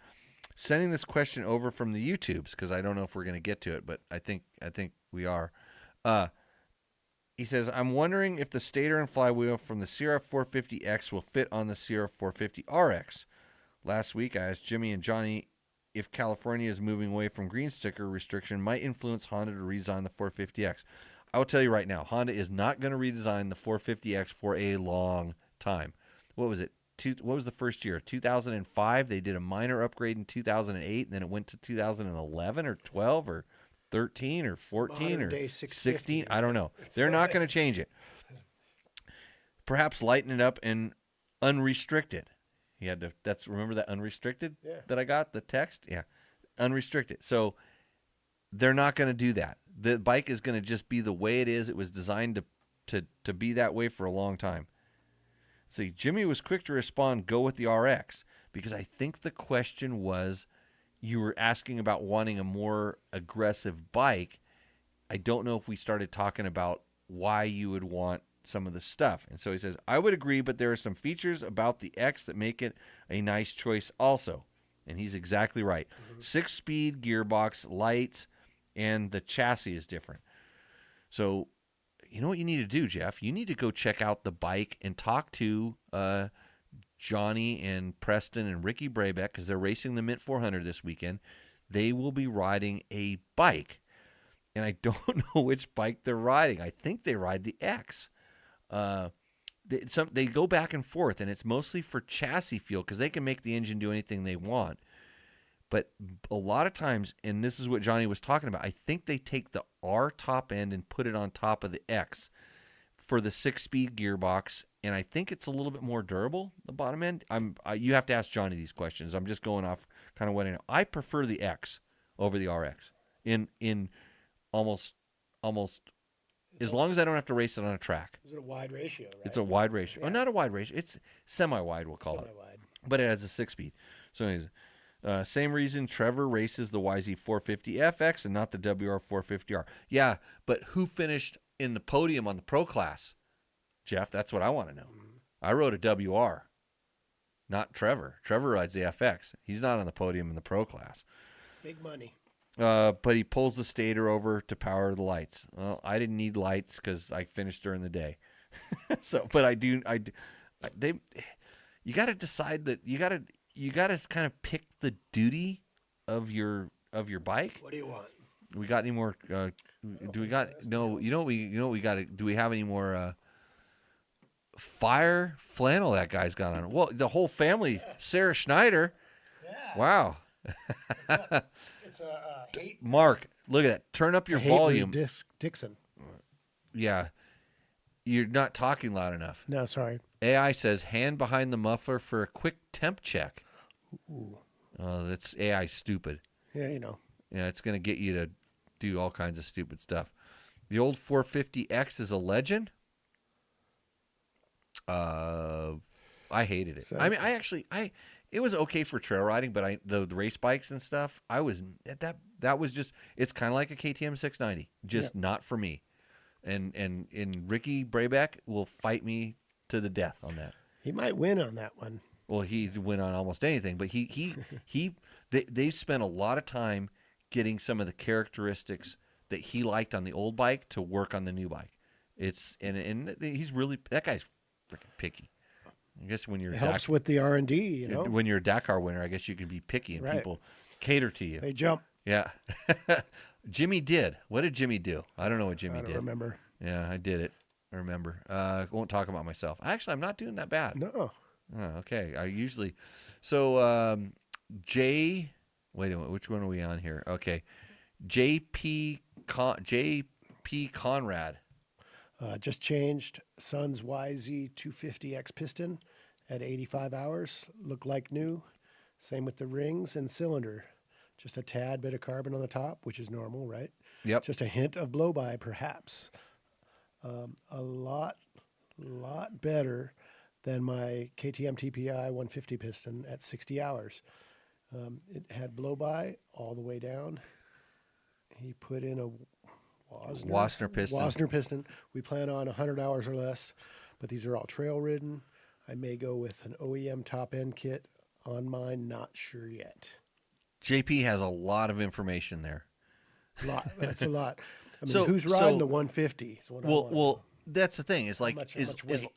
"Sending this question over from the YouTubes because I don't know if we're going to get to it, but I think we are." He says, "I'm wondering if the stator and flywheel from the CRF 450X will fit on the CRF 450RX. Last week, I asked Jimmy and Johnny if California is moving away from green sticker restriction might influence Honda to redesign the 450X. I will tell you right now, Honda is not going to redesign the 450X for a long time. What was it? What was the first year? 2005. They did a minor upgrade in 2008, and then it went to 2011 or 12 or 13 or 14 or 16. I don't know. They're not going to change it. Perhaps lighten it up and unrestricted. He had to. Remember that unrestricted that I got the text. Yeah, unrestricted. So they're not going to do that. The bike is going to just be the way it is. It was designed to be that way for a long time. See, Jimmy was quick to respond, "Go with the RX," because I think the question was, you were asking about wanting a more aggressive bike. I don't know if we started talking about why you would want some of the stuff. And so he says, "I would agree, but there are some features about the X that make it a nice choice also." And he's exactly right. 6-speed gearbox, lights, and the chassis is different. So you know what you need to do, Jeff? You need to go check out the bike and talk to Johnny and Preston and Ricky Brabeck because they're racing the Mint 400 this weekend. They will be riding a bike. And I don't know which bike they're riding. I think they ride the X. They go back and forth, and it's mostly for chassis feel because they can make the engine do anything they want. But a lot of times, and this is what Johnny was talking about, I think they take the R top end and put it on top of the X for the 6-speed gearbox, and I think it's a little bit more durable, the bottom end. You have to ask Johnny these questions. I'm just going off kind of what I know. I prefer the X over the RX in almost as long as I don't have to race it on a track. Is it a wide ratio, right? It's a wide ratio. Yeah. Or not a wide ratio. It's semi-wide, we'll call it. Semi-wide. But it has a 6-speed. So anyways, same reason Trevor races the YZ450FX and not the WR450R. Yeah, but who finished in the podium on the Pro Class? Jeff, that's what I want to know. I rode a WR, not Trevor. Trevor rides the FX. He's not on the podium in the Pro Class. Big money. But he pulls the stator over to power the lights. Well, I didn't need lights because I finished during the day. But you got to decide that you got to kind of pick the duty of your bike. What do you want? We got any more? Do we got no? You know what we got to? Do we have any more? Fire flannel that guy's got on. Well, the whole family. Sarah Schneider. Yeah. Wow. It's a hate. Mark, look at that. Turn up your volume. Dixon. Yeah. You're not talking loud enough. No, sorry. AI says hand behind the muffler for a quick temp check. Ooh. Oh, that's AI stupid. Yeah, you know. Yeah, it's going to get you to do all kinds of stupid stuff. The old 450X is a legend. I hated it. So- I mean, it was okay for trail riding, but the race bikes and stuff, that was just, it's kind of like a KTM 690, just not for me. And Ricky Brabeck will fight me to the death on that. He might win on that one. Well, he went on almost anything, but they spent a lot of time getting some of the characteristics that he liked on the old bike to work on the new bike. And he's really, that guy's freaking picky. I guess when you're It helps with the R&D, you know. when you're a Dakar winner, I guess you can be picky and Right. people cater to you. They jump. Yeah. Jimmy did. What did Jimmy do? I don't know what Jimmy I don't did. remember. Yeah, I did it. I remember. I won't talk about myself. Actually, I'm not doing that bad. No. Oh, okay. I usually. So, J. Wait a minute. Which one are we on here? Okay. JP Conrad. Just changed Sun's YZ250X piston at 85 hours. Look like new. Same with the rings and cylinder. Just a tad bit of carbon on the top, which is normal, right? Yep. Just a hint of blow-by, perhaps. A lot better than my KTM TPI 150 piston at 60 hours. It had blow-by all the way down. He put in a Wasner piston. Wasner piston. We plan on 100 hours or less, but these are all trail ridden. I may go with an OEM top end kit on mine. Not sure yet. JP has a lot of information there. That's a lot. I mean, So- who's riding so- the 150? Is what I wanna know. Well, that's the thing. It's like, much weight?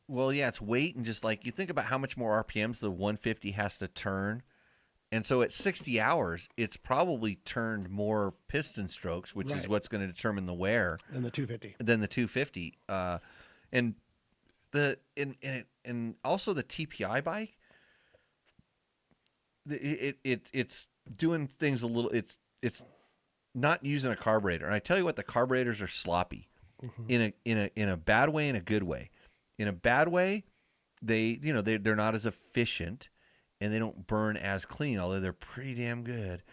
well, yeah, it's weight, and just like you think about how much more RPMs the 150 has to turn. And so at 60 hours, it's probably turned more piston strokes, which is Right. what's going to determine the wear And the 250. than the 250. And also the TPI bike, it's doing things a little. It's not using a carburetor. And I tell you what, the carburetors are sloppy in a bad way and a good way. In a bad way, they're not as efficient. And they don't burn as clean, although they're pretty damn good.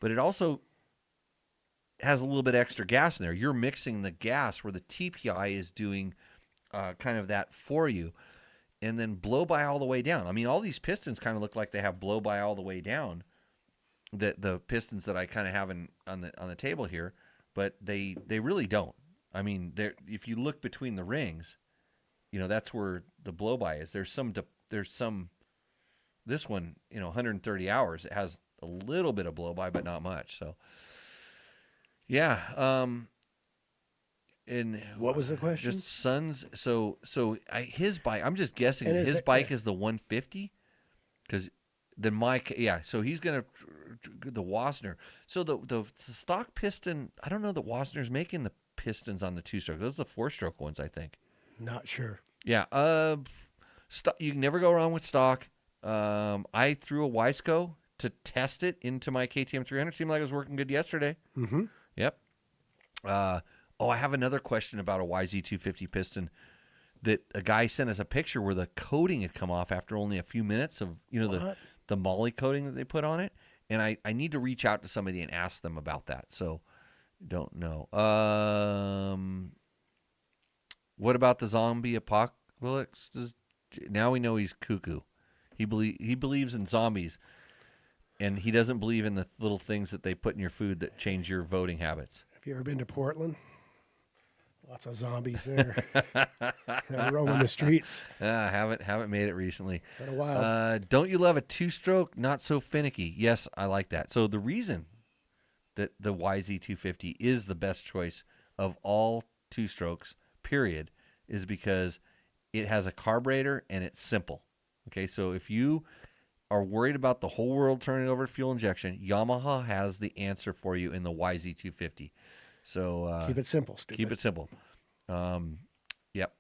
But it also has a little bit extra gas in there. You're mixing the gas where the TPI is doing kind of that for you. And then blow by all the way down. I mean, all these pistons kind of look like they have blow by all the way down. The pistons that I kind of have on the table here, but they really don't. I mean, if you look between the rings, that's where the blow by is. There's some. This one, 130 hours, it has a little bit of blow-by, but not much. So, yeah. And What was the question? Just Sun's. His bike. I'm just guessing And his bike is the 150, because then So he's gonna the Wasner. So the stock piston. I don't know that Wasner's making the pistons on the 2-stroke. Those are the 4-stroke ones, I think. Not sure. Yeah. You can never go wrong with stock. I threw a Wiseco to test it into my KTM 300. Seemed like it was working good yesterday. Mm-hmm. Yep. I have another question about a YZ250 piston that a guy sent us a picture where the coating had come off after only a few minutes of, the moly coating that they put on it. And I need to reach out to somebody and ask them about that. So, don't know. What about the zombie apocalypse? Now we know he's cuckoo. He believes in zombies, and he doesn't believe in the little things that they put in your food that change your voting habits. Have you ever been to Portland? Lots of zombies there. Roaming the streets. Haven't made it recently. Been a while. Don't you love a two-stroke, not so finicky? Yes, I like that. So the reason that the YZ250 is the best choice of all two-strokes, period, is because it has a carburetor and it's simple. Okay, so if you are worried about the whole world turning over to fuel injection, Yamaha has the answer for you in the YZ250. So keep it simple, stupid. Keep it simple. Yep.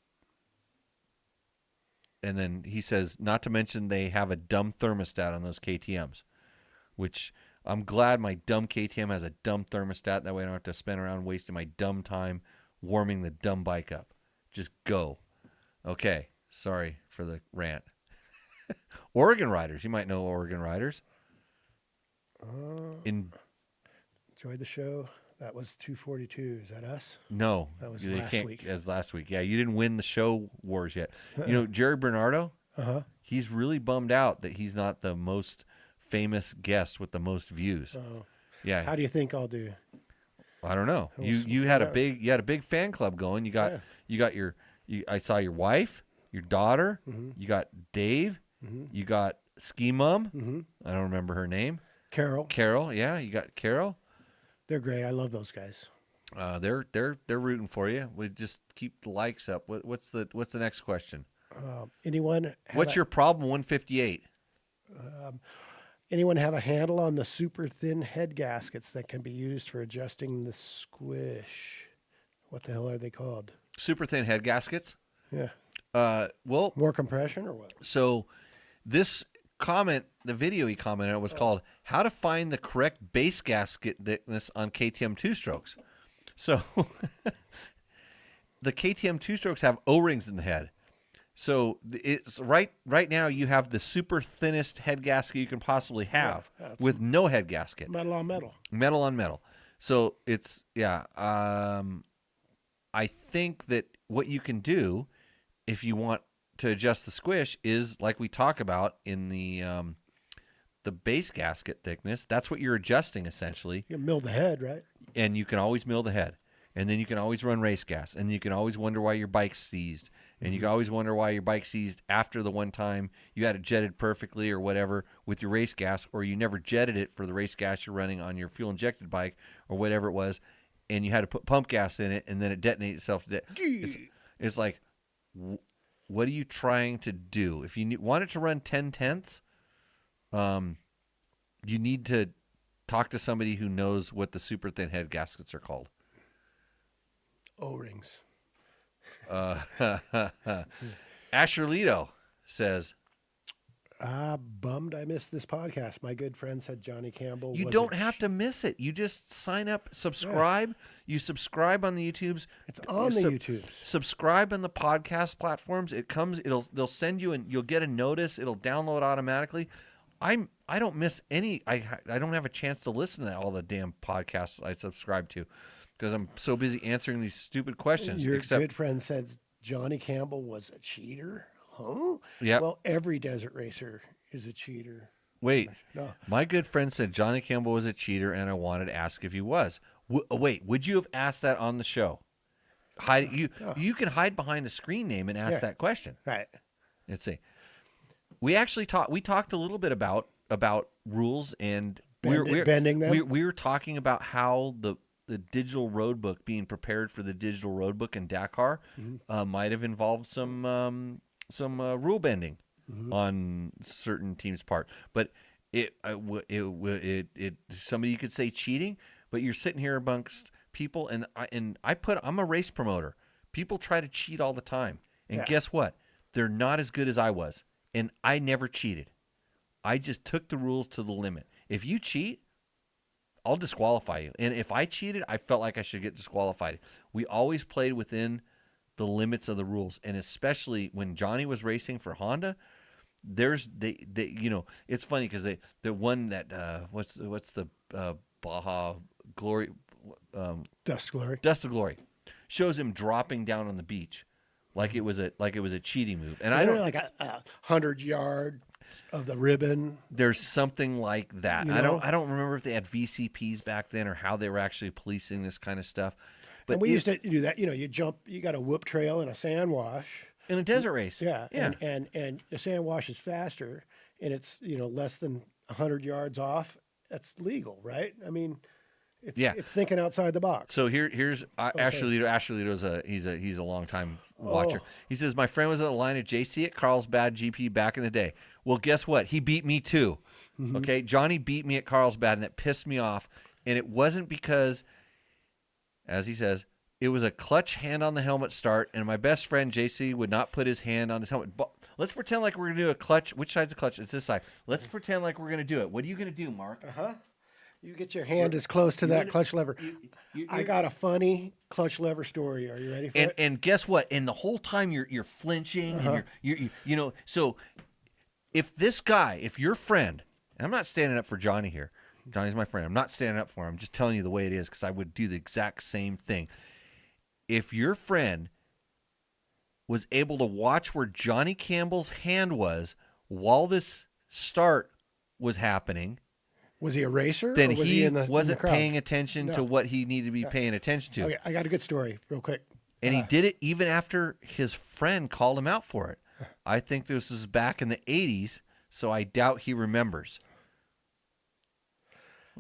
And then he says, not to mention they have a dumb thermostat on those KTMs, which I'm glad my dumb KTM has a dumb thermostat. That way I don't have to spend around wasting my dumb time warming the dumb bike up. Just go. Okay. Sorry for the rant. Oregon Riders. You might know Oregon Riders. Enjoyed the show. That was 242. Is that us? No. That was last week. As last week. Yeah, you didn't win the show wars yet. You know, Jerry Bernardo, he's really bummed out that he's not the most famous guest with the most views. Yeah. How do you think I'll do? I don't know. You had a big fan club going. I saw your wife, your daughter, you got Dave, you got Ski Mom. I don't remember her name. Carol, yeah, you got Carol. They're great. I love those guys. They're rooting for you. We just keep the likes up. What's the next question? What's your problem 158? Anyone have a handle on the super thin head gaskets that can be used for adjusting the squish? What the hell are they called? Super thin head gaskets? Yeah. Well, more compression or what? So this comment, the video he commented on was called "How to Find the Correct Base Gasket Thickness on KTM two-strokes." So the KTM two-strokes have O-rings in the head. So it's right now you have the super thinnest head gasket you can possibly have with no head gasket. Metal on metal. Metal on metal. So it's I think that what you can do if you want to adjust the squish is like we talk about in the base gasket thickness. That's what you're adjusting essentially. You can mill the head, right? And you can always mill the head. And then you can always run race gas. And you can always wonder why your bike's seized. And you can always wonder why your bike seized after the one time you had it jetted perfectly or whatever with your race gas, or you never jetted it for the race gas you're running on your fuel-injected bike or whatever it was, and you had to put pump gas in it, and then it detonated itself to death. It's like, what are you trying to do? If you want it to run 10/10ths, you need to talk to somebody who knows what the super thin head gaskets are called. O-rings. Asher Leto says, bummed I missed this podcast. My good friend said Johnny Campbell. You don't have to miss it. You just sign up, subscribe. Yeah. You subscribe on the YouTubes. It's on the YouTubes. Subscribe on the podcast platforms. It comes. They'll send you and you'll get a notice. It'll download automatically. I don't miss any. I don't have a chance to listen to all the damn podcasts I subscribe to because I'm so busy answering these stupid questions. Your good friend says Johnny Campbell was a cheater. Huh? Yeah. Well, every desert racer is a cheater. Wait. No. My good friend said Johnny Campbell was a cheater, and I wanted to ask if he was. Wait, would you have asked that on the show? You can hide behind a screen name and ask that question. Right. Let's see. We actually talked a little bit about rules and bending them. We were talking about how the digital road book being prepared for the digital road book in Dakar might have involved some rule bending on certain teams' part, but it somebody could say cheating, but you're sitting here amongst people, and I'm a race promoter. People try to cheat all the time, and guess what? They're not as good as I was, and I never cheated. I just took the rules to the limit. If you cheat, I'll disqualify you, and if I cheated, I felt like I should get disqualified. We always played within the limits of the rules, and especially when Johnny was racing for Honda, it's funny because the one that what's the Baja Glory Dust Glory. Dust of Glory shows him dropping down on the beach like it was a cheating move, and I Isn't don't it like a 100-yard of the ribbon. There's something like that. You know? I don't remember if they had VCPs back then or how they were actually policing this kind of stuff. But And we used to do that. You know, you got a whoop trail and a sand wash. in a desert race. Yeah. Yeah. And the sand wash is faster, and it's less than 100 yards off. That's legal, right? I mean, it's thinking outside the box. So here's Ashley Lito. Ashley Lito's he's a long time watcher. He says my friend was at the line at JC at Carlsbad GP back in the day. Well, guess what? He beat me too. Mm-hmm. Okay, Johnny beat me at Carlsbad, and it pissed me off. And it wasn't because, as he says, it was a clutch hand on the helmet start, and my best friend JC would not put his hand on his helmet. But let's pretend like we're gonna do a clutch. Which side's the clutch? It's this side. Let's pretend like we're gonna do it. What are you gonna do, Mark? You get your hand as close to that clutch lever. I got a funny clutch lever story. Are you ready for it? And guess what? And the whole time you're flinching, and you so if your friend, and I'm not standing up for Johnny here. Johnny's my friend. I'm not standing up for him. I'm just telling you the way it is because I would do the exact same thing. If your friend was able to watch where Johnny Campbell's hand was while this start was happening, Was he a racer? then or was he in the, wasn't in the crowd? paying attention to what he needed to be paying attention to. Okay, I got a good story, real quick. And he did it even after his friend called him out for it. I think this was back in the 80s, so I doubt he remembers.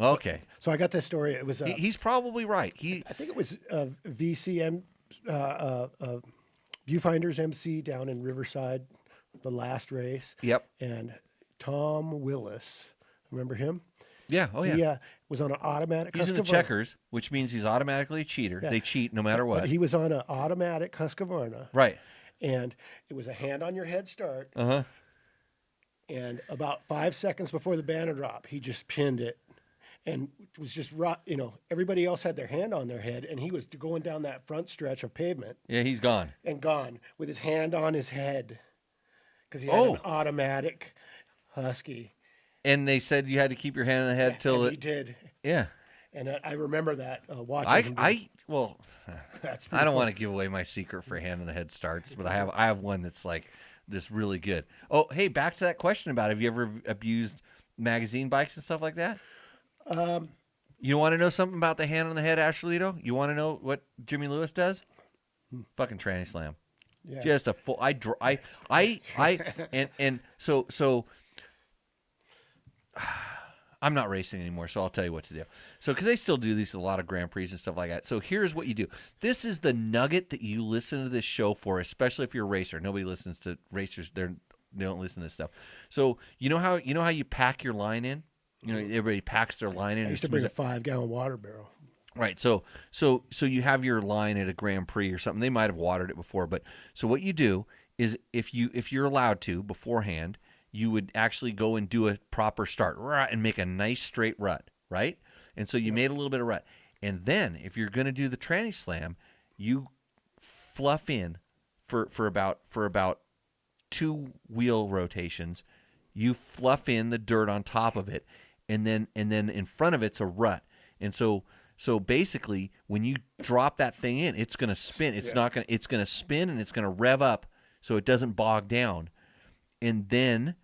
Okay. So I got this story. It was He's probably right. I think it was VCM Viewfinders MC down in Riverside, the last race. Yep. And Tom Willis, remember him? Yeah. Oh, yeah. He was on an automatic. He's in the Husqvarna. checkers, which means he's automatically a cheater. Yeah. They cheat no matter what. But he was on an automatic Husqvarna. Right. And it was a hand on your head start. Uh-huh. And about 5 seconds before the banner drop, he just pinned it. And it was just, everybody else had their hand on their head, and he was going down that front stretch of pavement Yeah, he's gone. and gone with his hand on his head because he had an automatic Husky. And they said you had to keep your hand on the head till And it. he did. Yeah. And I remember that watching him. I That's pretty don't cool. want to give away my secret for hand on the head starts, but I have one that's like this really good. Oh, hey, back to that question about have you ever abused magazine bikes and stuff like that? You want to know something about the hand on the head, Ashleyito? You want to know what Jimmy Lewis does? Fucking tranny slam. Yeah. Just a full. So. I'm not racing anymore, so I'll tell you what to do. So, because they still do these a lot of Grand Prix and stuff like that. So here's what you do. This is the nugget that you listen to this show for, especially if you're a racer. Nobody listens to racers. They don't listen to this stuff. So you know how you pack your line in. Everybody packs their line in. I used to bring a 5-gallon water barrel. Right. So you have your line at a Grand Prix or something. They might have watered it before, but so what you do is if you're allowed to beforehand, you would actually go and do a proper start and make a nice straight rut, right? And so you made a little bit of rut. And then if you're going to do the tranny slam, you fluff in for about 2 wheel rotations. You fluff in the dirt on top of it, and then in front of it's a rut. And so basically when you drop that thing in, it's going to spin. It's going to spin and it's going to rev up so it doesn't bog down. And then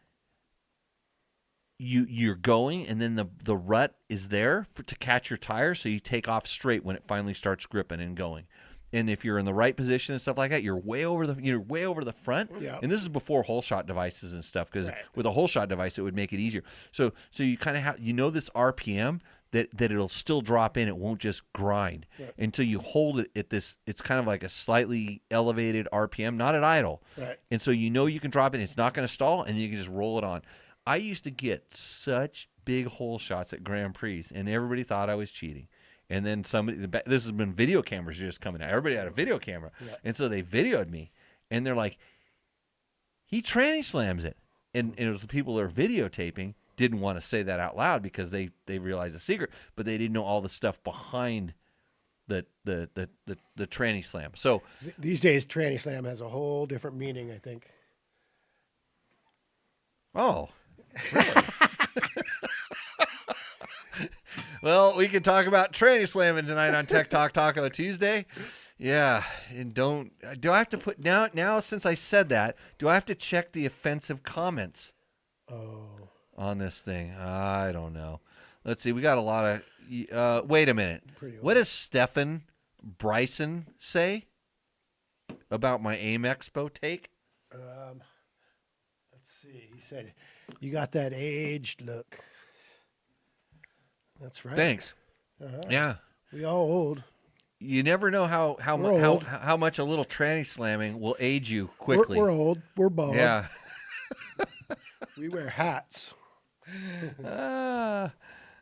you're going, and then the rut is there to catch your tire, so you take off straight when it finally starts gripping and going. And if you're in the right position and stuff like that, you're way over the front. Yeah. And this is before hole shot devices and stuff, because with a hole shot device it would make it easier. So you kind of have this RPM that it'll still drop in. It won't just grind until you hold it at this. It's kind of like a slightly elevated RPM, not at idle. Right. And so you can drop it. It's not going to stall, and you can just roll it on. I used to get such big hole shots at Grand Prix, and everybody thought I was cheating. And then this has been video cameras just coming out. Everybody had a video camera. Yeah. And so they videoed me, and they're like, he tranny slams it. And it was the people that are videotaping didn't want to say that out loud because they realized the secret, but they didn't know all the stuff behind the tranny slam. So So, these days, tranny slam has a whole different meaning, I think. Yeah, These days, tranny slam has a whole different meaning, I think. These days, tranny slam has a whole different meaning, I think. These days, tranny slam has a whole different meaning, I think. These days, tranny slam has a whole different meaning, I think. Oh, really? Well, we can talk about tranny slamming tonight on Tech Talk Taco Tuesday. Yeah, and do I have to put now since I said that, do I have to check the offensive comments on this thing? I don't know. Let's see. We got a lot of wait a minute. What does Stefan Bryson say about my AIM Expo take? Let's see. He said, "You got that aged look." That's right. Thanks. Yeah. We all old. You never know how much a little tranny slamming will age you quickly. We're old. We're bald. Yeah. We wear hats.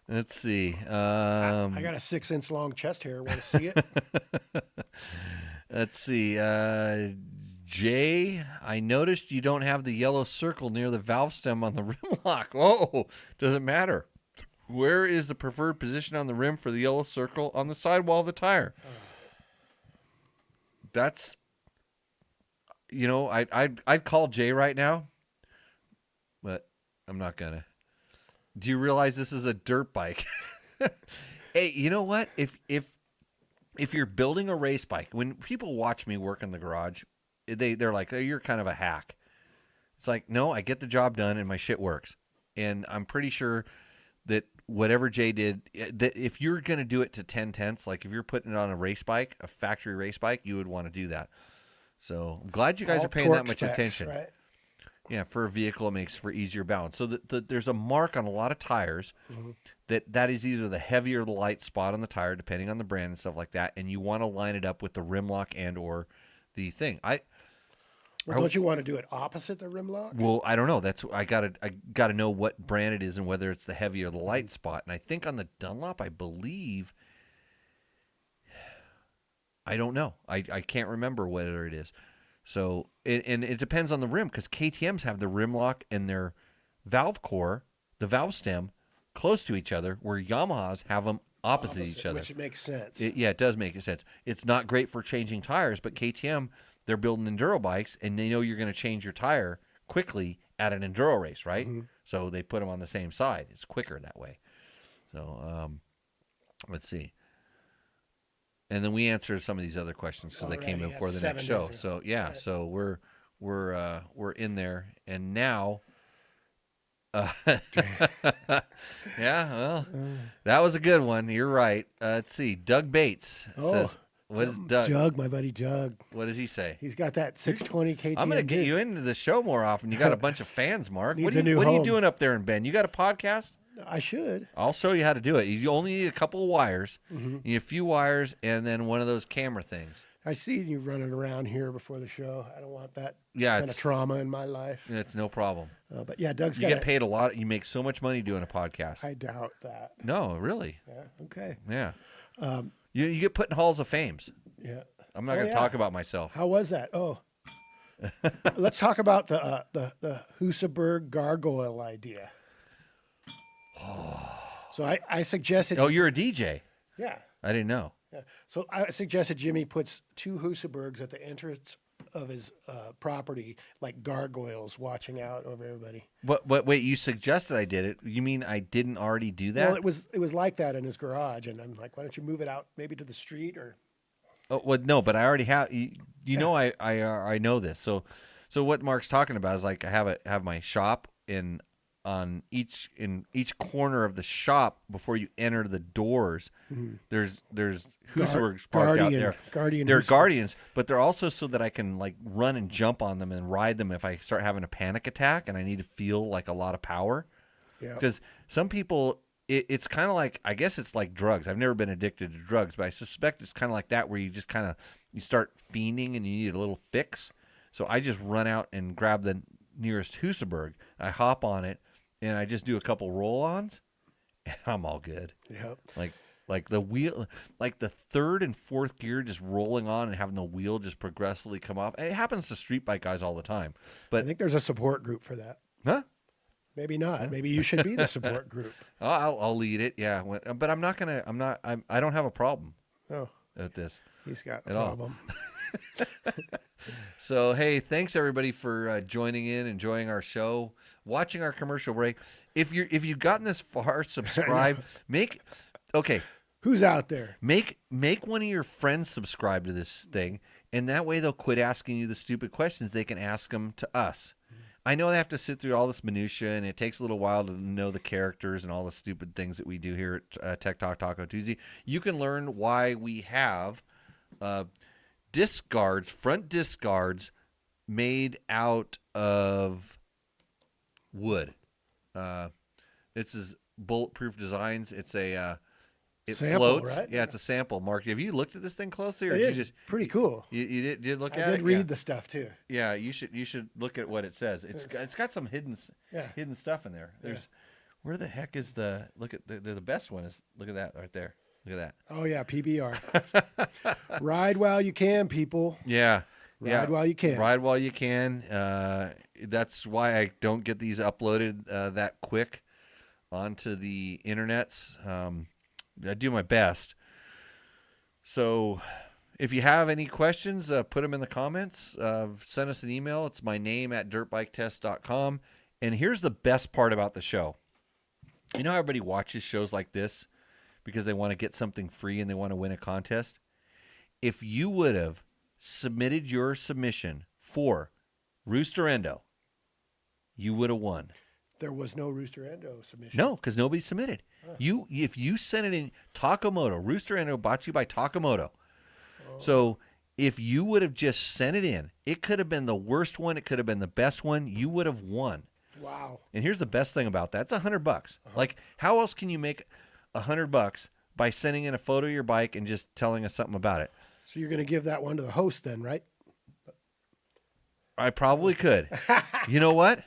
Let's see. I got a 6-inch long chest hair. Want to see it? Let's see. Jay, I noticed you don't have the yellow circle near the valve stem on the rim lock. Oh, doesn't matter. Where is the preferred position on the rim for the yellow circle on the sidewall of the tire? That's, I'd call Jay right now, but I'm not gonna. Do you realize this is a dirt bike? Hey, you know what? If you're building a race bike, when people watch me work in the garage, they're like, "Oh, you're kind of a hack." It's like, no, I get the job done and my shit works, and I'm pretty sure that whatever Jay did, that if you're going to do it to 10/10, like if you're putting it on a race bike, a factory race bike, you would want to do that. So I'm glad you guys are paying that much attention. Right? Yeah, for a vehicle, it makes for easier balance. So there's a mark on a lot of tires that is either the heavy or the light spot on the tire, depending on the brand and stuff like that, and you want to line it up with the rim lock and or the thing. Don't you want to do it opposite the rim lock? Well, I don't know. That's I gotta know what brand it is and whether it's the heavy or the light spot. And I think on the Dunlop, I believe, I don't know. I can't remember whether it is. So and it depends on the rim because KTM's have the rim lock and their valve core, the valve stem, close to each other, where Yamahas have them opposite each other. Which makes sense. It does make sense. It's not great for changing tires, but KTM, they're building enduro bikes, and they know you're going to change your tire quickly at an enduro race, right? So they put them on the same side. It's quicker that way. So let's see. And then we answered some of these other questions because they came in before the next show. So yeah, so we're in there, and now. Yeah, well, that was a good one. You're right. Let's see. Doug Bates says, "What is Doug? Jug, my buddy Jug. What does he say? He's got that 620 KTM. I'm going to get you into the show more often. You got a bunch of fans, Mark. Needs What a new are you home. doing up there in Bend? You got a podcast? I should. I'll show you how to do it. You only need a couple of wires. You need a few wires and then one of those camera things. I see you running around here before the show. I don't want that Yeah, kind of trauma in my life. It's no problem. But yeah, Doug's You got get paid a lot. You make so much money doing a podcast. I doubt that. No, really. Yeah. Okay. Yeah. You get put in halls of fames. Yeah. I'm not going to talk about myself. How was that? Oh. Let's talk about the Husaberg gargoyle idea. So I suggested. Oh, you're a DJ. Yeah. I didn't know. Yeah. So I suggested Jimmy puts 2 Husabergs at the entrance of his property, like gargoyles watching out over everybody. Wait, you suggested I did it. You mean I didn't already do that? Well, it was like that in his garage, and I'm like, why don't you move it out maybe to the street or? Oh, well, no, but I already have. You know, I know this. So what Mark's talking about is like I have my shop in each corner of the shop before you enter the doors. There's Husabergs parked out there. They're guardians, but they're also so that I can like run and jump on them and ride them if I start having a panic attack and I need to feel like a lot of power. Yeah. Because some people, it's kind of like, I guess it's like drugs. I've never been addicted to drugs, but I suspect it's kind of like that where you just you start fiending and you need a little fix. So I just run out and grab the nearest Husaberg. I hop on it and I just do a couple roll-ons and I'm all good. Yep. Like the wheel, like the third and fourth gear just rolling on and having the wheel just progressively come off. It happens to street bike guys all the time. But I think there's a support group for that. Huh? Maybe not. Maybe you should be the support group. I'll lead it. Yeah. But I don't have a problem Oh, at this. he's got a At all. problem. So, hey, thanks everybody for joining in, enjoying our show, watching our commercial break. If you've gotten this far, subscribe. Who's out there? Make one of your friends subscribe to this thing, and that way they'll quit asking you the stupid questions. They can ask them to us. I know they have to sit through all this minutia, and it takes a little while to know the characters and all the stupid things that we do here at Tech Talk Taco Tuesday. You can learn why we have disc guards, front disc guards, made out of wood. This is Bulletproof Designs. It's a it Sample, floats. right? Yeah, it's a sample. Mark, have you looked at this thing closely, or It did is you just pretty cool. you did look I at it? did read Yeah. the stuff too. Yeah, you should look at what it says. It's got some hidden stuff in there. There's where the heck is the look at the best one is look at that right there. Look at that. Oh yeah, PBR. Ride while you can, people. Yeah. Ride while you can. Ride while you can. That's why I don't get these uploaded that quick onto the internets. I do my best. So if you have any questions, put them in the comments. Send us an email. It's my name at dirtbiketest.com. And here's the best part about the show. You know how everybody watches shows like this because they want to get something free and they want to win a contest? If you would have submitted your submission for Rooster Endo, you would have won. There was no Rooster Endo submission. No, because nobody submitted. If you sent it in Takamoto, Rooster Endo brought to you by Takamoto. So if you would have just sent it in, it could have been the worst one. It could have been the best one. You would have won. Wow. And here's the best thing about that. It's $100. Like, how else can you make $100 by sending in a photo of your bike and just telling us something about it? So you're going to give that one to the host then, right? I probably could. You know what?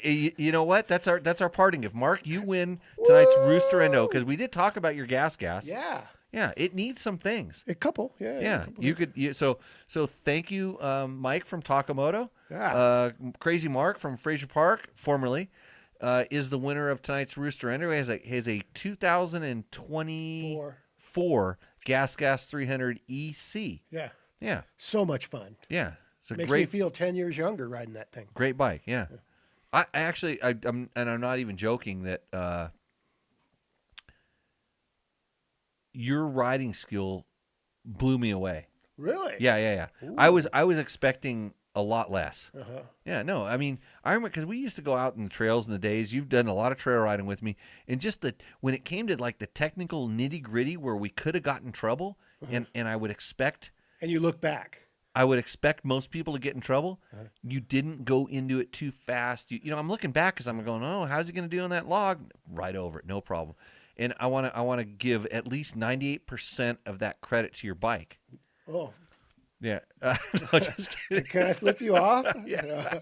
You know what? That's our parting gift. Mark, you win tonight's Rooster Endo because we did talk about your gas. Yeah. Yeah, it needs some things. A couple. Yeah. Yeah, you could. So thank you, Mike from Takamoto. Yeah. Crazy Mark from Fraser Park, formerly, is the winner of tonight's Rooster Endo. He has a 2024 Gas 300 EC. Yeah. Yeah, So much fun. yeah. It's a Makes great me feel 10 years younger riding that thing. Great bike, yeah. I'm not even joking that your riding skill blew me away. Really? Yeah. Ooh. I was expecting a lot less. Uh-huh. Yeah, no, I mean, I remember because we used to go out in the trails in the days. You've done a lot of trail riding with me, and just when it came to like the technical nitty gritty where we could have gotten in trouble, and I would expect. And you look back. I would expect most people to get in trouble. You didn't go into it too fast. You know, I'm looking back because I'm going, oh, how's he going to do on that log? Right over it, no problem. And I want to give at least 98% of that credit to your bike. Oh. Yeah. No, just kidding. Can I flip you off? No. I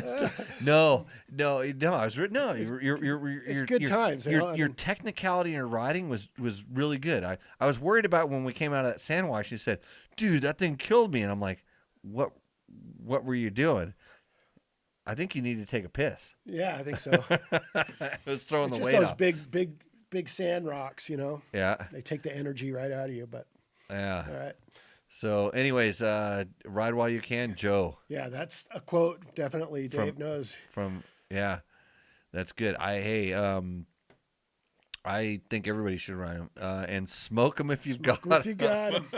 was no. It's good times. Your technicality in your riding was really good. I was worried about when we came out of that sand wash. You said, "Dude, that thing killed me," and I'm like, "What were you doing?" I think you need to take a piss. Yeah, I think so. It was throwing It's the just weight those off. big sand rocks, you know. Yeah. They take the energy right out of you. But Yeah. all right. So, anyways, ride while you can, Joe. Yeah, that's a quote. Definitely, Dave knows. Yeah, that's good. I think everybody should ride them and smoke them if you've got them. If you got 'em.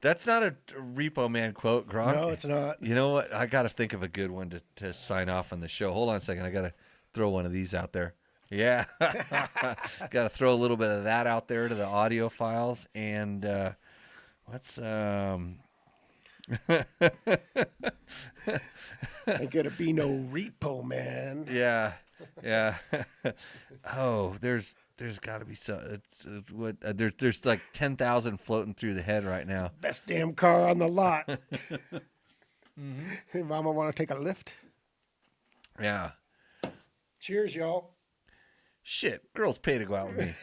That's not a Repo Man quote, Gronk. No, it's not. You know what? I got to think of a good one to sign off on the show. Hold on a second. I got to throw one of these out there. Yeah. Got to throw a little bit of that out there to the audio files. And what's... Ain't gonna be no repo, man. Yeah. Oh, there's got to be some. There's like 10,000 floating through the head right now. Best damn car on the lot. Hey, Mama, want to take a lift? Yeah. Cheers, y'all. Shit, girls pay to go out with me.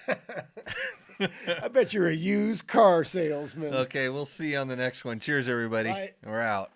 I bet you're a used car salesman. Okay, we'll see you on the next one. Cheers, everybody. Bye. We're out.